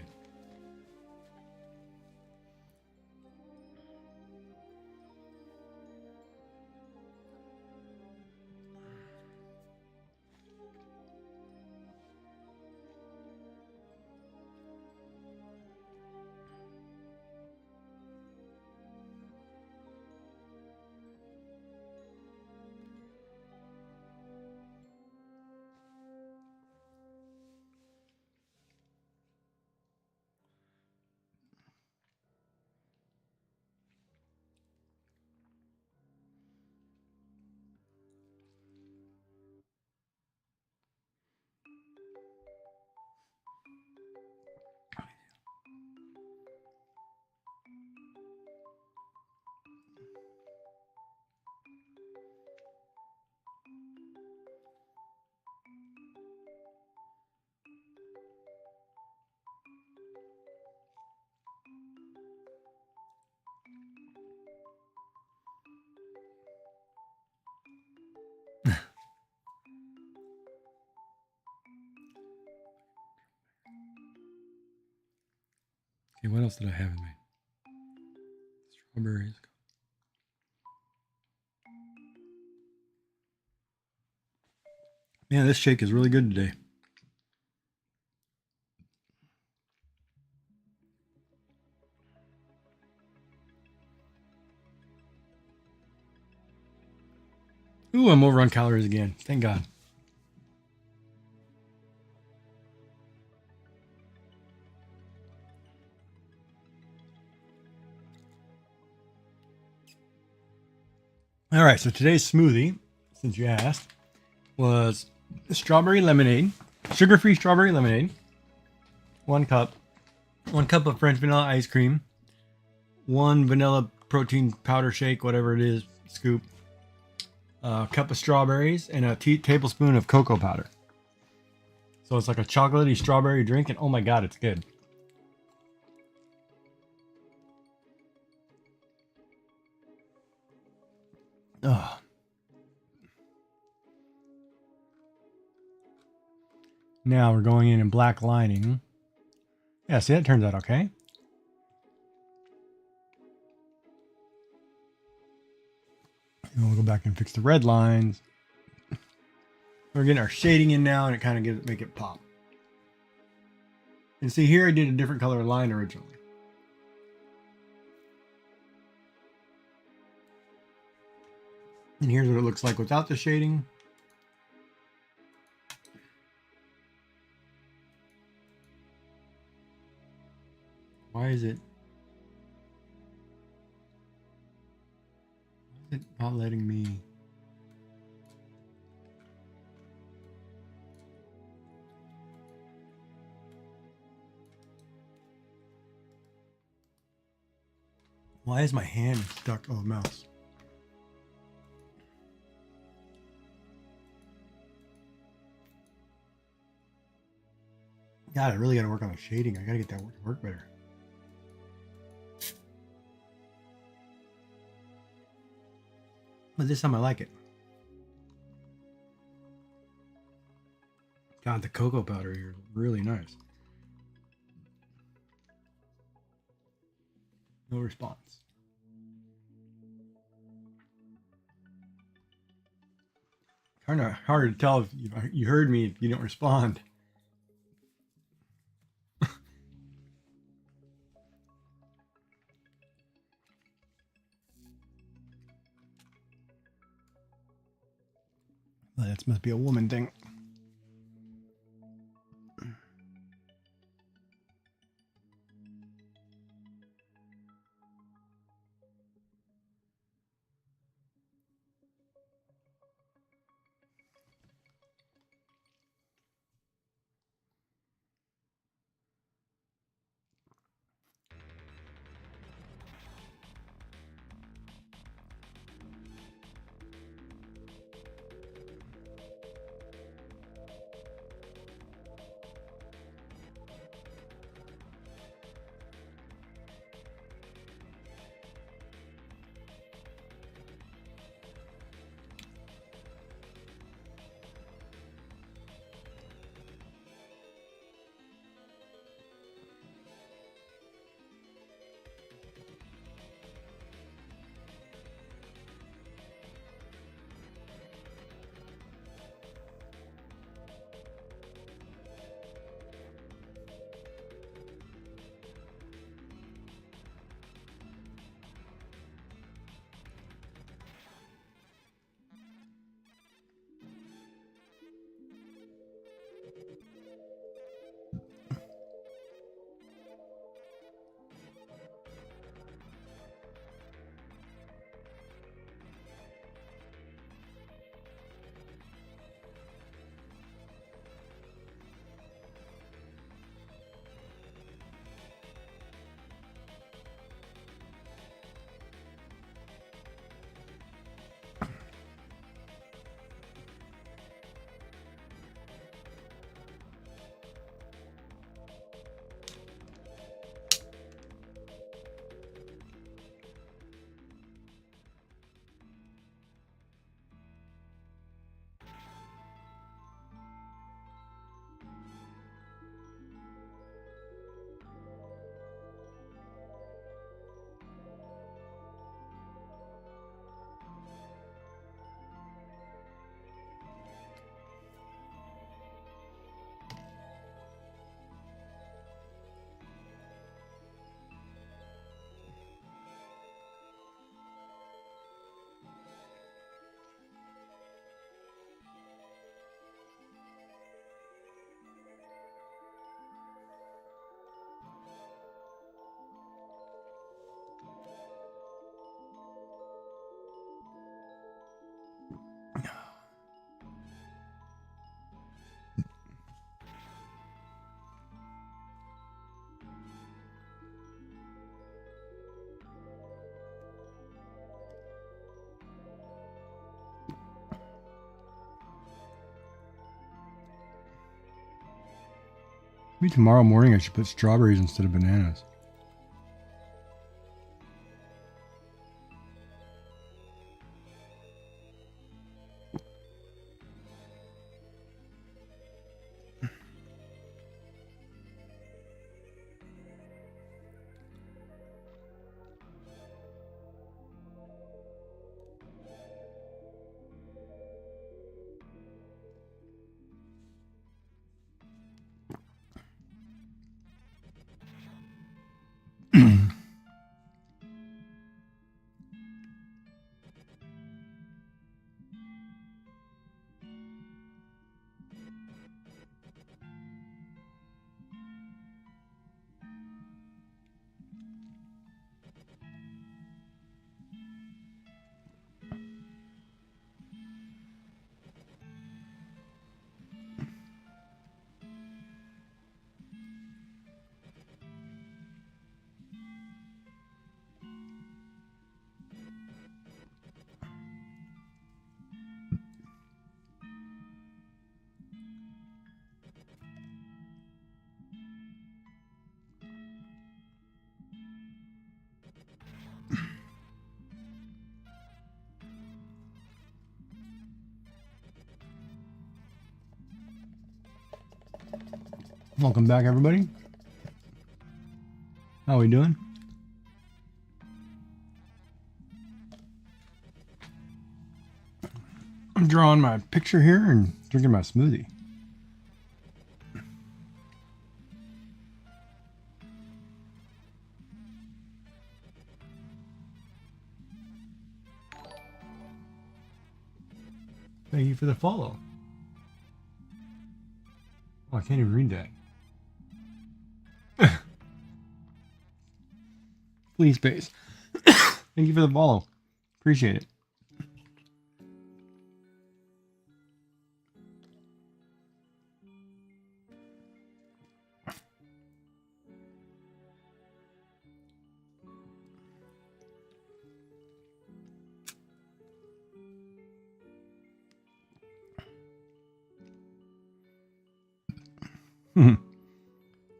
Okay, what else did I have in mind? Strawberries. Man, this shake is really good today. Ooh, I'm over on calories again. Thank God. All right, so today's smoothie, since you asked, was strawberry lemonade, sugar-free strawberry lemonade, 1 cup, 1 cup of French vanilla ice cream, 1 vanilla protein powder shake, whatever it is, scoop, a cup of strawberries, and a tablespoon of cocoa powder. So it's like a chocolatey strawberry drink, and oh my God, it's good. Ugh. Now we're going in black lining. Yeah, see, that turns out okay. And we'll go back and fix the red lines. We're getting our shading in now, and it kind of make it pop. And see here, I did a different color line originally. And here's what it looks like without the shading. Why is it not letting me? Why is my hand stuck? Oh, mouse. God, I really got to work on the shading. I got to get that to work better. But this time I like it. God, the cocoa powder here is really nice. No response. Kind of hard to tell if you heard me if you don't respond. Well, that must be a woman thing. Maybe tomorrow morning I should put strawberries instead of bananas. Welcome back, everybody. How we doing? I'm drawing my picture here and drinking my smoothie. Thank you for the follow. Oh, I can't even read that. Please, space. Thank you for the follow. Appreciate it.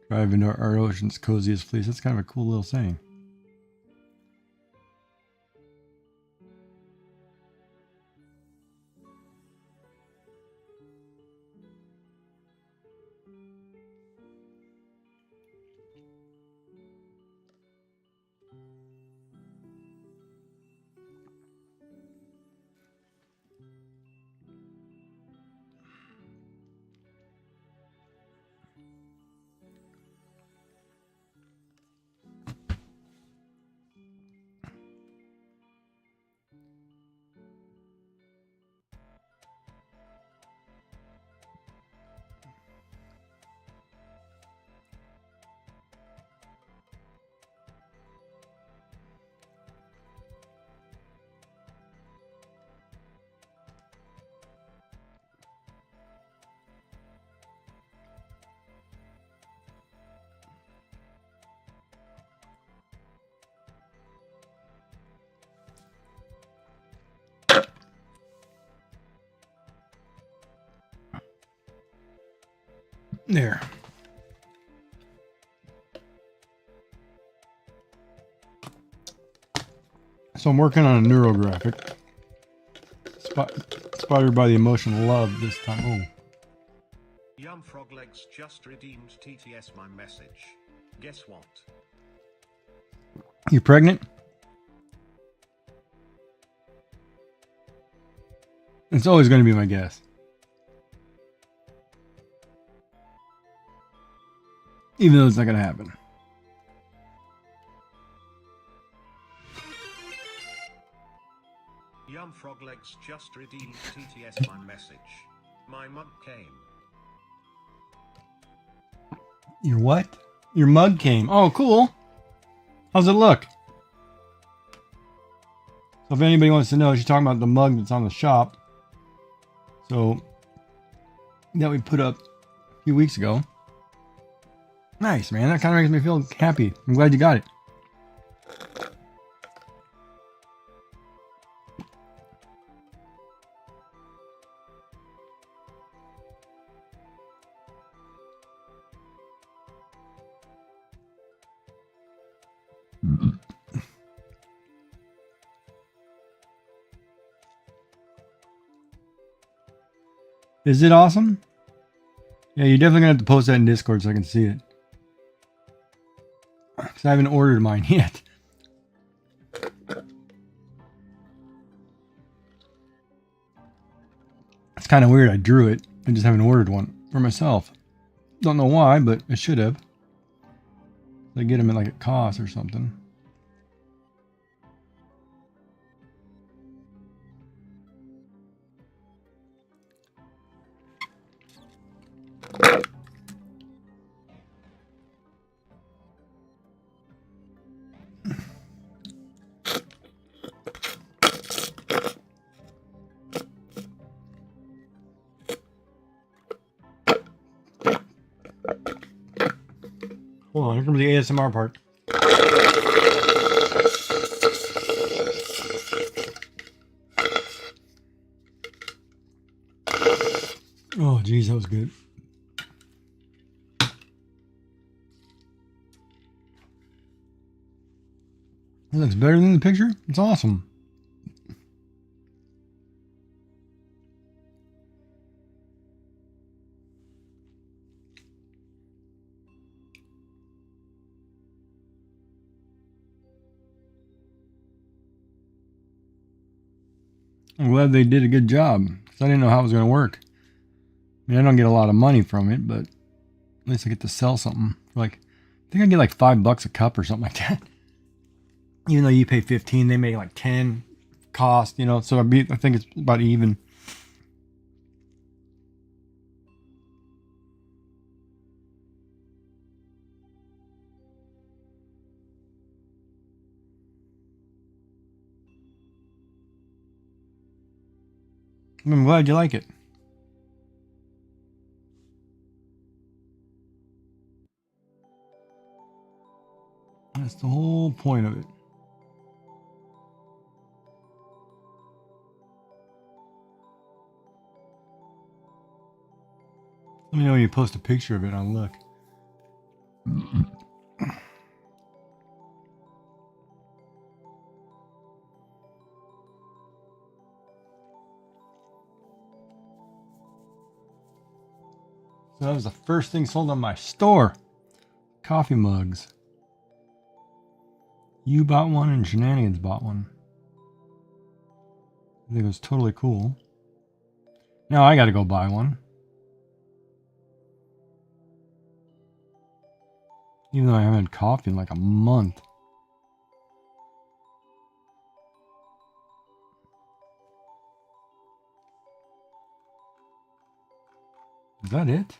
Drive into our ocean's coziest place. That's kind of a cool little saying. There. So I'm working on a neurographic. Inspired by the emotional love this time. Oh. Yum Frog Legs just redeemed TTS my message. Guess what? You pregnant? It's always going to be my guess. Even though it's not going to happen. Yum Frog Legs just redeemed TTS my message. My mug came. Your what? Your mug came. Oh, cool. How's it look? So if anybody wants to know, she's talking about the mug that's on the shop. So that we put up a few weeks ago. Nice, man. That kind of makes me feel happy. I'm glad you got it. Is it awesome? Yeah, you're definitely gonna have to post that in Discord so I can see it. Because I haven't ordered mine yet. It's kind of weird. I drew it. I just haven't ordered one for myself. Don't know why, but I should have. They get them at like a cost or something. Hold on, here comes the ASMR part. Oh, geez, that was good. It looks better than the picture. It's awesome. I'm glad they did a good job because I didn't know how it was going to work. I mean, I don't get a lot of money from it, but at least I get to sell something. Like, I think I get like $5 a cup or something like that. Even though you pay 15, they make like 10 cost, you know. So I think it's about even. I'm glad you like it. That's the whole point of it. Let me know when you post a picture of it. I'll look. So that was the first thing sold on my store. Coffee mugs. You bought one and Shenanigans bought one. I think it was totally cool. Now I gotta go buy one. Even though I haven't had coffee in like a month. Is that it?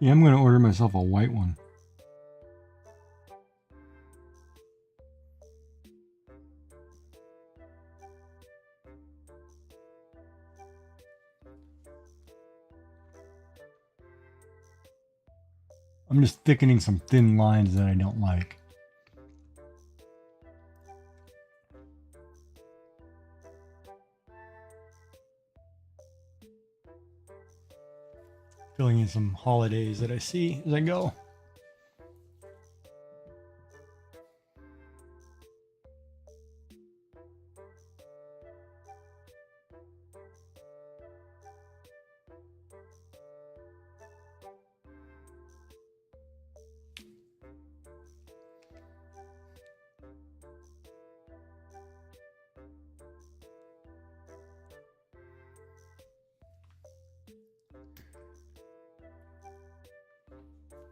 Yeah, I'm going to order myself a white one. I'm just thickening some thin lines that I don't like. Filling in some holidays that I see as I go.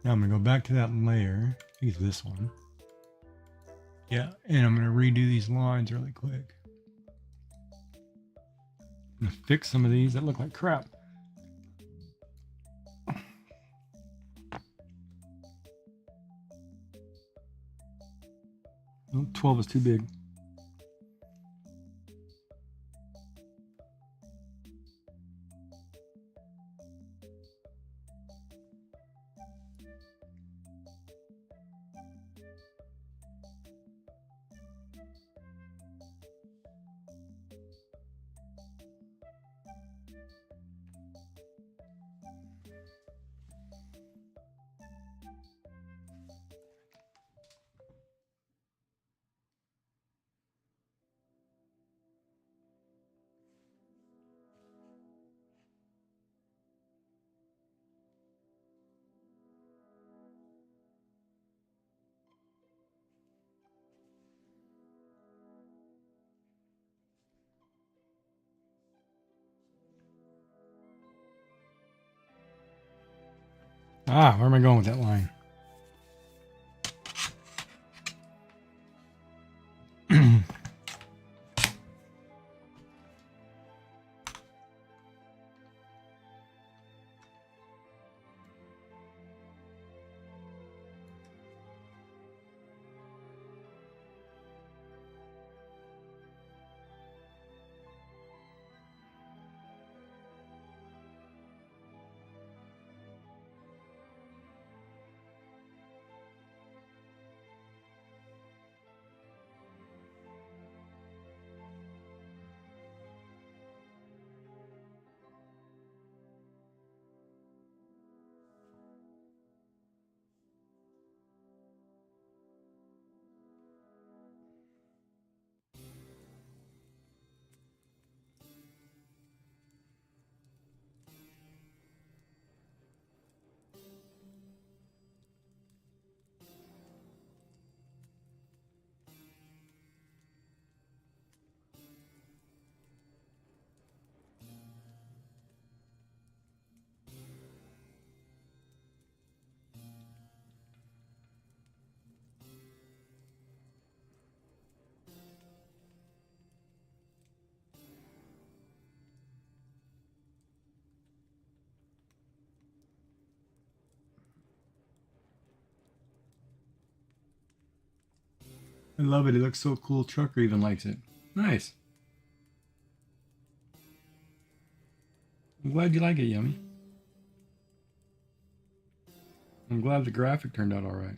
Now I'm going to go back to that layer. Use this one. Yeah, and I'm going to redo these lines really quick. I'm going to fix some of these that look like crap. Oh, 12 is too big. Ah, where am I going with that line? I love it. It looks so cool. Trucker even likes it. Nice. I'm glad you like it, Yummy. I'm glad the graphic turned out all right.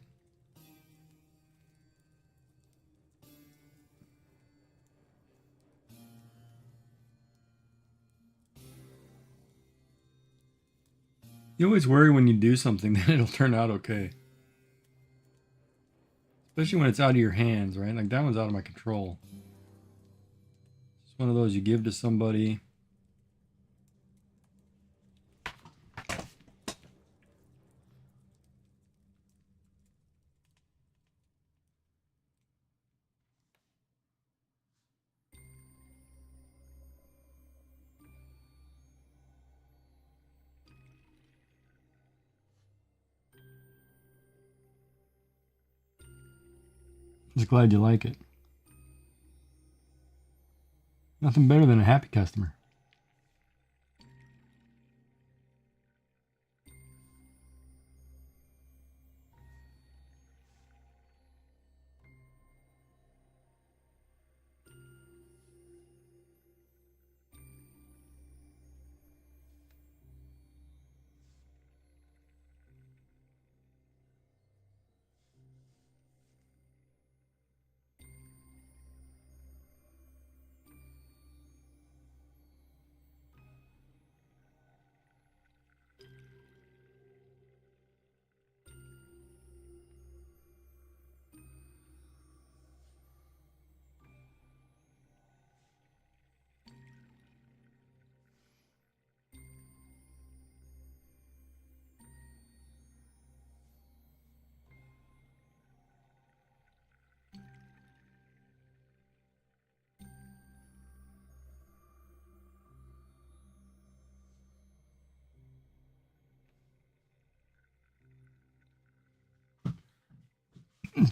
You always worry when you do something that it'll turn out okay. Especially when it's out of your hands, right? Like that one's out of my control. It's one of those you give to somebody. Just glad you like it. Nothing better than a happy customer.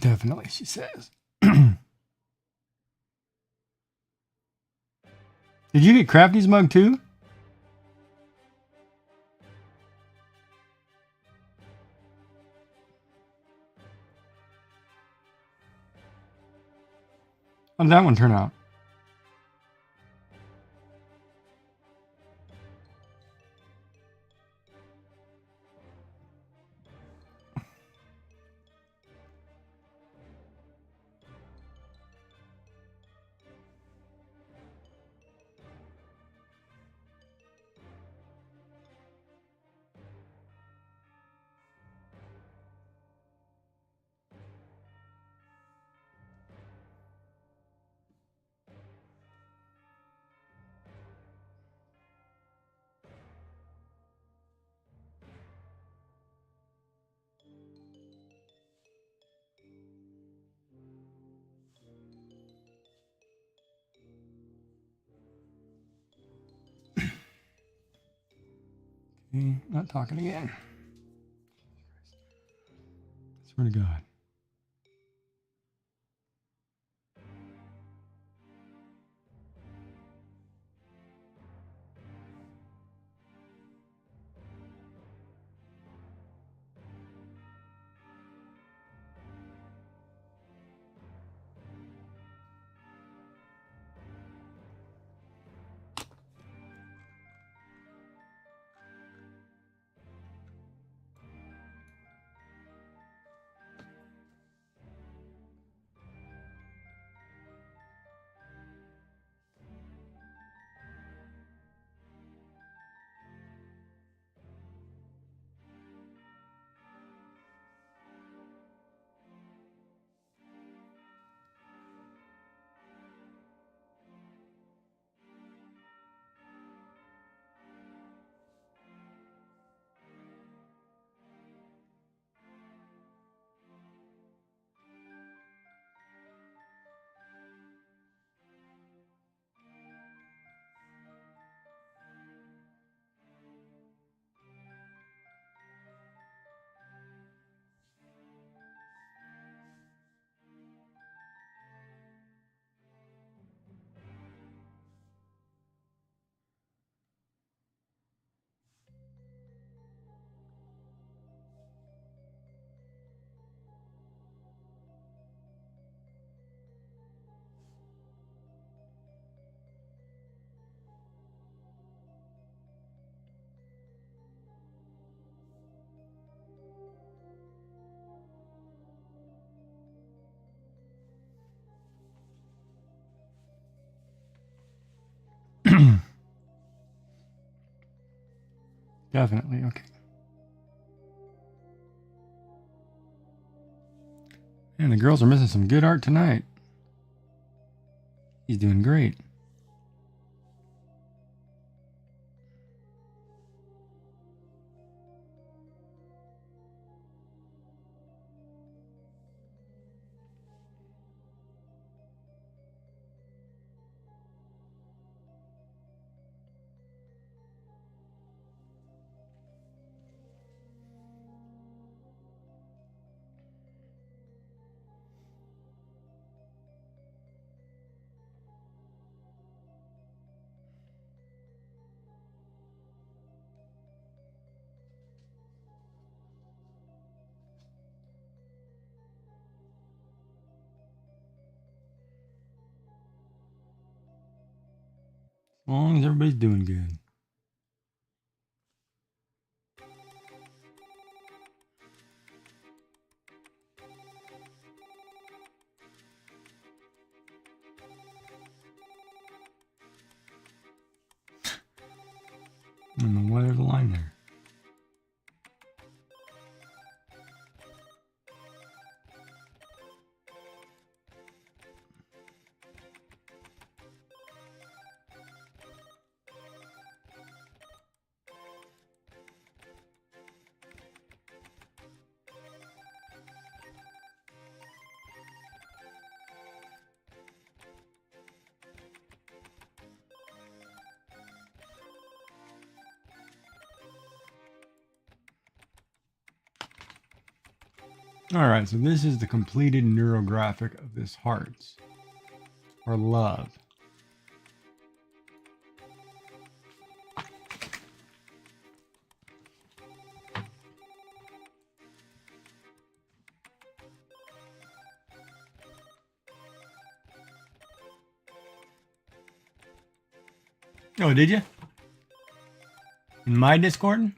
Definitely, she says. Did you get Crafty's mug too? How did that one turn out? Okay, not talking again. I swear to God. Definitely, okay. Man, the girls are missing some good art tonight. He's doing great. As long as everybody's doing good. I don't know why there's a line there. All right, so this is the completed neurographic of this hearts or love. Oh, did you? In my Discord?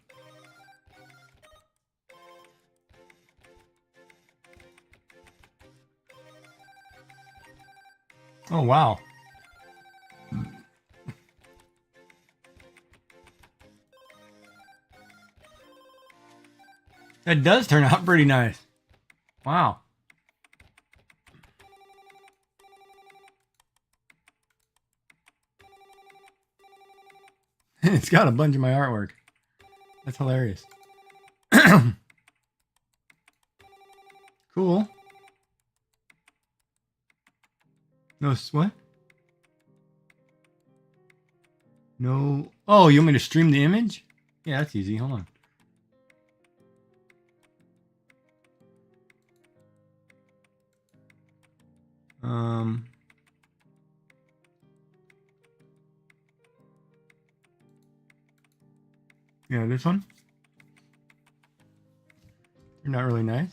Oh, wow. That does turn out pretty nice. Wow. It's got a bunch of my artwork. That's hilarious. Cool. No, what? No. Oh, you want me to stream the image? Yeah, that's easy. Hold on. Yeah, this one. You're not really nice.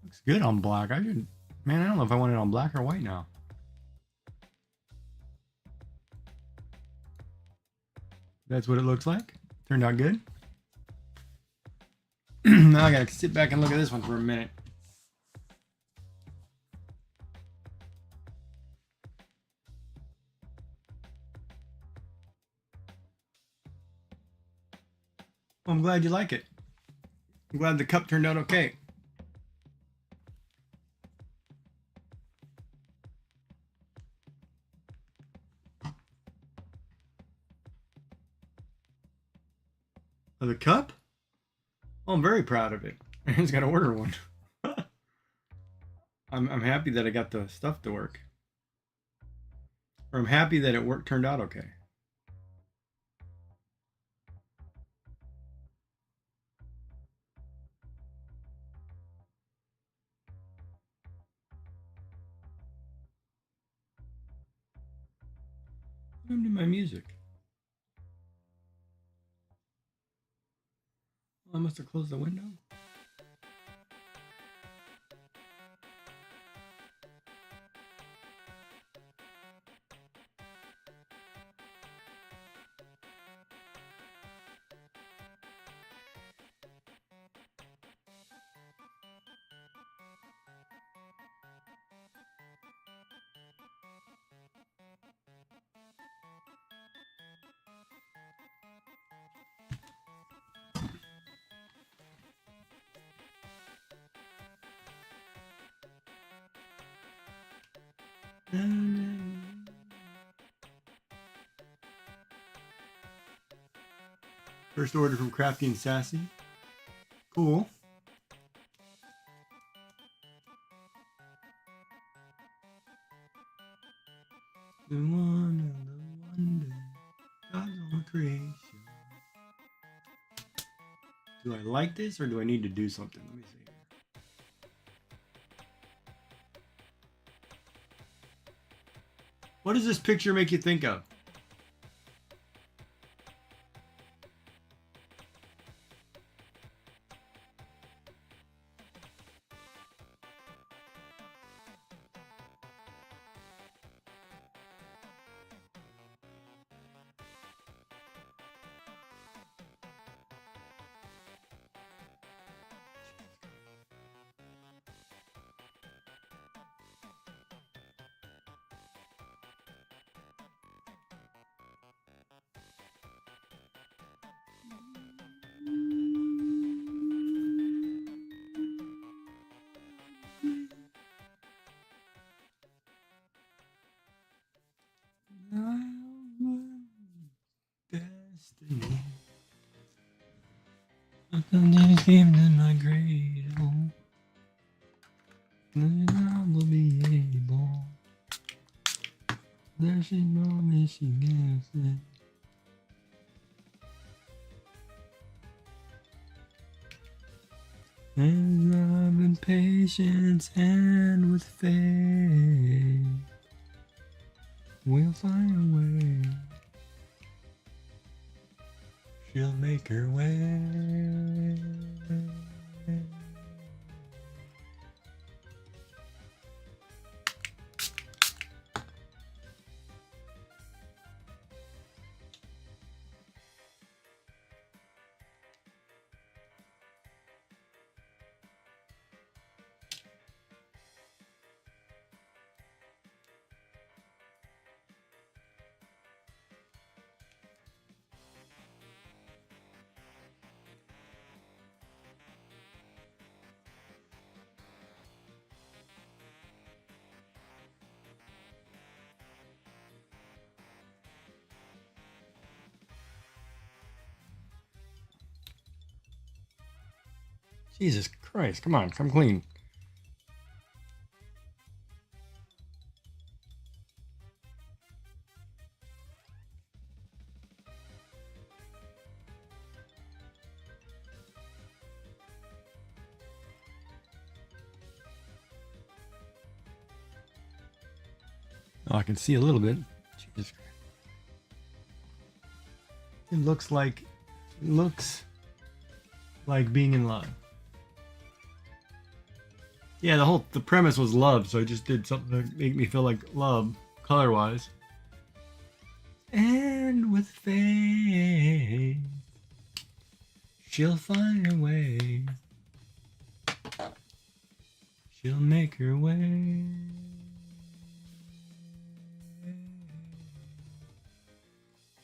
Looks good on black. I should, man, I don't know if I want it on black or white now. That's what it looks like. Turned out good. Now I gotta sit back and look at this one for a minute. Well, I'm glad you like it. I'm glad the cup turned out okay. Oh, the cup? Oh, I'm very proud of it. I just gotta order one. I'm happy that I got the stuff to work. Or I'm happy that it turned out okay. What happened to my music? Oh, I must have closed the window. First order from Crafty and Sassy. Cool. The one and the wonder, God's own creation. Do I like this or do I need to do something? Let me see. What does this picture make you think of? Destiny. I just came to my cradle. I will be able she gives it. And love and patience and with faith, we'll find a way. She'll make her way. Jesus Christ, come on, come clean. Oh, I can see a little bit. Jesus Christ. It looks like being in love. Yeah, the premise was love, so I just did something to make me feel like love, color-wise. And with faith, she'll find her way. She'll make her way.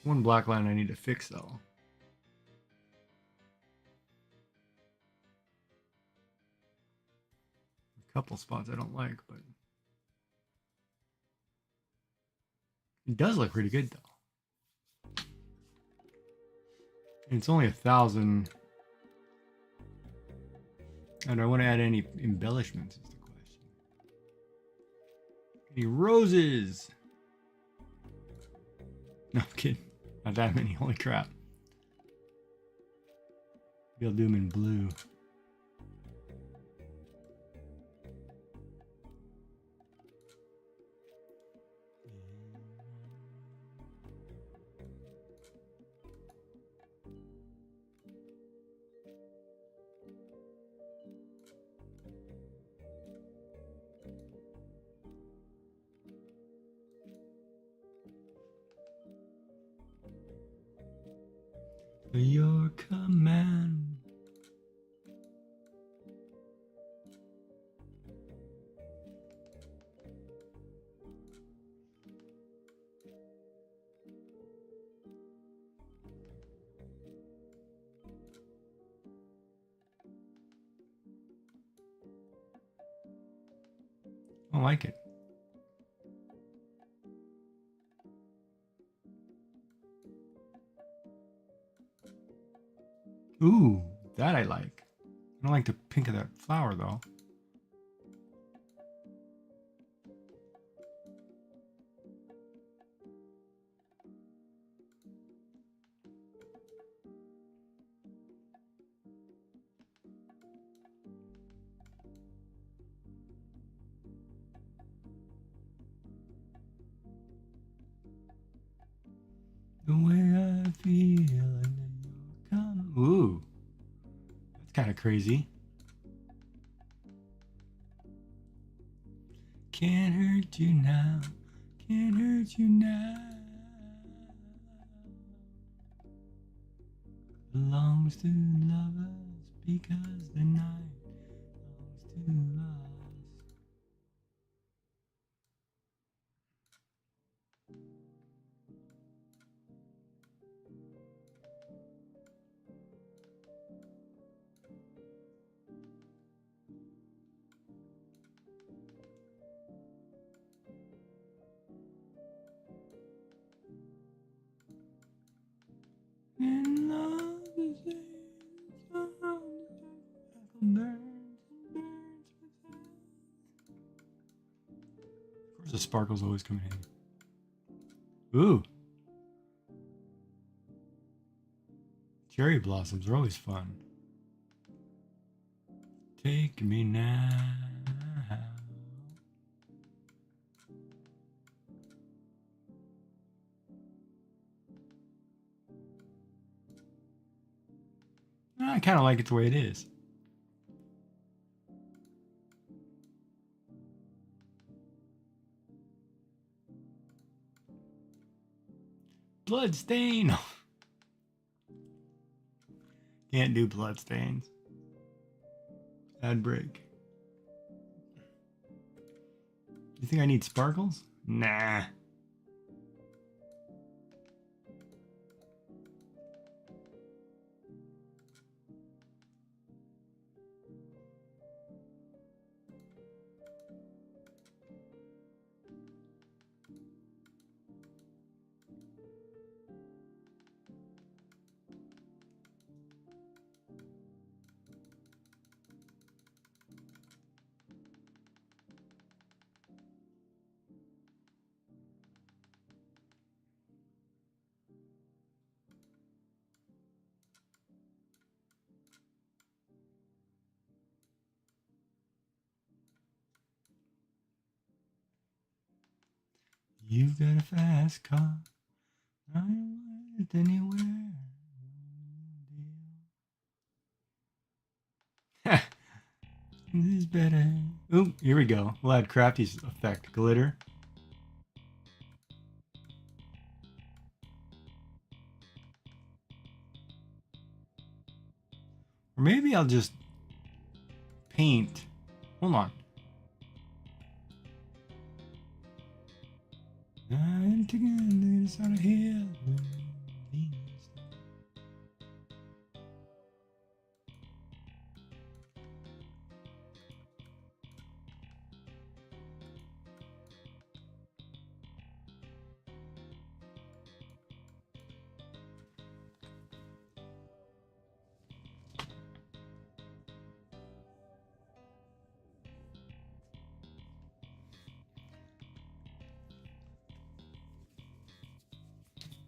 One black line I need to fix, though. A couple spots I don't like, but it does look pretty good, though. And it's only 1,000. And do I want to add any embellishments is the question. Any roses? No, I'm kidding. Not that many. Holy crap. Maybe I'll do them in blue. Your command. I like it. Ooh, that I like. I don't like the pink of that flower, though. The way I feel, and then you'll come. Ooh, that's kind of crazy. Can't hurt you now, can't hurt you now. Belongs to lovers because the night belongs to us. And love is a song that burns and burns without. Of course, the sparkles always come in handy. Ooh. Cherry blossoms are always fun. Take me now. I kind of like it the way it is. Bloodstain. Can't do bloodstains. Ad break. You think I need sparkles? Nah. You've got a fast car. I want it anywhere. This is better. Oop, here we go. We'll add Crafty's effect. Glitter. Or maybe I'll just paint. Hold on. I'm taking this out of here.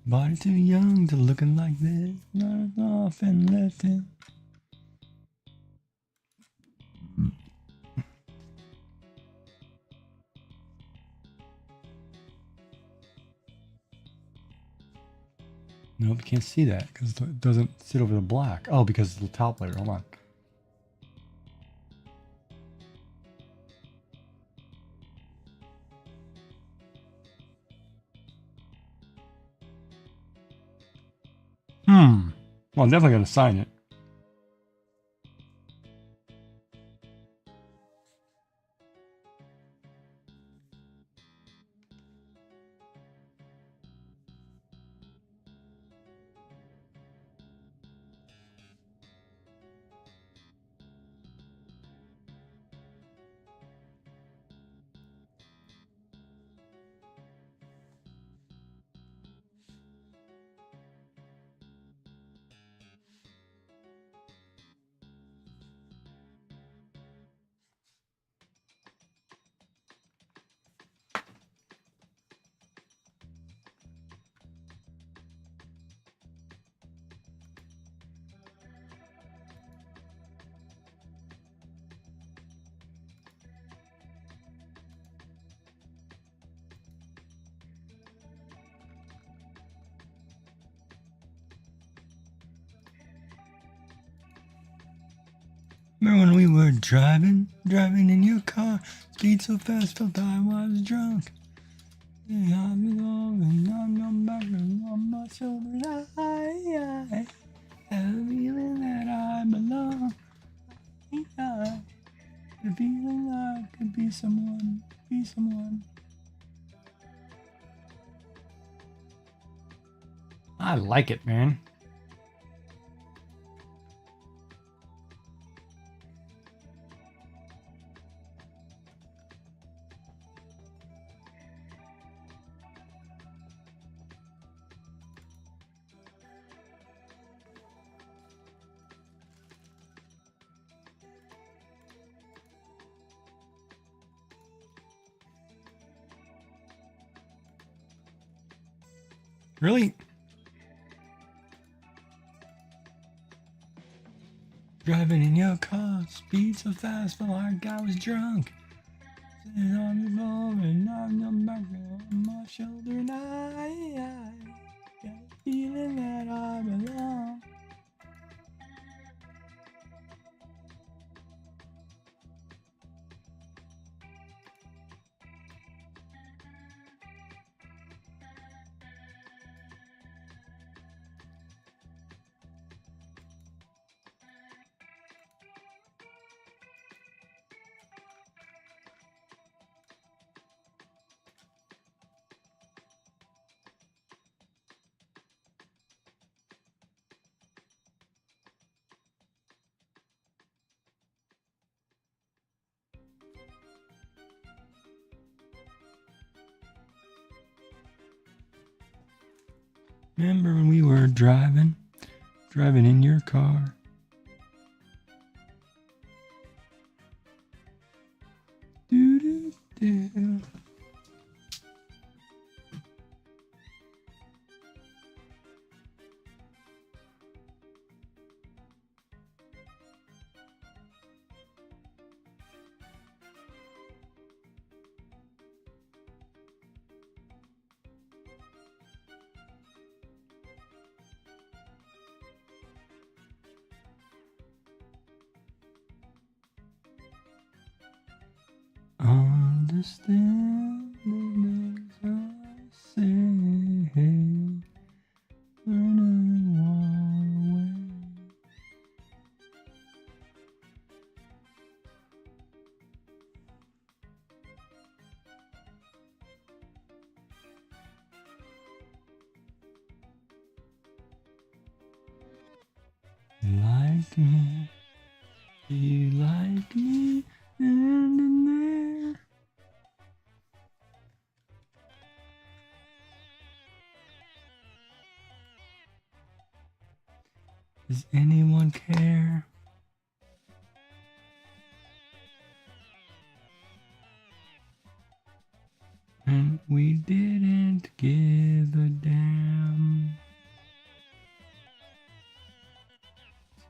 Body too young to looking like this. Not off and left him. Nope, you can't see that because it doesn't sit over the black. Oh, because it's the top layer. Hold on. Well, I'm definitely going to sign it. Remember when we were driving in your car, speed so fast, felt I was drunk. Yeah, I'm along, back on my shoulder. I have a feeling that I belong. I the feeling I could be someone, be someone. I like it, man. Really? Driving in your car, speed so fast, felt like I was drunk. Sitting on the floor and on your back on my shoulder, and I got a feeling that I belong. Remember when we were driving in your car? Do do do. Understand the things I say. Learning one way. You like me? Do you like me? And in there. Does anyone care? And we didn't give a damn.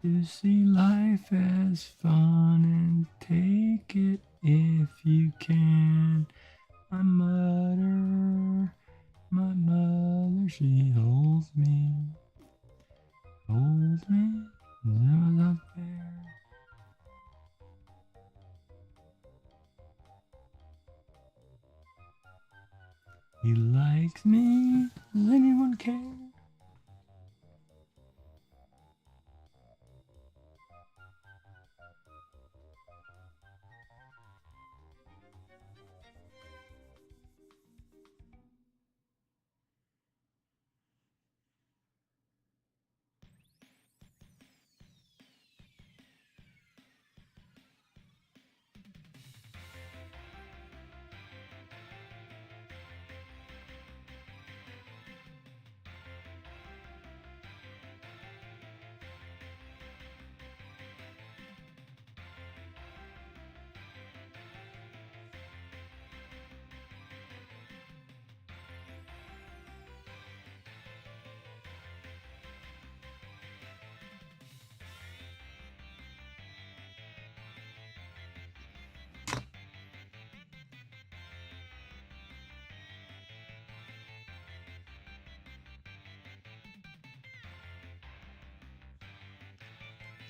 To see life as fun and take it if you can. My mother, she holds me, never up there. He likes me. Does anyone care?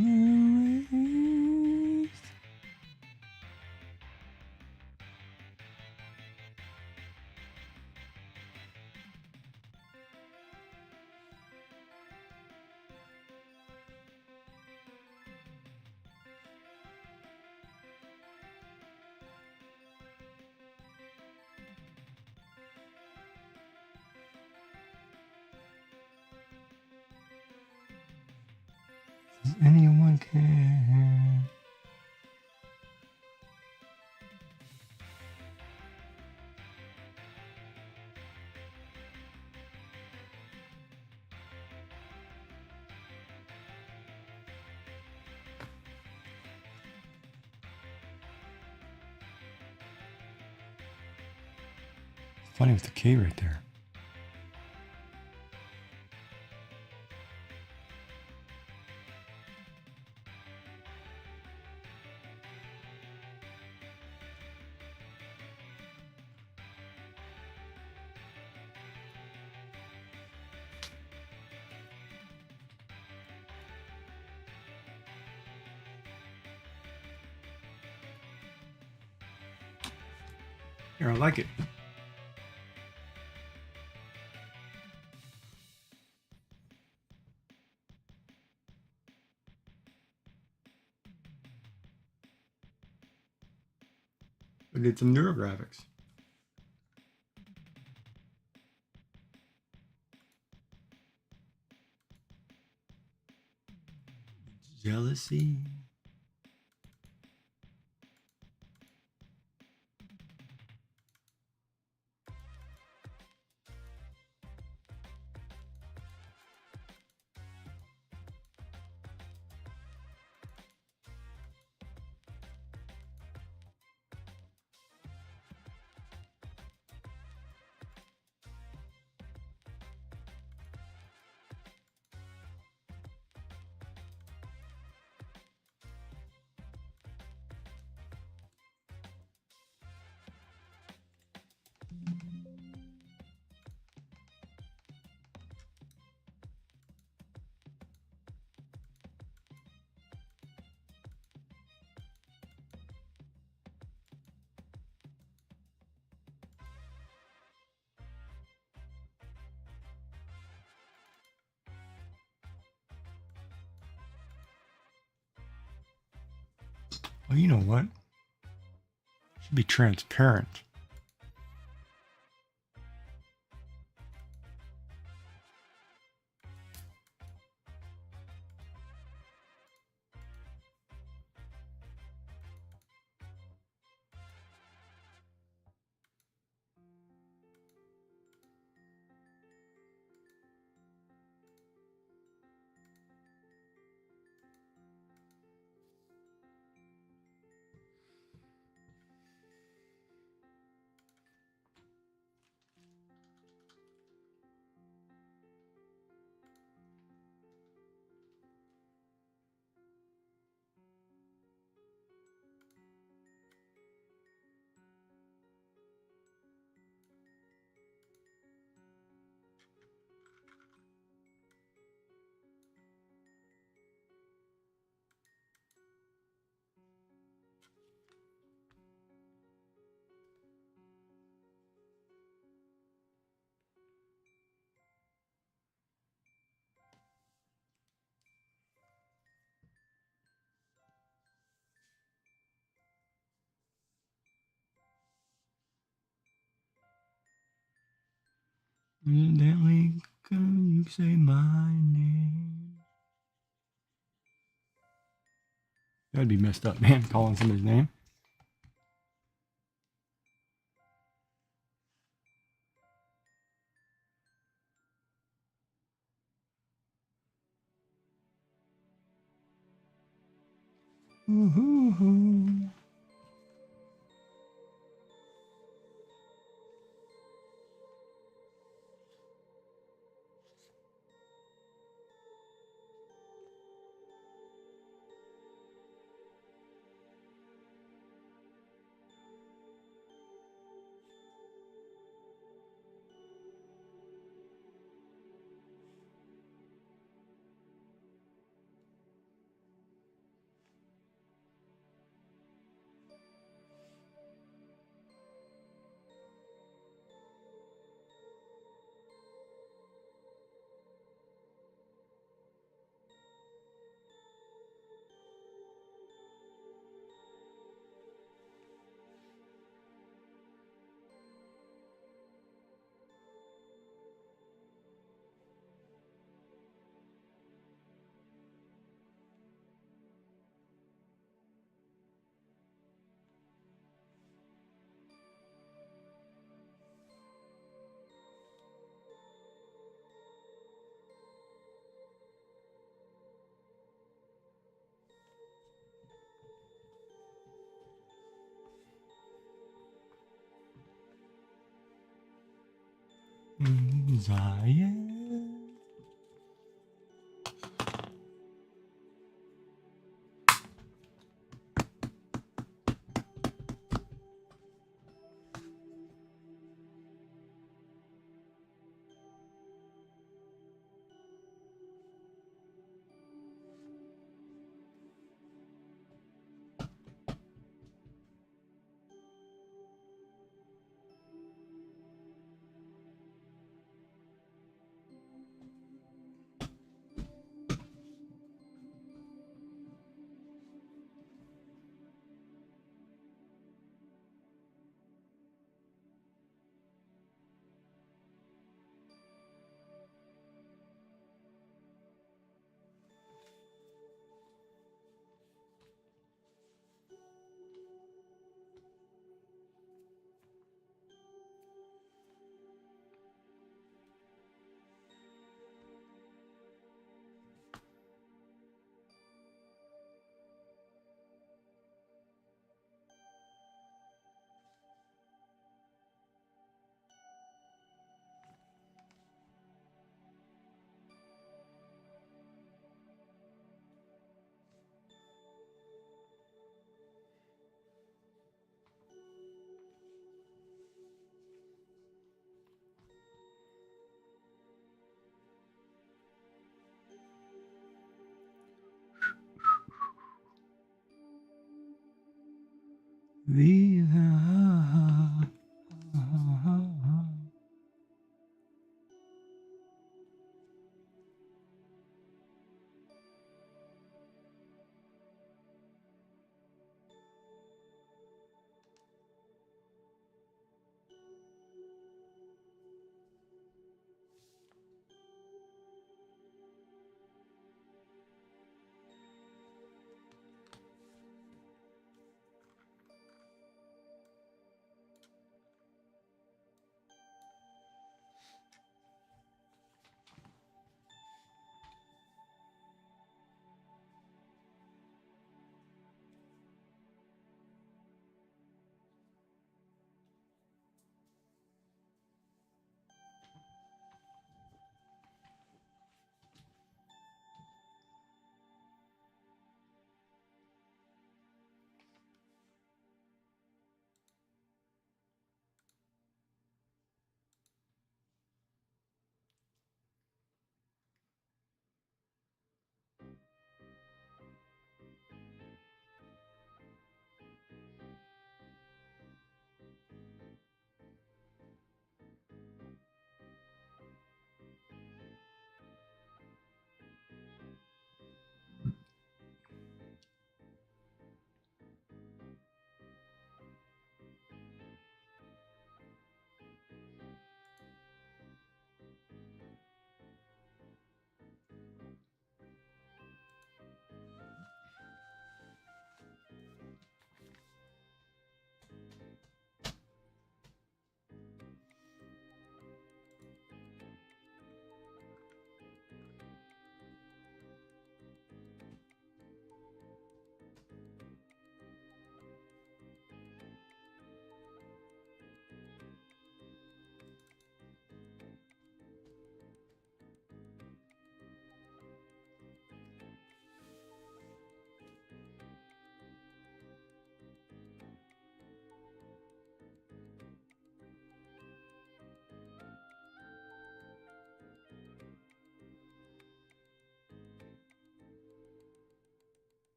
Erased. Does anyone care? Funny with the K right there. Here, I like it. I did some neurographics. Jealousy. Well, you know what? Should be transparent. Evidently, you say my name. That'd be messed up, man, calling somebody's name. Ooh. Zion. The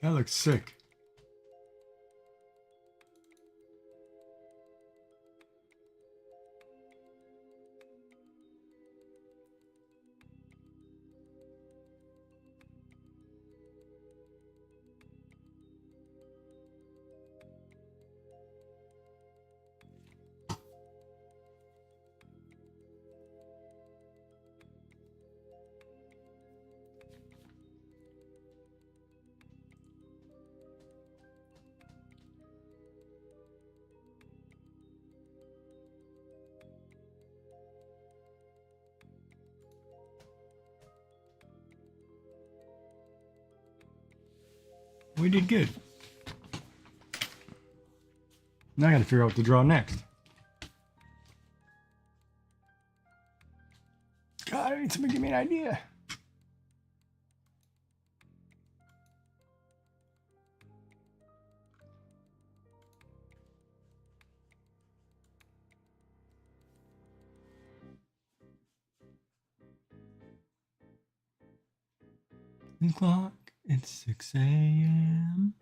That looks sick. We did good. Now I gotta figure out what to draw next. God, I need somebody to give me an idea. The clock, it's 6 a.m.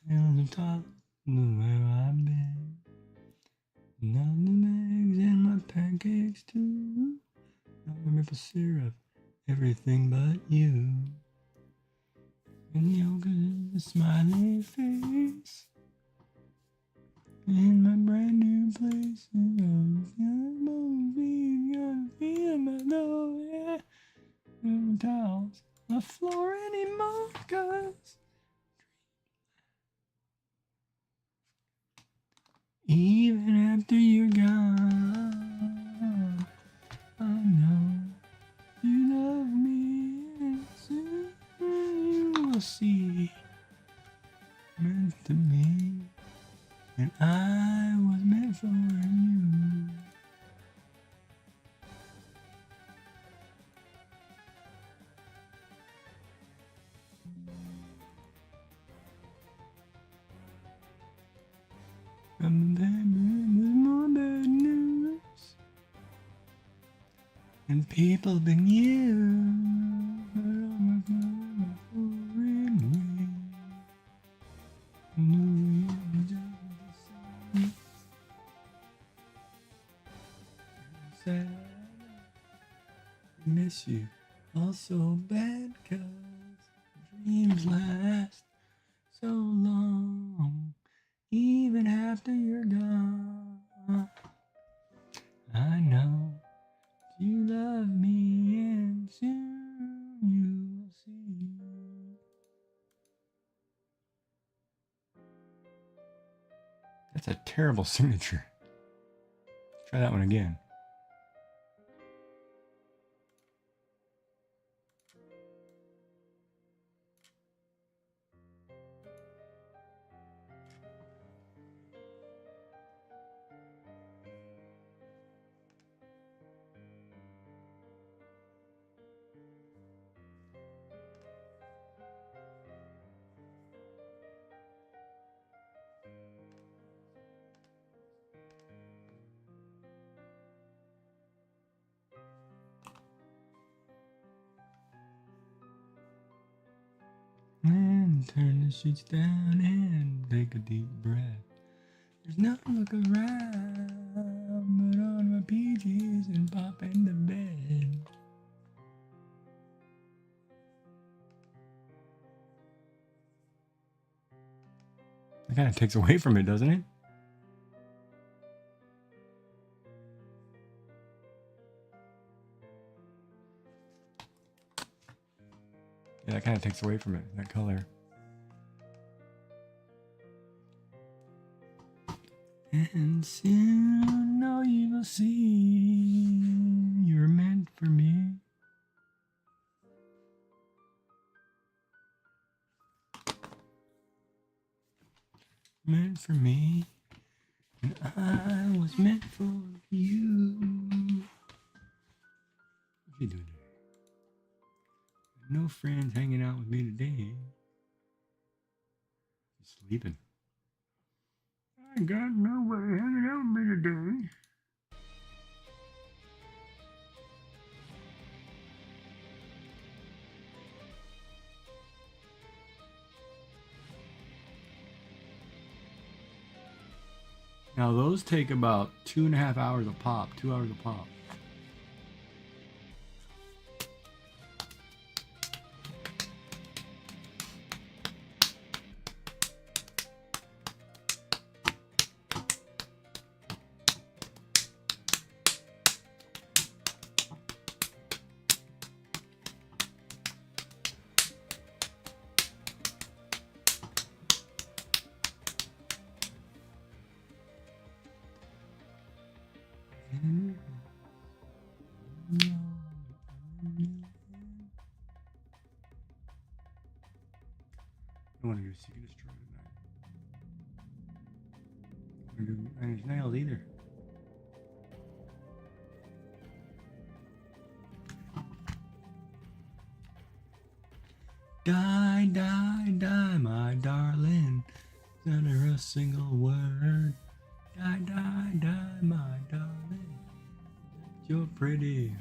And the top of where I've been. Now the eggs and my pancakes too. Now the maple syrup, everything but you. And yoga is a smiley face. In my brand new place. No towels, the floor anymore, 'cause even after you're gone, I know you love me, and soon you will see. Meant to me, and I was meant for you. From the bad news, more bad news. and people than you. Miss you also bad, 'cause dreams last so long, even after you're gone. I know you love me, and soon you will see. That's a terrible signature. Let's try that one again. And turn the sheets down and take a deep breath. There's no look around, put on my PJs and pop into bed. That kind of takes away from it, doesn't it? Yeah, that kind of takes away from it, that color. And soon, no, you will see you're meant for me. Meant for me, and I was meant for you. What you doing there? No friends hanging out with me today. Sleeping. I got nobody hanging out with me today. Now those take about 2.5 hours a pop, 2 hours a pop. I don't want to go Seek and Destroy tonight. I don't want to do Nine Inch Nails either. Die, die, die, my darling. Utter a single word. Die, die, die, my darling. You're pretty.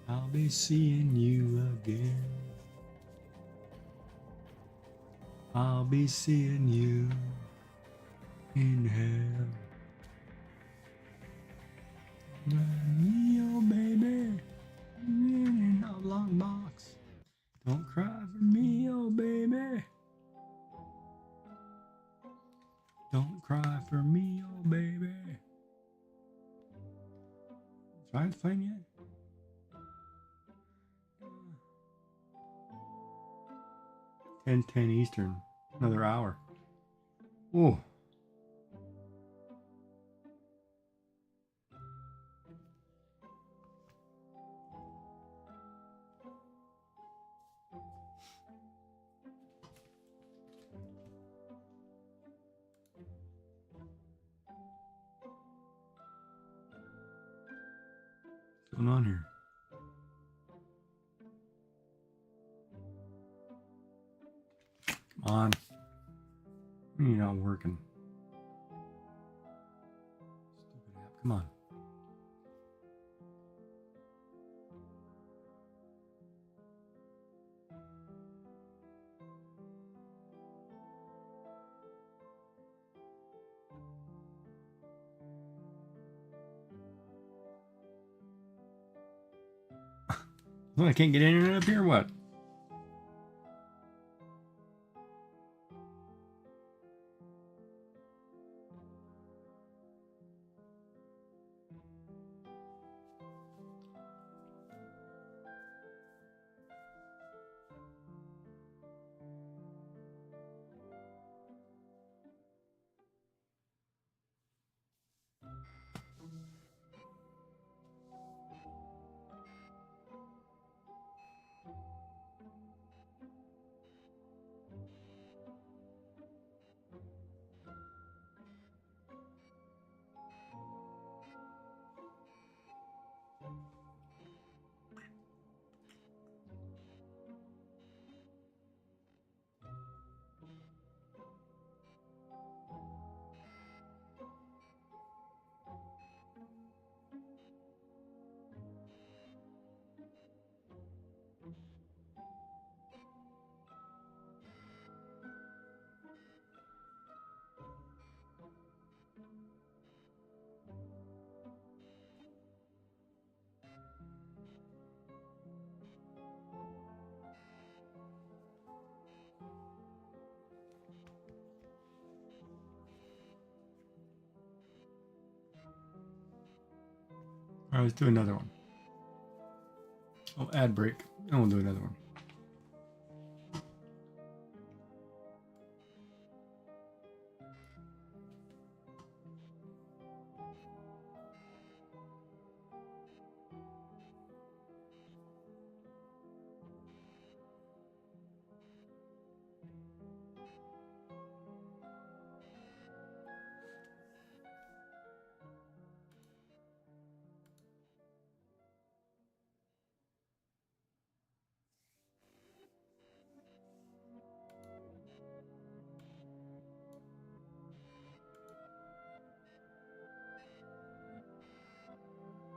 I'll be seeing you again. I'll be seeing you in hell. Me, oh baby, in a long box. Don't cry for me, oh baby. Don't cry for me, oh baby. Try to find yet? 10:10 Eastern. Another hour. Whoa. What's going on here? Come on. You're not working. Stupid app. Come on. Well, I can't get internet up here or what? All right, let's do another one. Oh, ad break. And we'll do another one.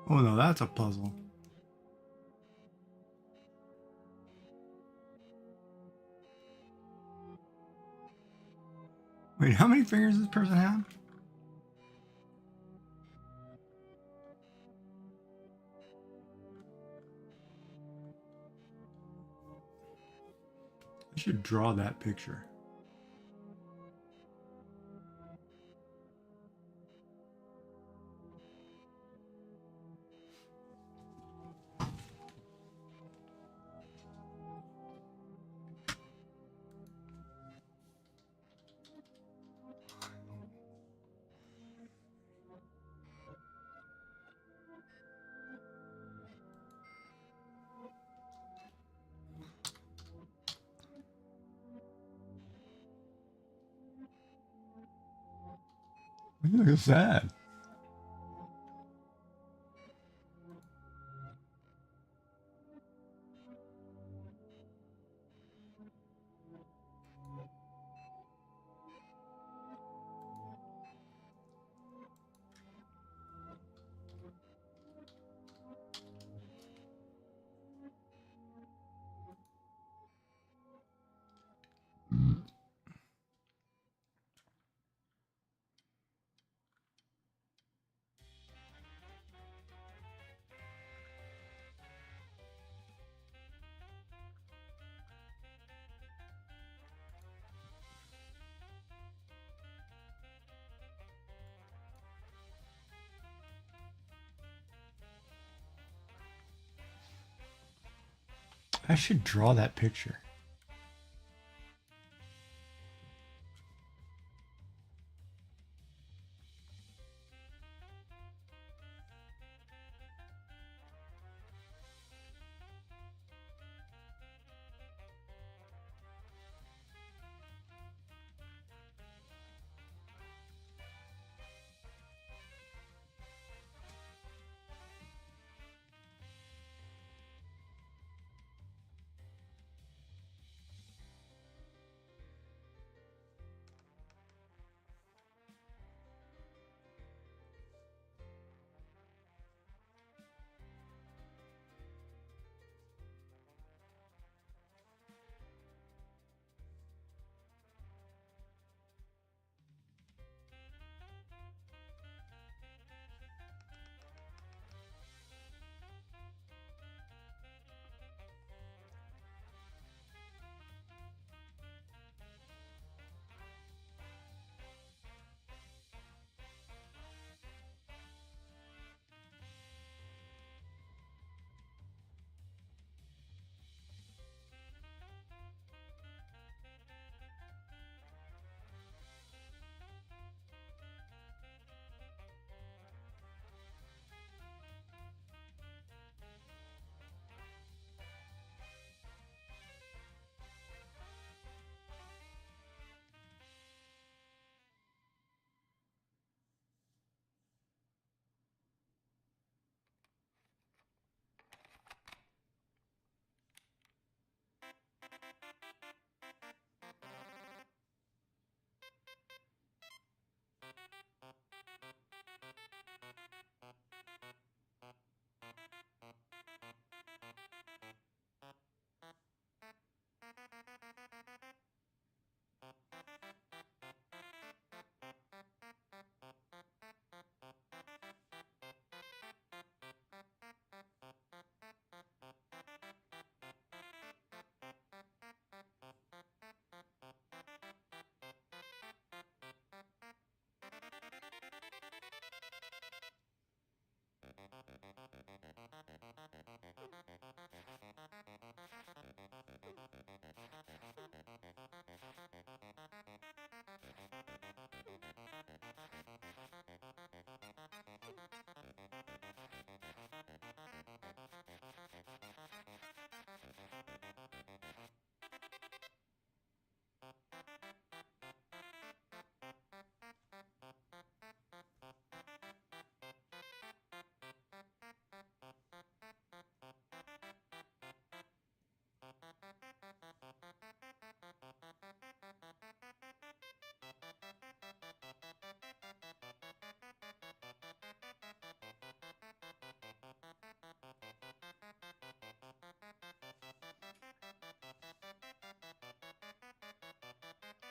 Oh no, that's a puzzle. Wait, how many fingers does this person have? I should draw that picture. Look at that. I should draw that picture.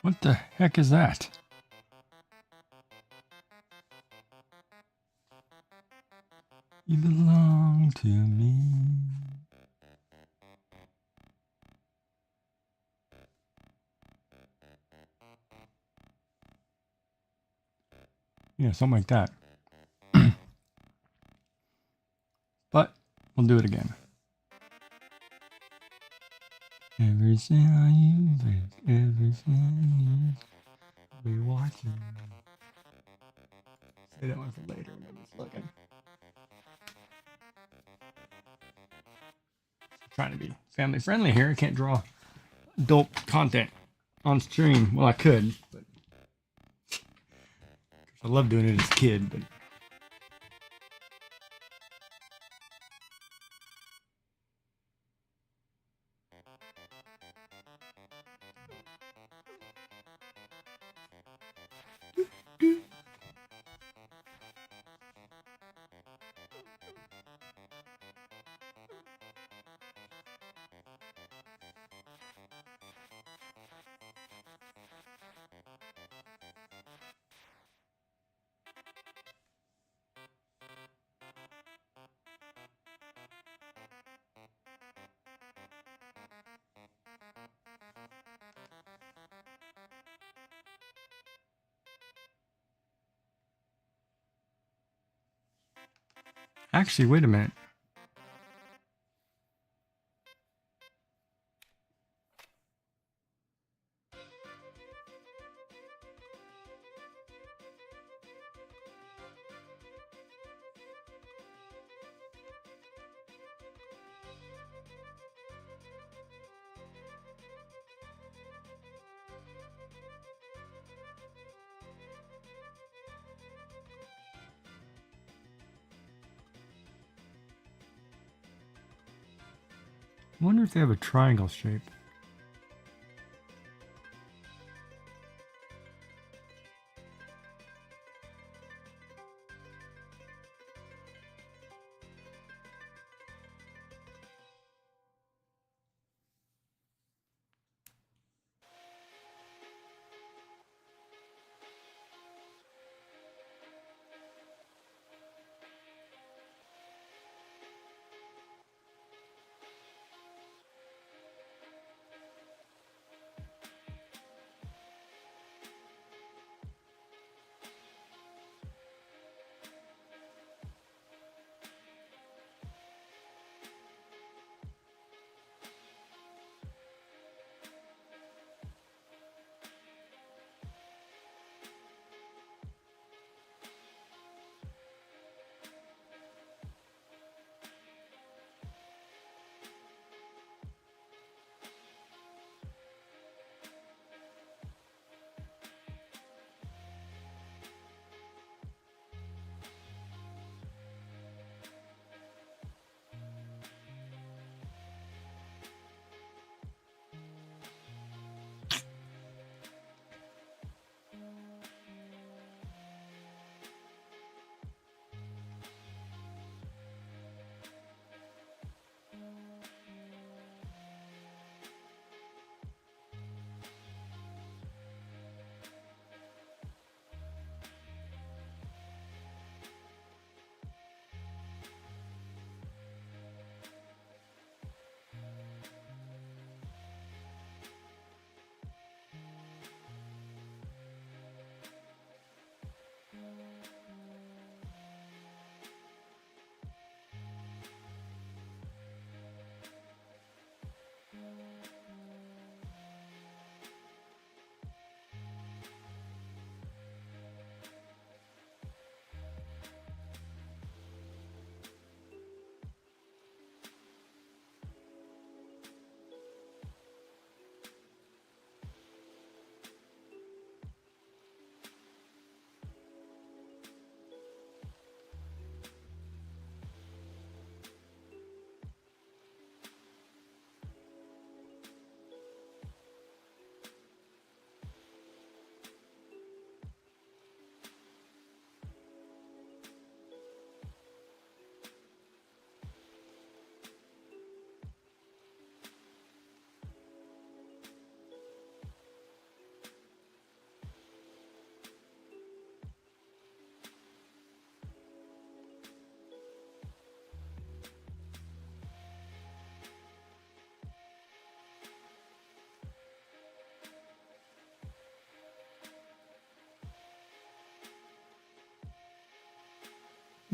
What the heck is that? You belong to me. Yeah, something like that. But we'll do it again. Everything on you, babe, everything you be watching. Say that one for later when I'm looking. Trying to be family friendly here. I can't draw adult content on stream. Well, I could, but I love doing it as a kid. But actually, wait a minute. I wonder if they have a triangle shape.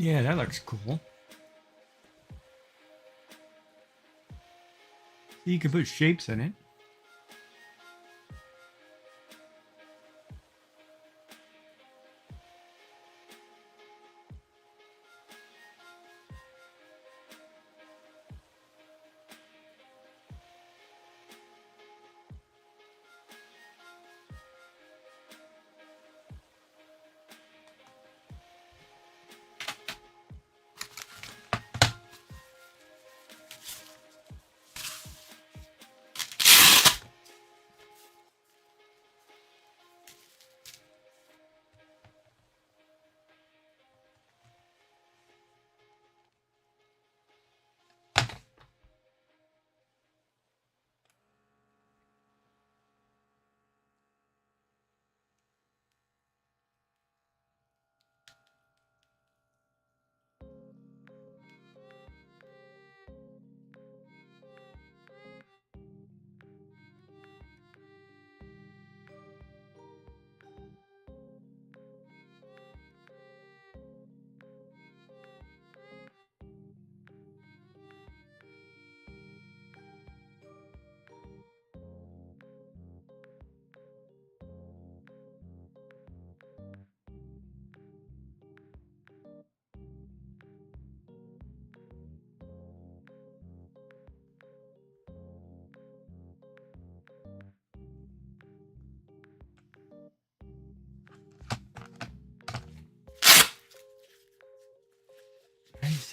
Yeah, that looks cool. You can put shapes in it.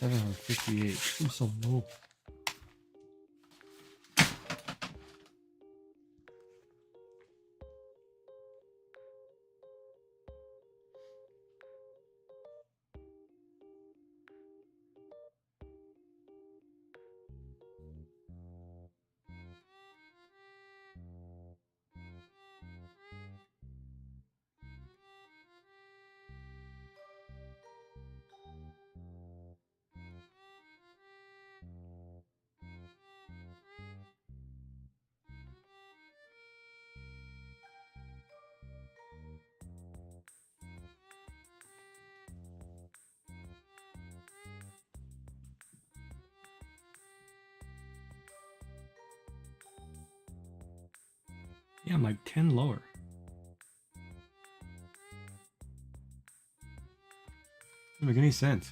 $97.58. Seems so low. Yeah, I'm like 10 lower. Doesn't make any sense.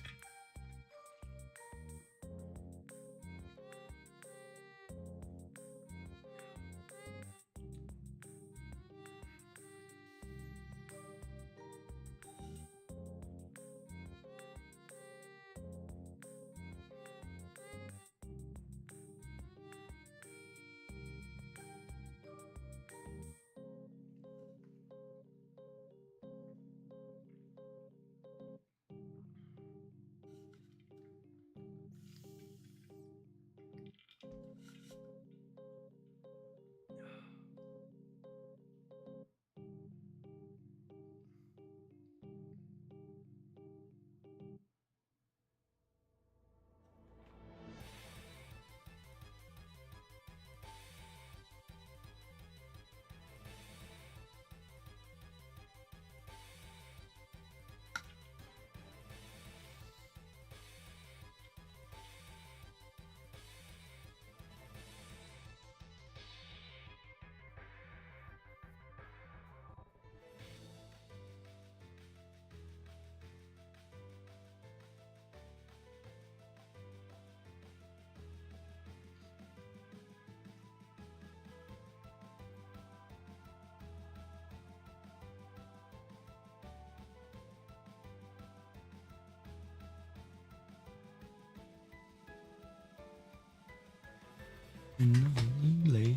Late,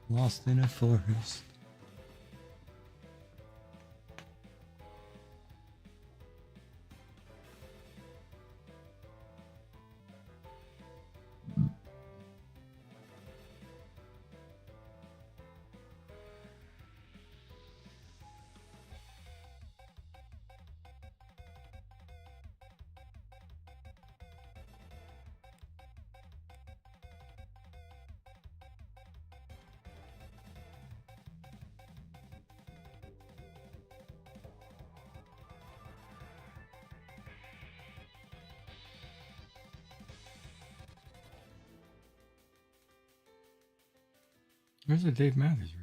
lost in a forest. Where's the Dave Matthews video?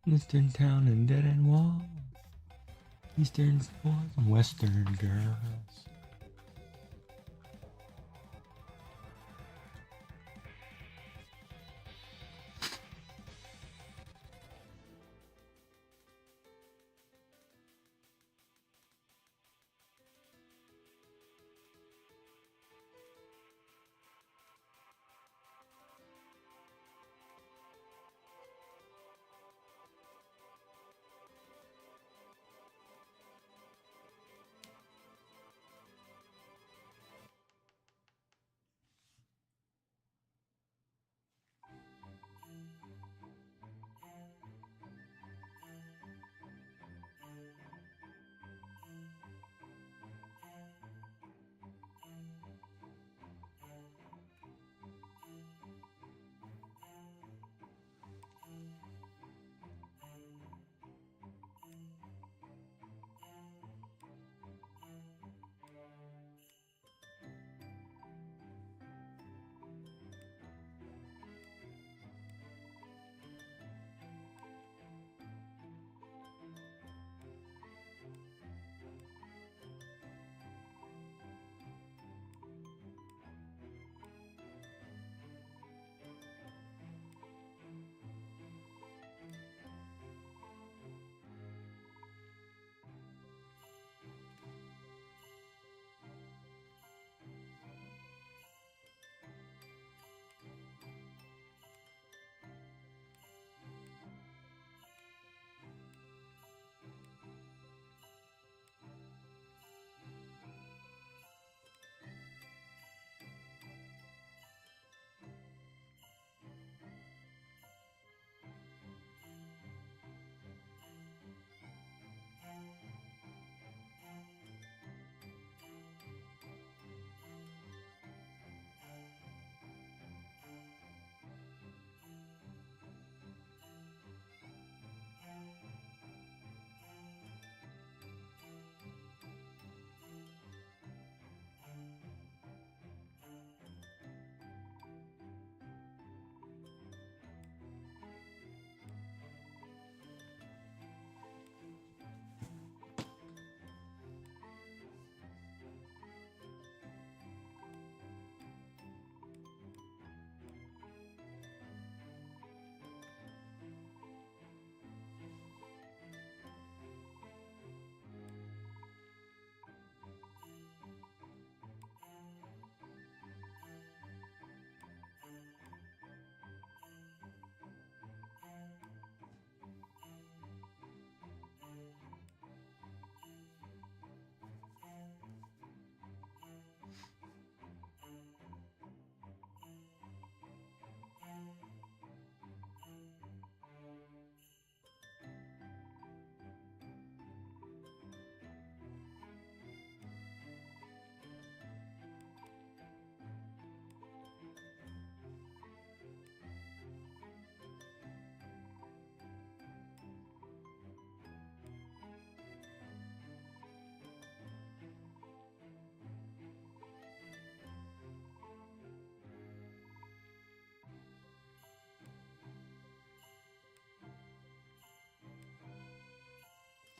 Eastern town and dead end wall. Eastern boys and Western girls.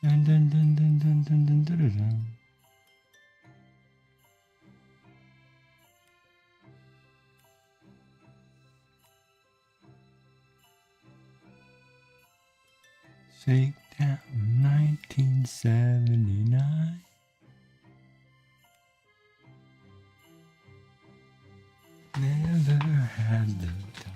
Dun, dun, dun, dun, dun, dun, dun, dun, dun, dun. Shakedown 1979. Never had the time.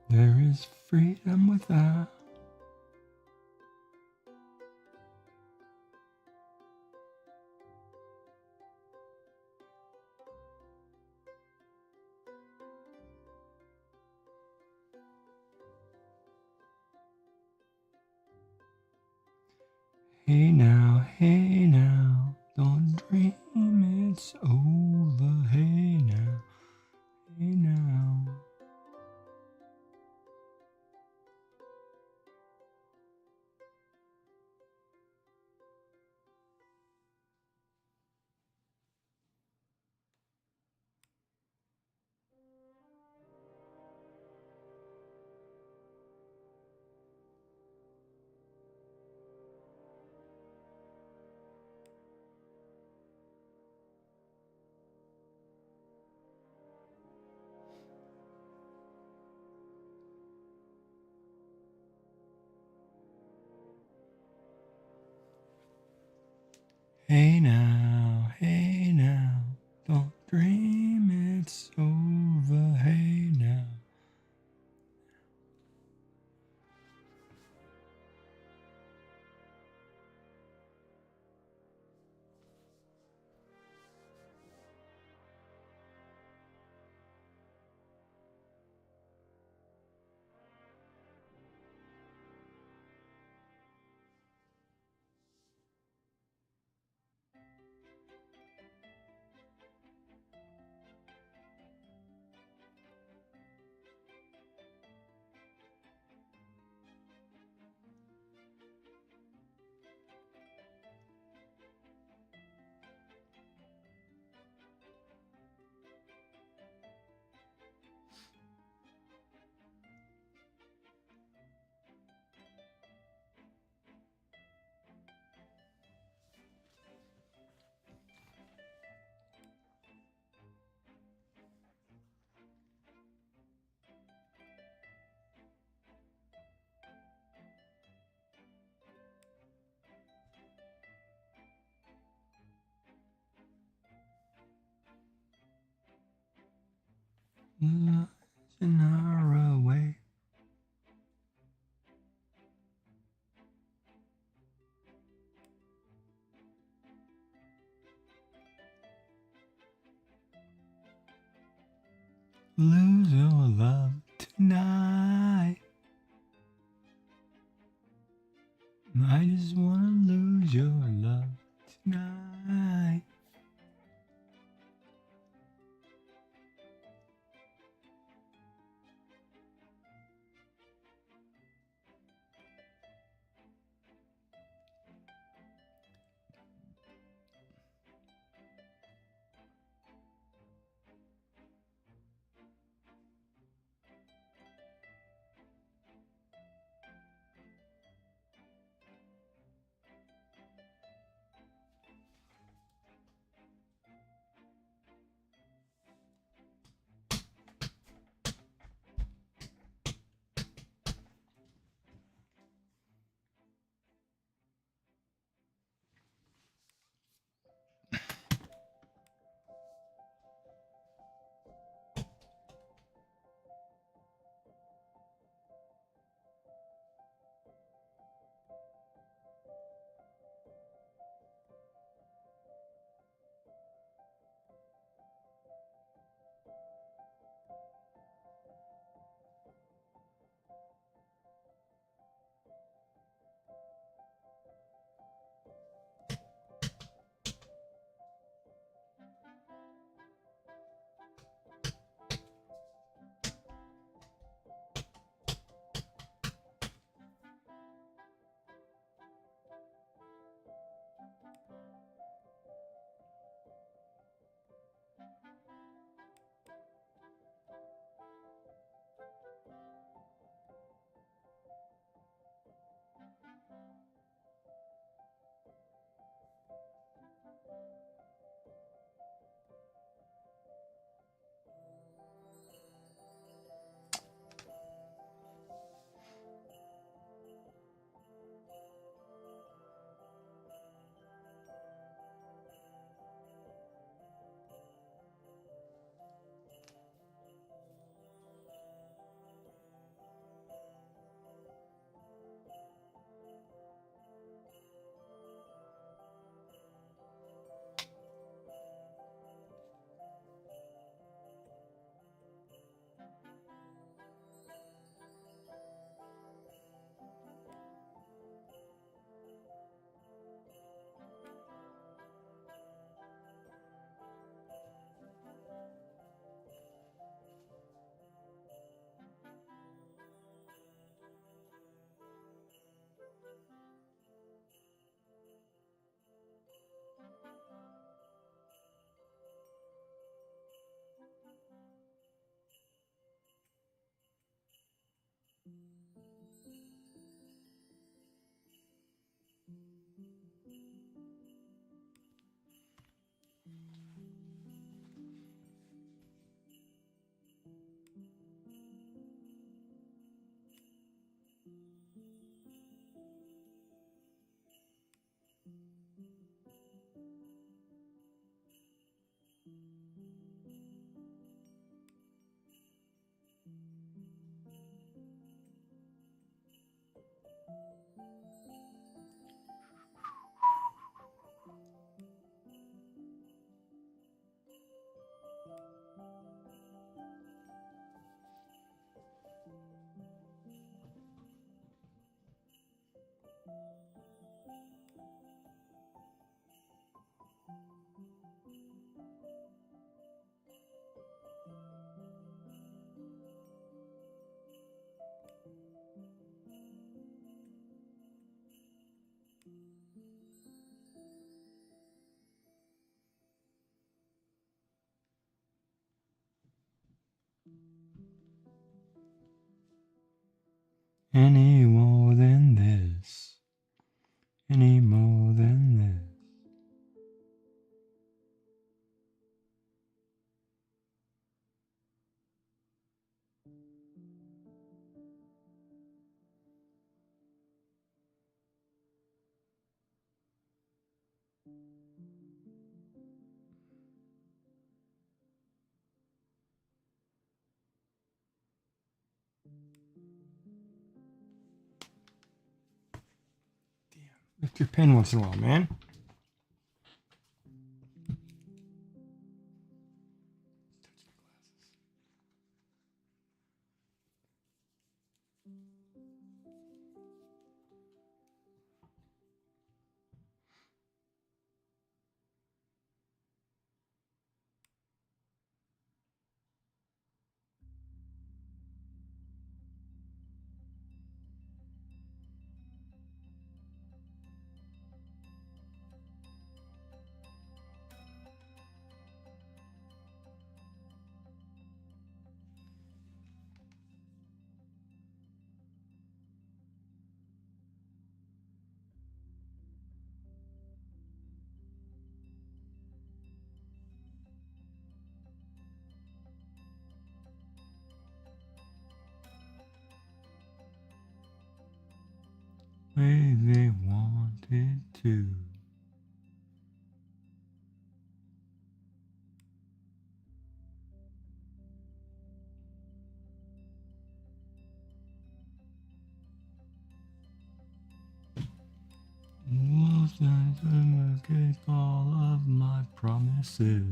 There is freedom without. Hey now, don't dream it's over. Hey now. Hey now, don't dream it's over. Hey now. Love's an hour away. Lose your love tonight. I just wanna lose your love tonight. Any more than this. Any more than this. Lift your pen once in a while, man. Way they wanted to. Wolves and take all of my promises.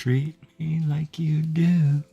treat me like you do.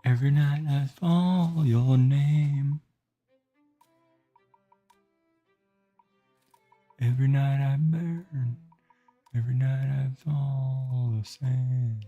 Every night I fall your name. Every night I burn. Every night I fall the same.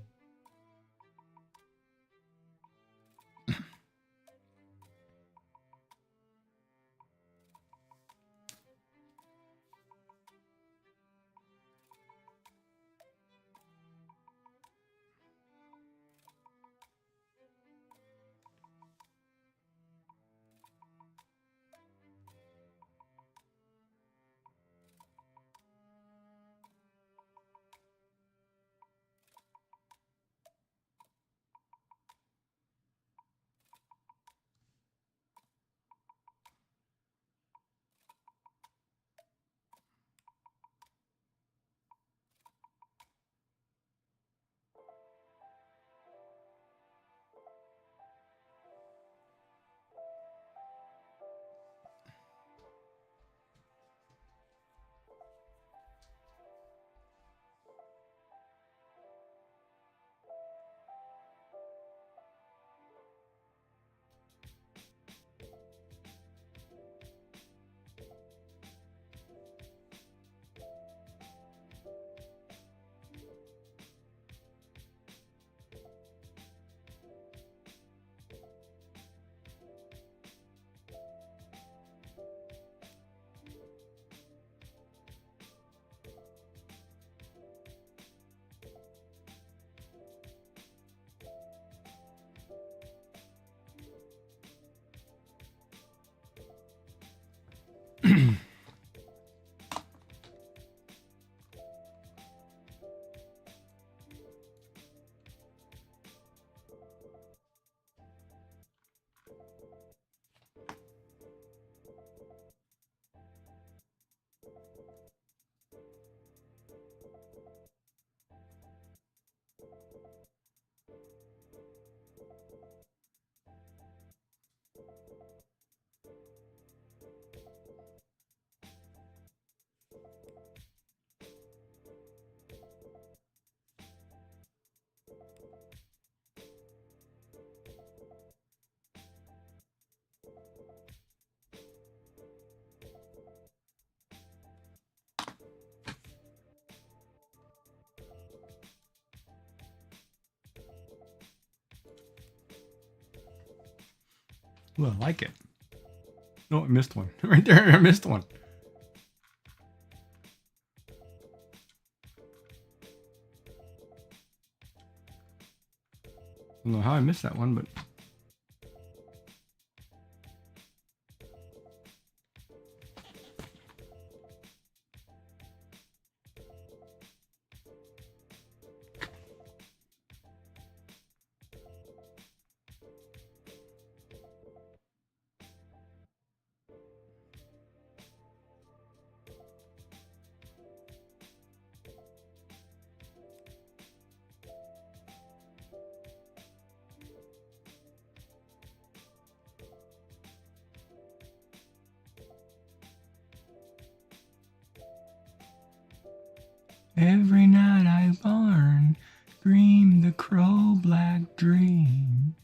Well, I like it. No, I missed one. Right there, I missed one. I don't know how I missed that one, but... Every night I barn, dream the crow black dream.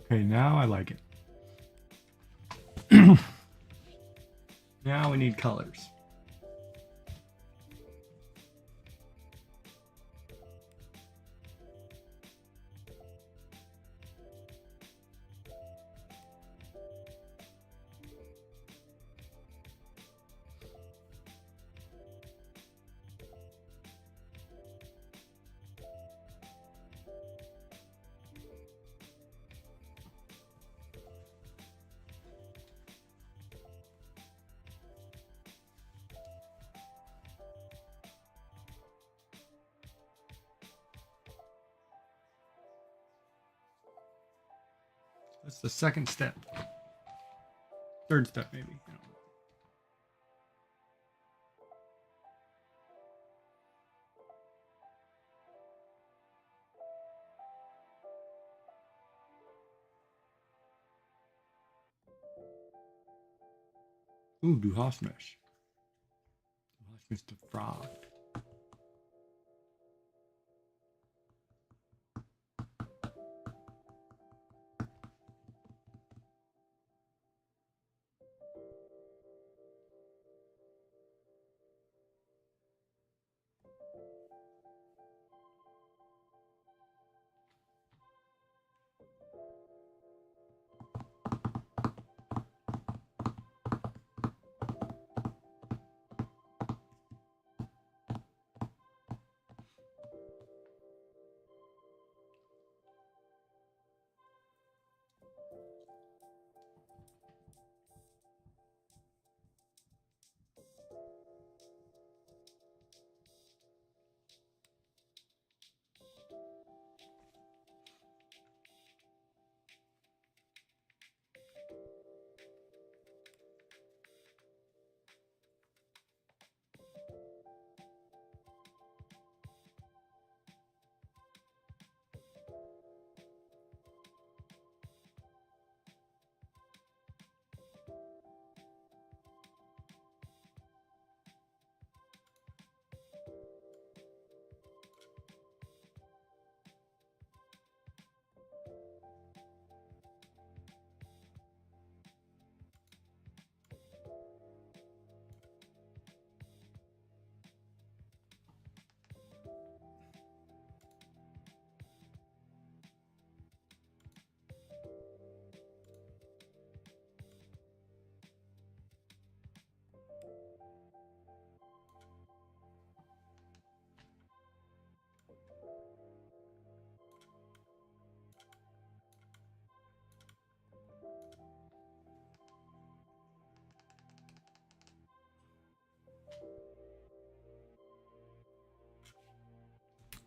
Okay, now I like it. Now we need colors. That's the second step. Third step, maybe. I don't know. Ooh, du hast mich. Du hast mich gefragt.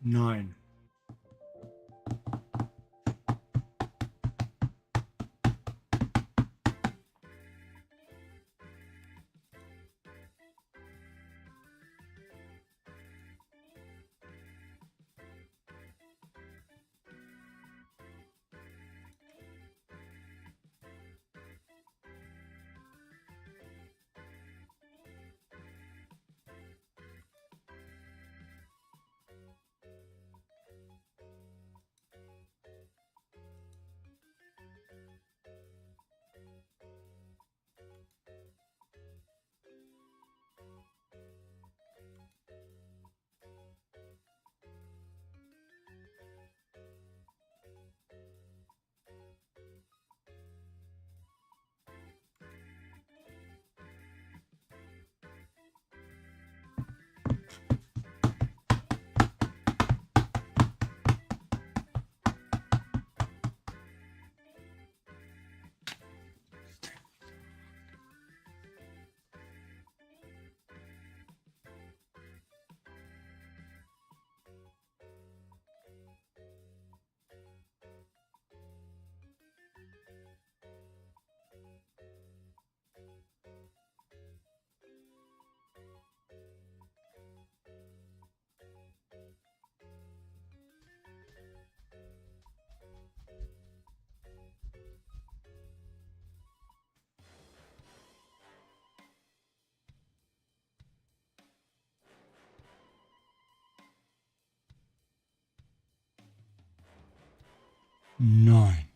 Nine. Nine.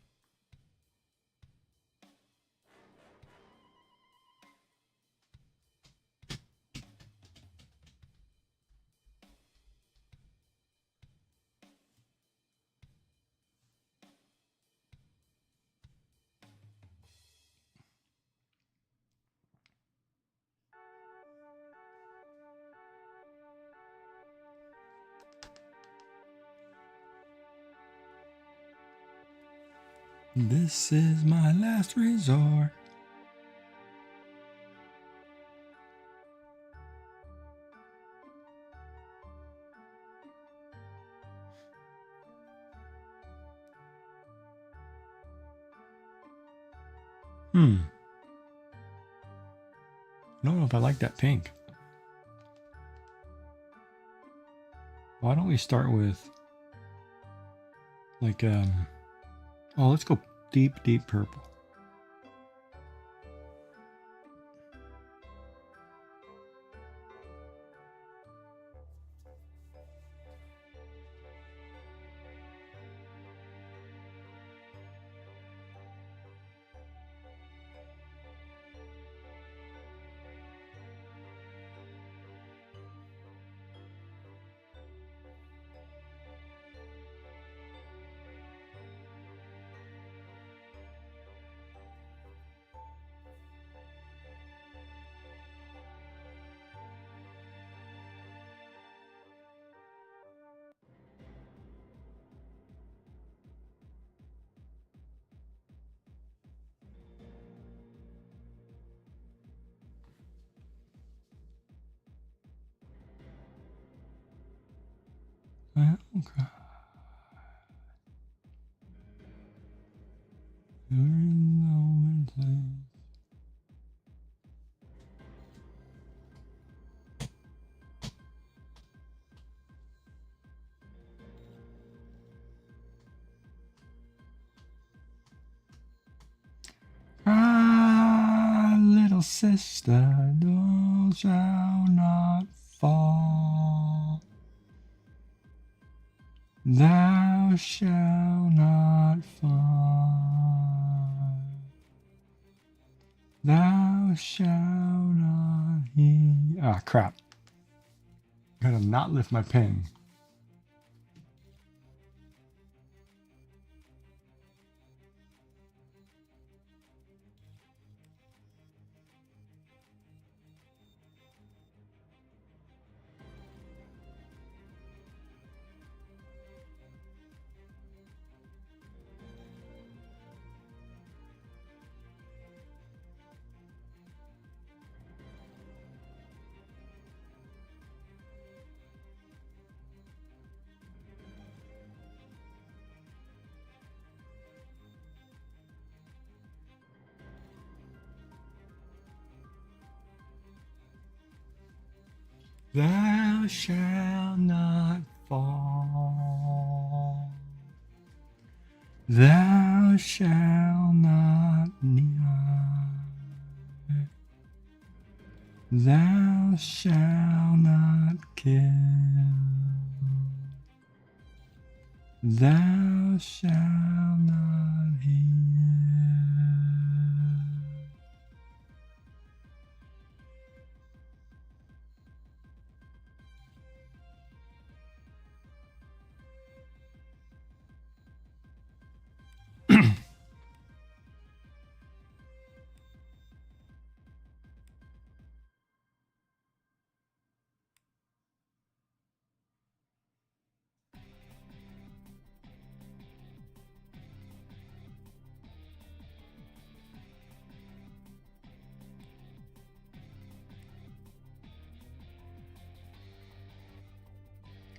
This is my last resort. I don't know if I like that pink. Why don't we start with like oh, let's go deep purple. I don't cry. You're in the open place. Cry, little sister, thou shalt not fall. Thou shalt not fall. Thou shalt not heed. Ah, crap. Gotta not lift my pen. Thou shalt not fall. Thou shalt not kneel. Thou shalt not kill. Thou shalt not heal.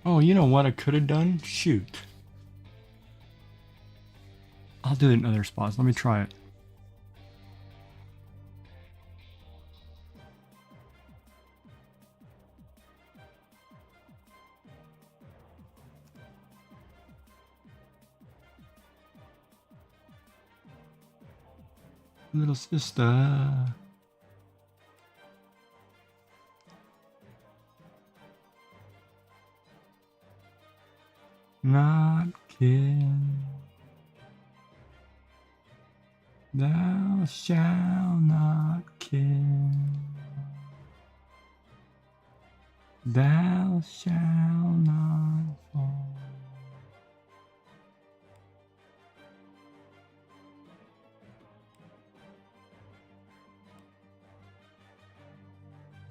Oh, you know what I could have done? Shoot. I'll do it in other spots. Let me try it. Little sister. Not kill. Thou shalt not kill. Thou shalt not fall.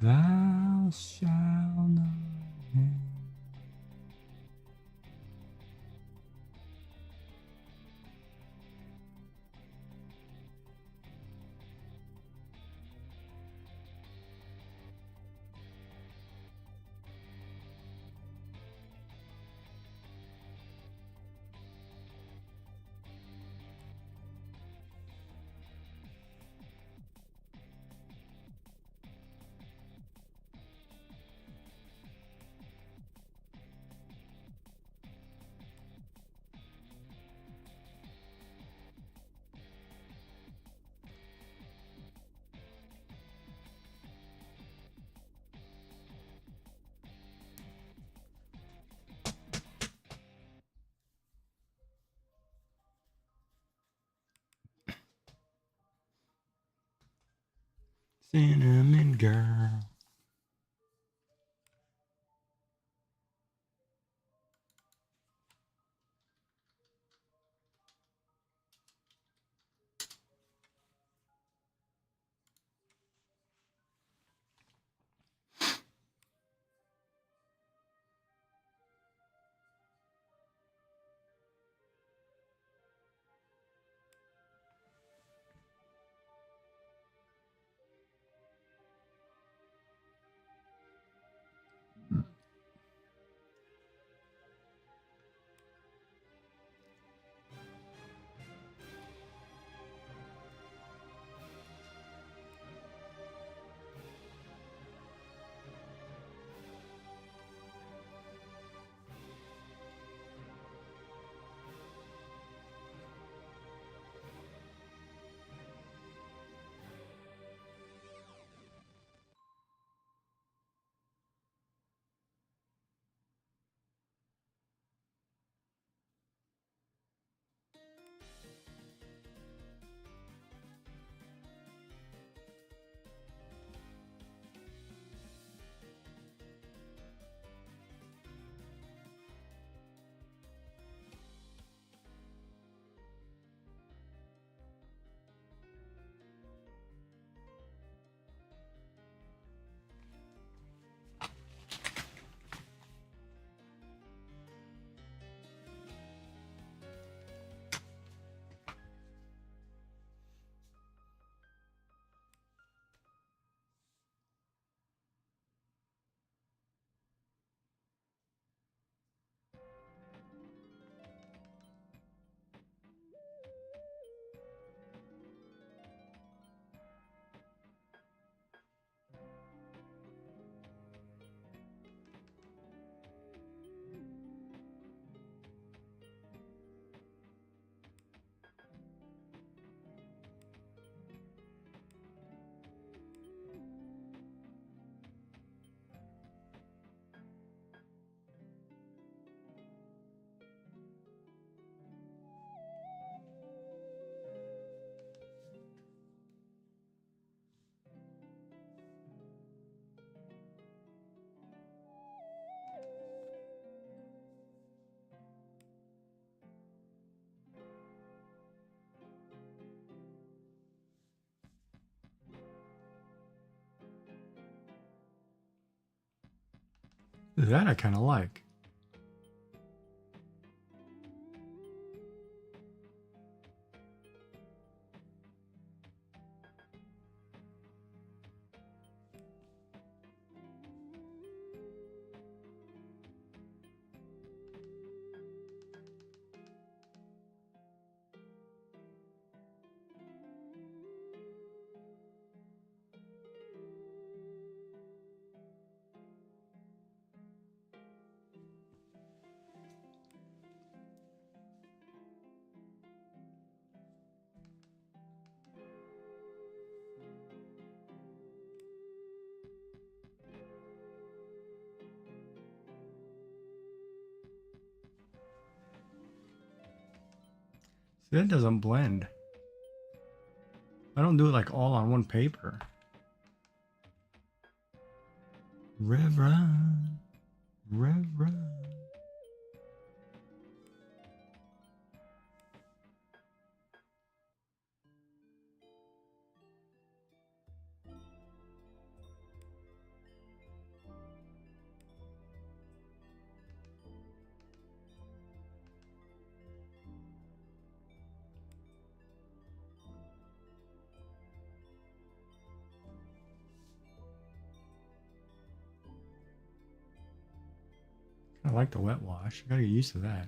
Thou shalt not hate. Cinnamon girl. That I kind of like. See, that doesn't blend. I don't do it like all on one paper. Reverend, Reverend. I like the wet wash. I gotta get used to that.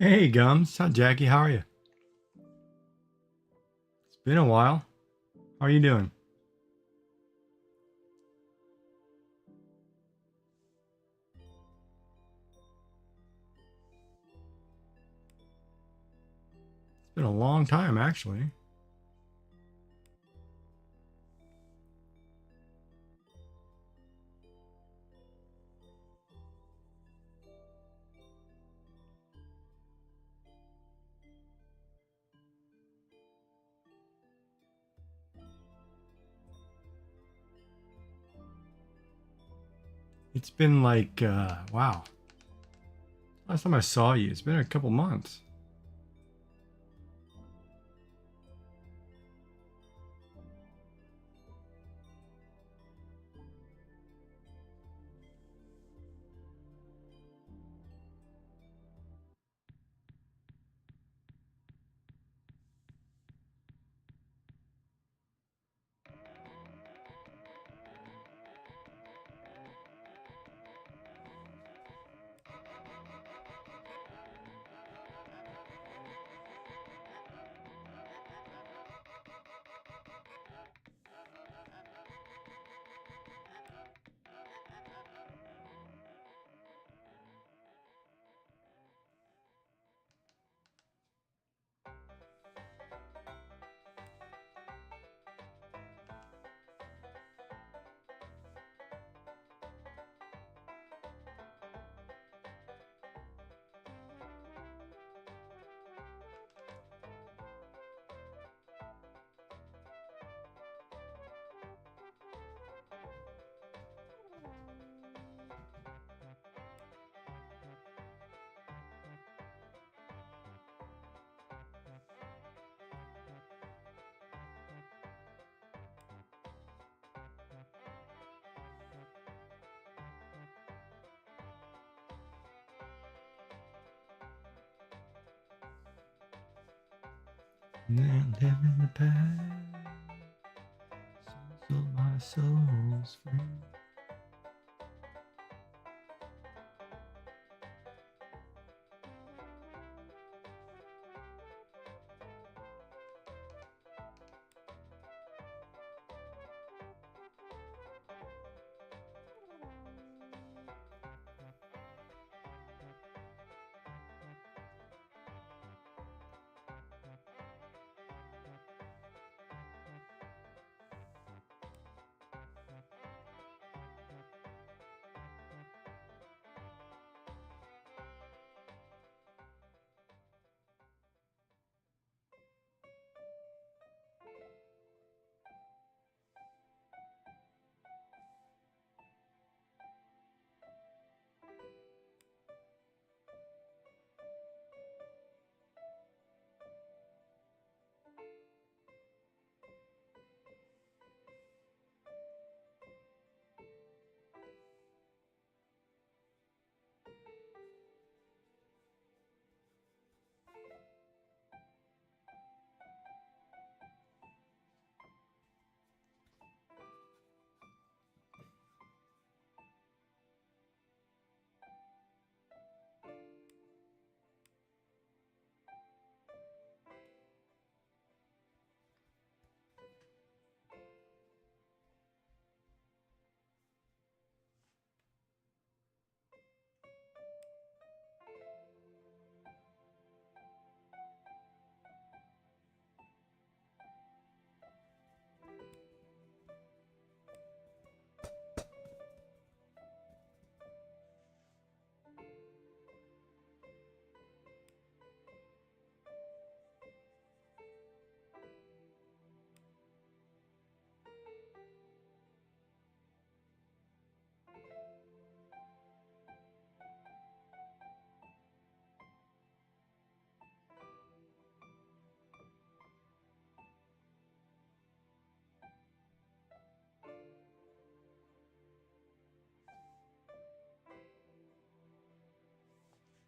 Hey, Gums. Hi, Jackie. How are you? It's been a while. How are you doing? It's been a long time, actually. It's been like, wow. Last time I saw you, it's been a couple months. Now live in the past, so my soul's free.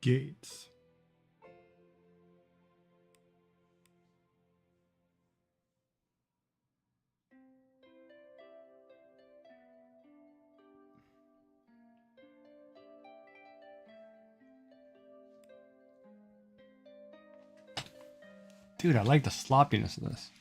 Gates. Dude, I like the sloppiness of this.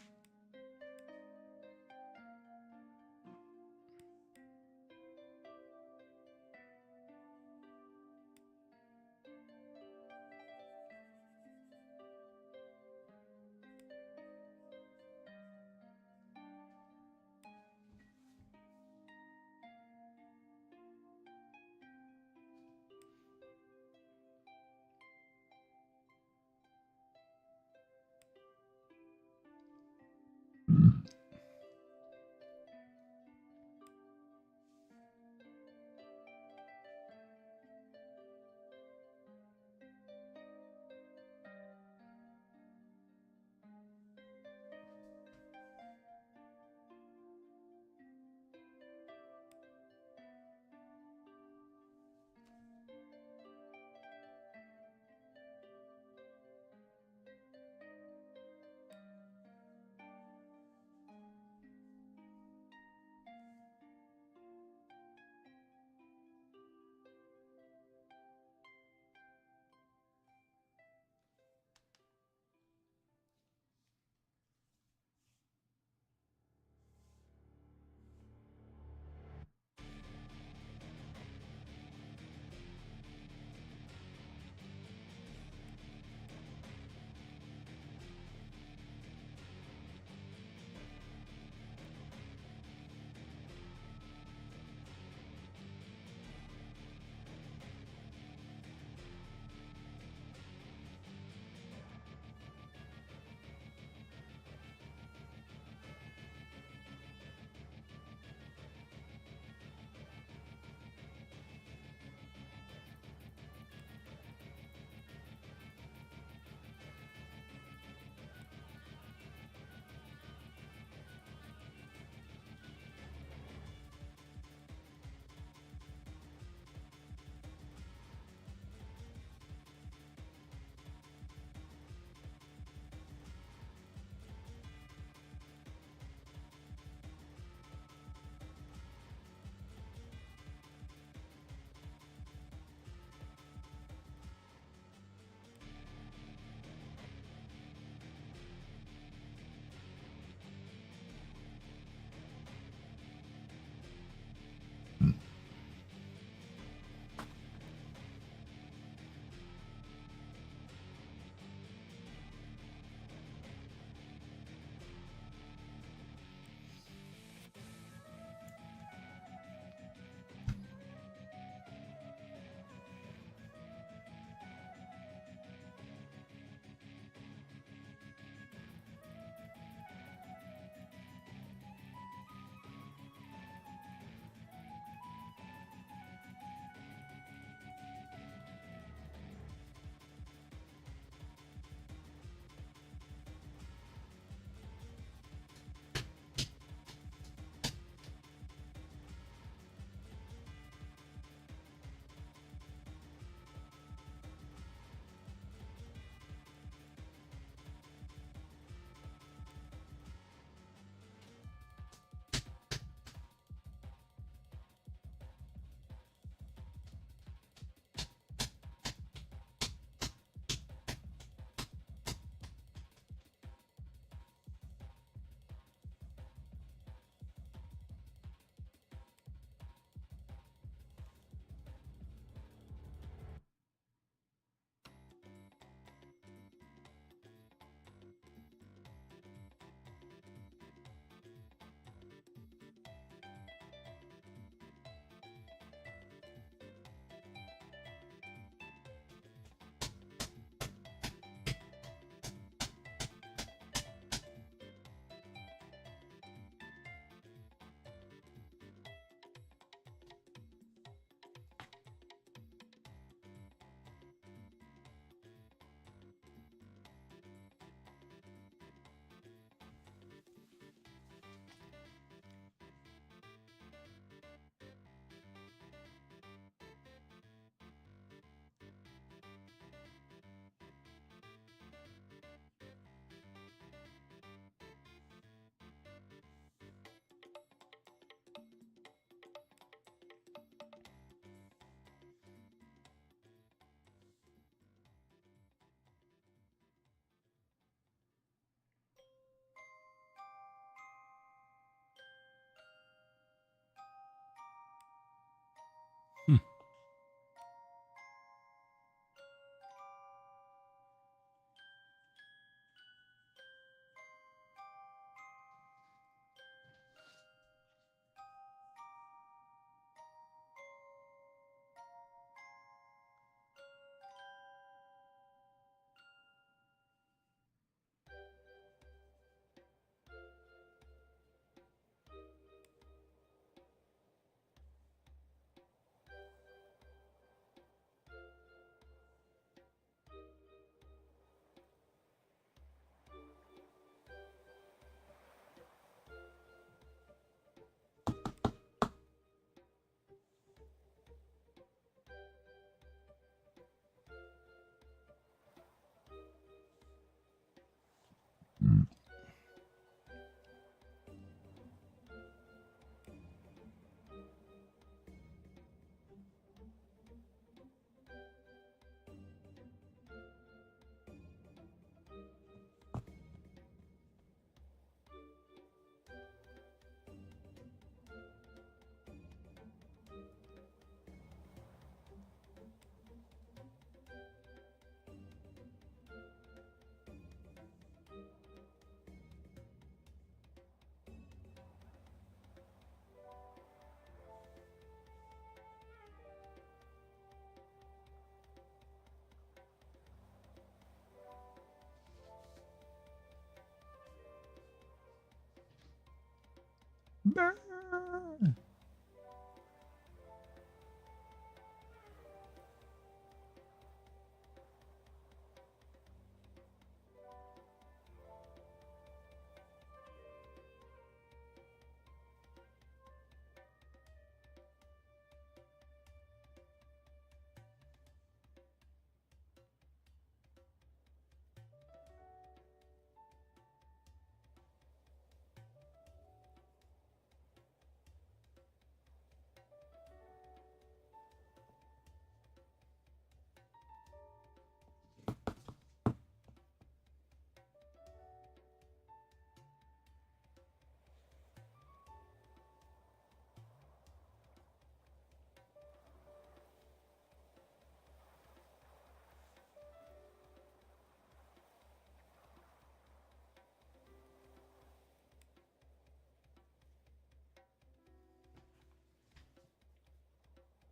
Burn.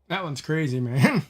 That one's crazy, man.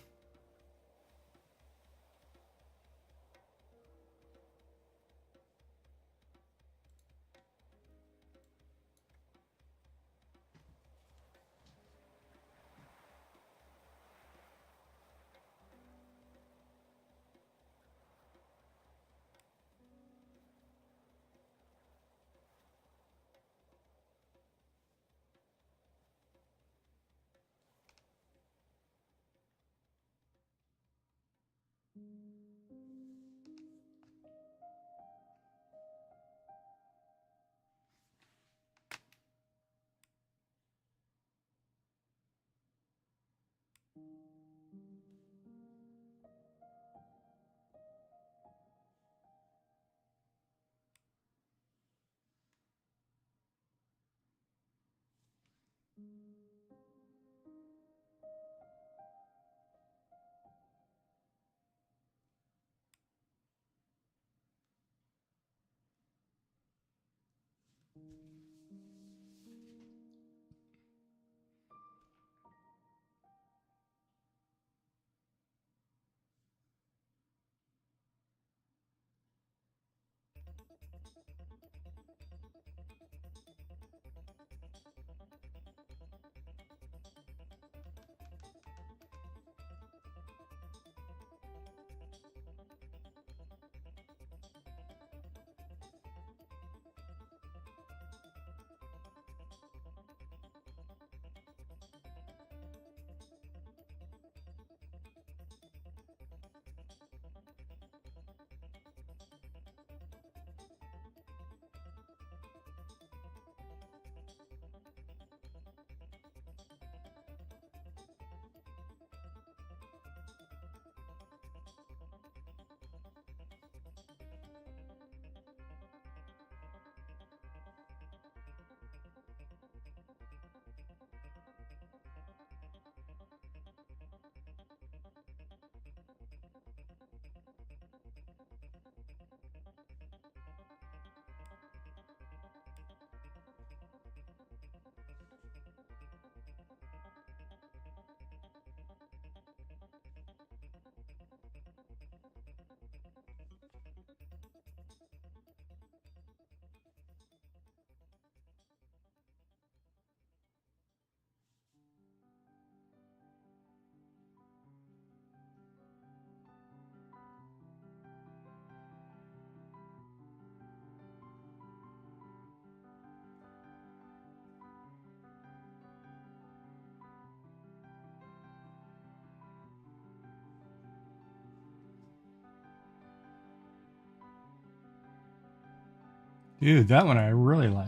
Dude, that one I really like.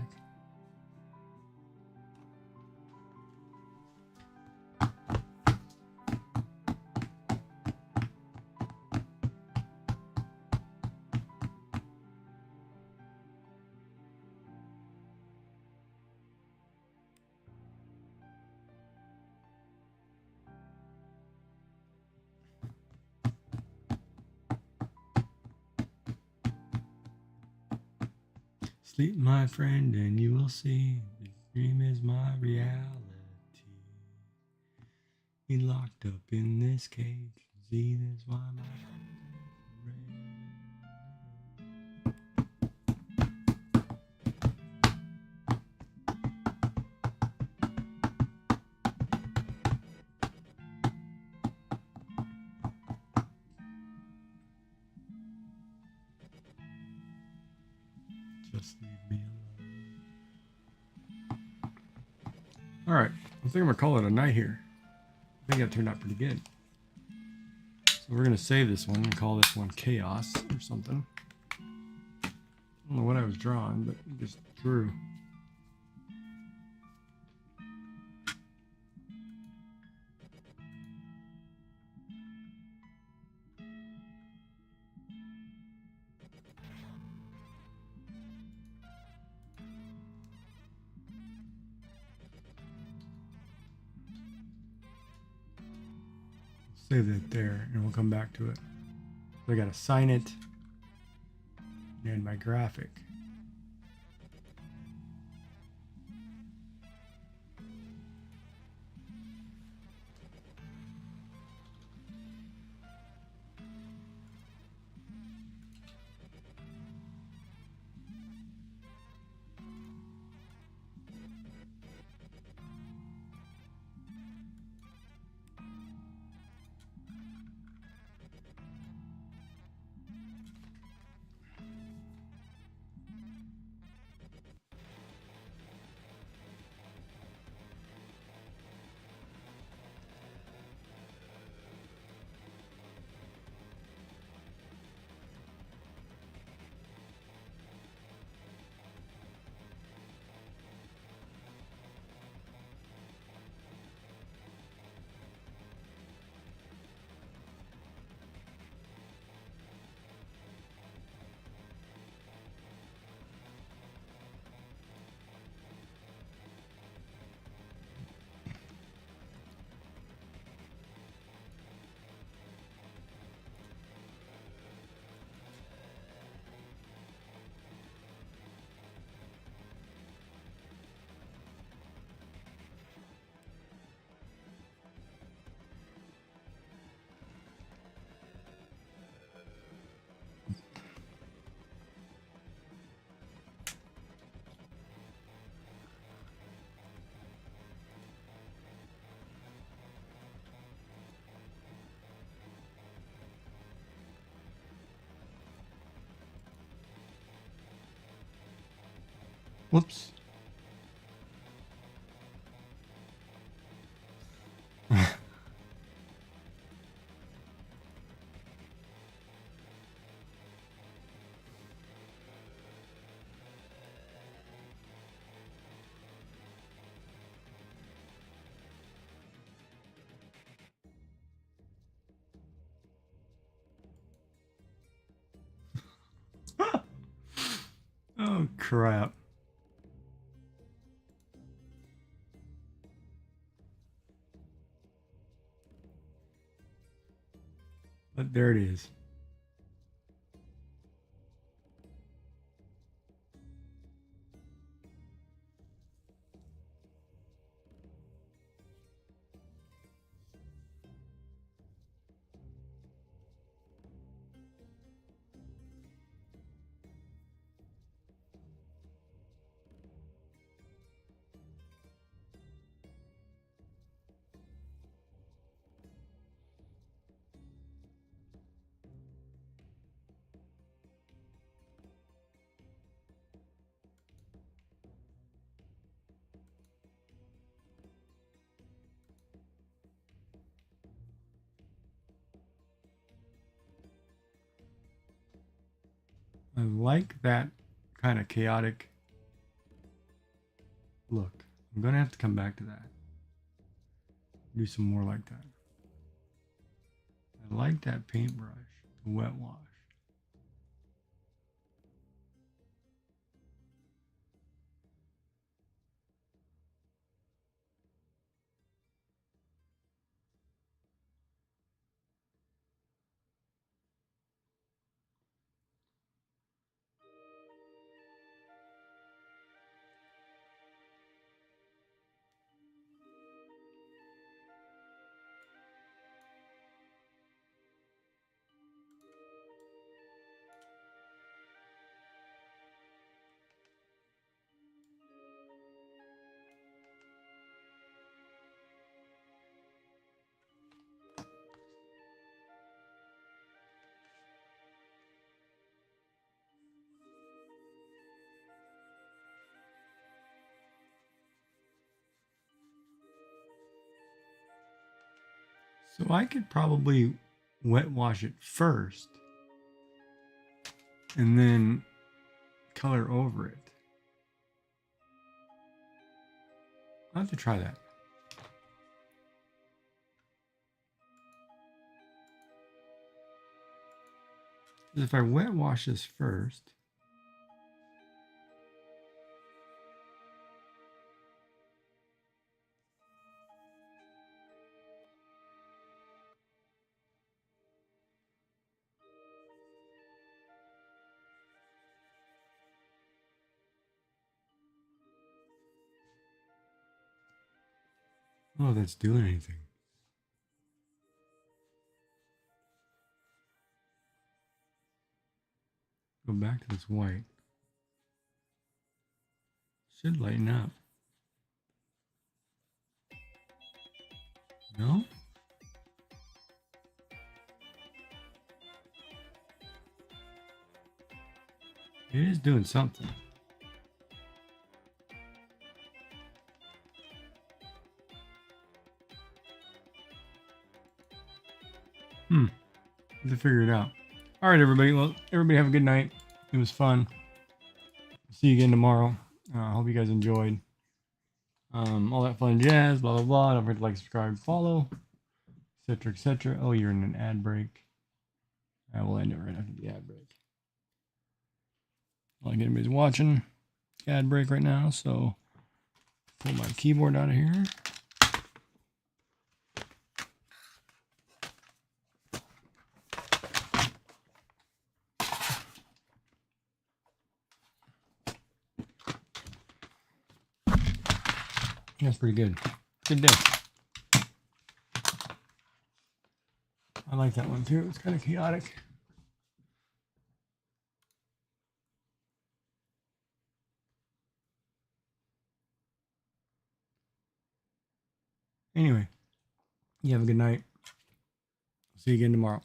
Sleep, my friend, and you will see this dream is my reality. Be locked up in this cage. See, that's why my All right, I think I'm gonna call it a night here. I think that turned out pretty good. So we're gonna save this one and call this one Chaos or something. I don't know what I was drawing, but I just drew. Save that there, and we'll come back to it. So I gotta sign it and my graphic. Whoops. Oh crap. But there it is. I like that kind of chaotic look. I'm gonna have to come back to that. Do some more like that. I like that paintbrush, the wet wash. So I could probably wet wash it first and then color over it. I'll have to try that. If I wet wash this first, oh, that's doing anything. Go back to this white. Should lighten up. No? It is doing something. Have to figure it out. All right, everybody. Well, everybody have a good night. It was fun. See you again tomorrow. Hope you guys enjoyed. All that fun jazz, blah, blah, blah. Don't forget to like, subscribe, follow, etc., etc. Oh, you're in an ad break. I will end it right after the ad break. Like anybody's watching ad break right now, so pull my keyboard out of here. That's pretty good. Good day. I like that one too. It's kind of chaotic. Anyway, you have a good night. See you again tomorrow.